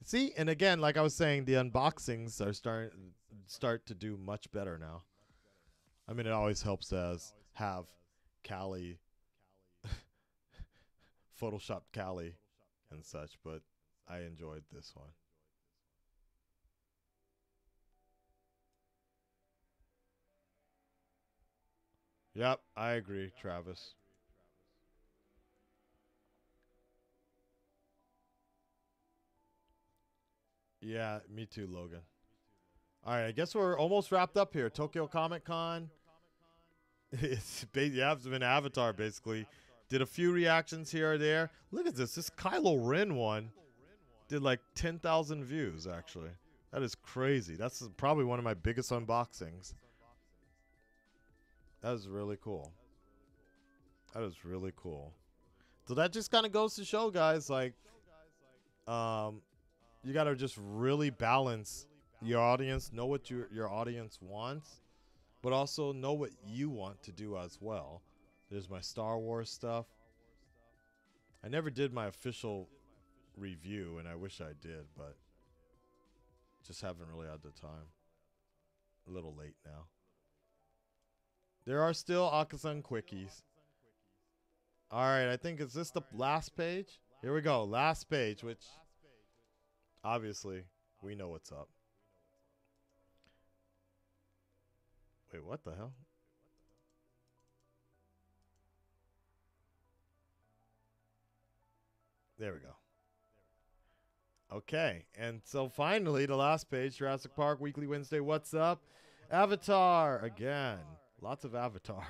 [SPEAKER 1] See, and again, like I was saying, the unboxings are start to do much better now. I mean, it always helps to have Callie, Photoshop Callie and such, but I enjoyed this one. Yep, I agree, Travis. Yeah, me too, Logan. All right, I guess we're almost wrapped up here. Tokyo Comic Con. Yeah, it's been Avatar, basically. Did a few reactions here or there. Look at this. This Kylo Ren one did like 10,000 views, actually. That is crazy. That's probably one of my biggest unboxings. That is really cool. That is really cool. So that just kind of goes to show, guys, like, you got to just really balance your audience, know what your audience wants, but also know what you want to do as well. There's my Star Wars stuff. I never did my official review, and I wish I did, but just haven't really had the time. A little late now. There are still Akasan quickies. All right, I think, is this the last page? Here we go, last page, which obviously we know what's up. Wait, what the hell? There we go. Okay, and so finally, the last page, Jurassic Park, Weekly Wednesday, what's up? Avatar, again. Lots of Avatar.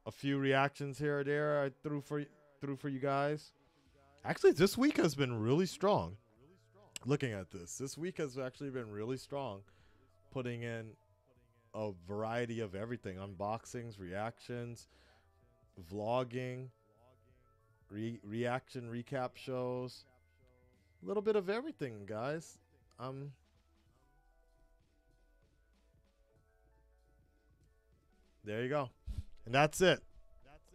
[SPEAKER 1] A few reactions here or there I threw for you guys. Actually, this week has been really strong. Looking at this week has actually been really strong. Putting in a variety of everything. Unboxings, reactions, vlogging, reaction recap shows. A little bit of everything, guys. There you go. And that's it.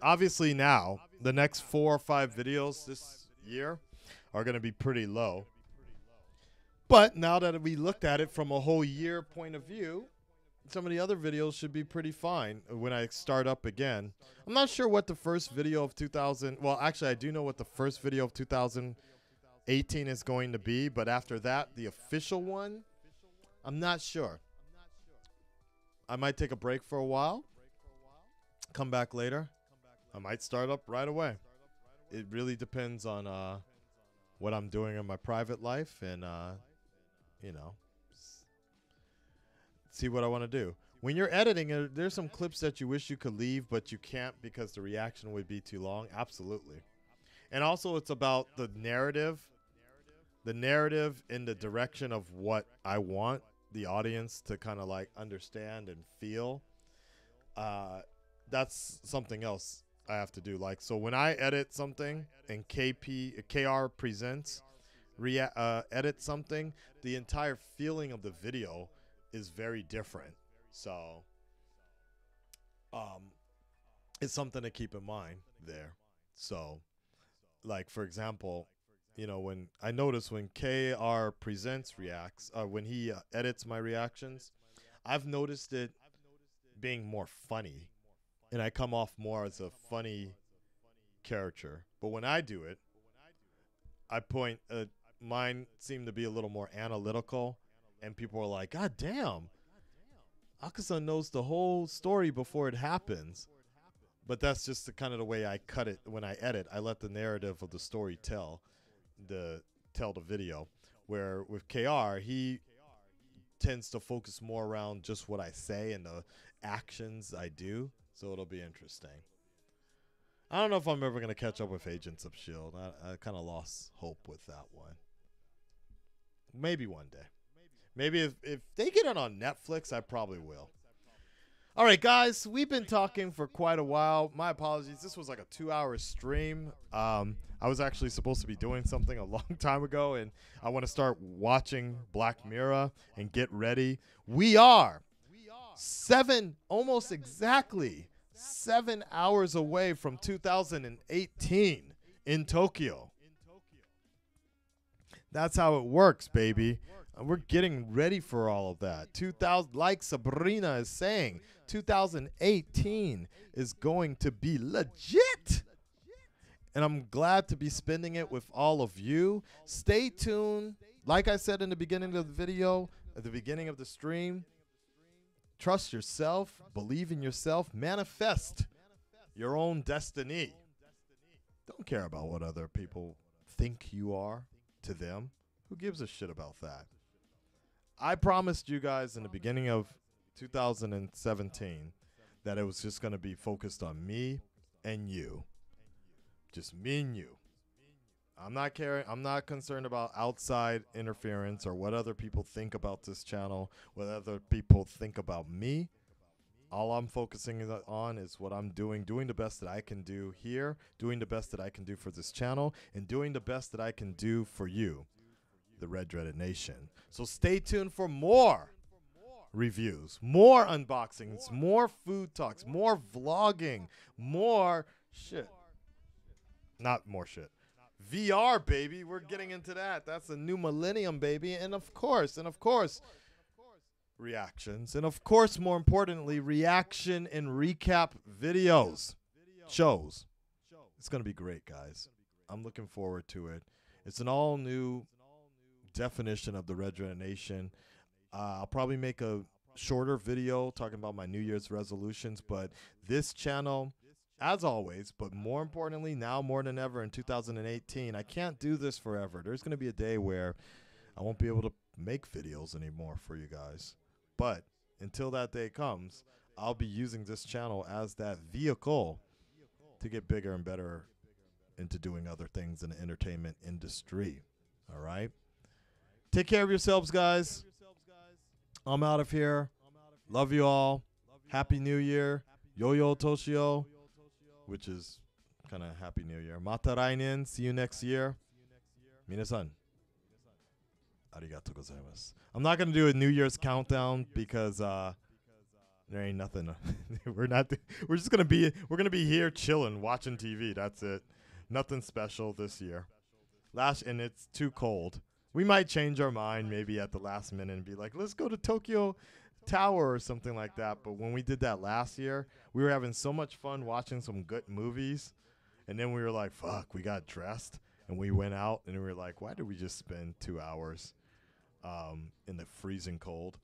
[SPEAKER 1] Obviously now, the next 4 or 5 videos this year are going to be pretty low. But now that we looked at it from a whole year point of view, some of the other videos should be pretty fine when I start up again. I'm not sure what the first video of 2000... Well, actually, I do know what the first video of 2018 is going to be. But after that, the official one, I'm not sure. I might take a break for a while. Come back later. I might start up right away. It really depends on what I'm doing in my private life and, you know, see what I want to do. When you're editing, there's some clips that you wish you could leave, but you can't because the reaction would be too long. Absolutely. And also it's about the narrative in the direction of what I want. the audience to kind of like understand and feel, uh, that's something else I have to do. Like, so when I edit something and KR presents, edit something, the entire feeling of the video is very different. So, um, it's something to keep in mind there. So, like for example, when I notice when KR presents reacts, when he edits my reactions, I've noticed it being more funny, and I come off more as a funny character. But when I do it, I point. Mine seem to be a little more analytical, and people are like, "God damn, Akasan knows the whole story before it happens." But that's just the kind of the way I cut it when I edit. I let the narrative of the story tell the video. Where with KR, he tends to focus more around just what I say and the actions I do. So it'll be interesting. I don't know if I'm ever gonna catch up with Agents of Shield. I kind of lost hope with that one. Maybe one day. Maybe if they get it on Netflix, I probably will. All right, guys, we've been talking for quite a while. My apologies. This was like a 2-hour stream. I was actually supposed to be doing something a long time ago, and I want to start watching Black Mirror and get ready. We are almost exactly 7 hours away from 2018 in Tokyo. That's how it works, baby. We're getting ready for all of that. 2000, like Sabrina is saying, 2018 is going to be legit. And I'm glad to be spending it with all of you. Stay tuned. Like I said in the beginning of the video, at the beginning of the stream, trust yourself, believe in yourself, manifest your own destiny. Don't care about what other people think you are to them. Who gives a shit about that? I promised you guys in the beginning of 2017 that it was just going to be focused on me and you. Just me and you. I'm not concerned about outside interference or what other people think about this channel, what other people think about me. All I'm focusing on is what I'm doing the best that I can do here, doing the best that I can do for this channel, and doing the best that I can do for you, the Red Dreaded Nation. So stay tuned for more reviews, more unboxings, more food talks, more vlogging, more shit. Not more shit. VR, baby. We're getting into that. That's the new millennium, baby. And of course, reactions. And of course, more importantly, reaction and recap videos. Shows. It's going to be great, guys. I'm looking forward to it. It's an all new definition of the Red Dreaded Nation. I'll probably make a shorter video talking about my New Year's resolutions, but this channel, as always, but more importantly, now more than ever in 2018, I can't do this forever. There's going to be a day where I won't be able to make videos anymore for you guys. But until that day comes, I'll be using this channel as that vehicle to get bigger and better into doing other things in the entertainment industry. All right? Take care of yourselves, guys. I'm out of here. Love you all. Happy New Year. Yo-yo Toshio, which is kind of Happy New Year. Mata rainen. See you next year. Minasan, arigatou gozaimasu. I'm not going to do a New Year's countdown because there ain't nothing. We're just going to be here chilling, watching TV. That's it. Nothing special this year. And it's too cold. We might change our mind maybe at the last minute and be like, let's go to Tokyo Tower or something like that. But when we did that last year, we were having so much fun watching some good movies. And then we were like, fuck, we got dressed and we went out and we were like, why did we just spend 2 hours in the freezing cold?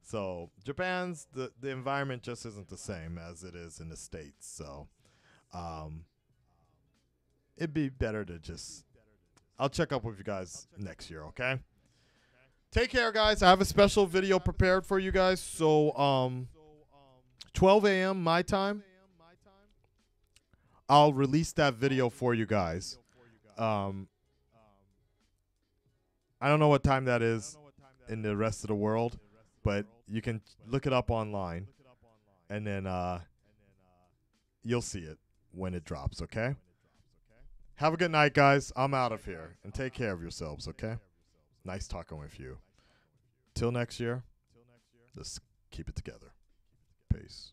[SPEAKER 1] So Japan's, the environment just isn't the same as it is in the States. So it'd be better to just, I'll check up with you guys next year, okay? Take care, guys. I have a special video prepared for you guys. So 12 a.m. my time, I'll release that video for you guys. I don't know what time that is in the rest of the world, but you can look it up online, and then you'll see it when it drops. Okay. Have a good night, guys. I'm out of here, and take care of yourselves. Okay. Nice talking with you. Till next year. Let's keep it together. Peace.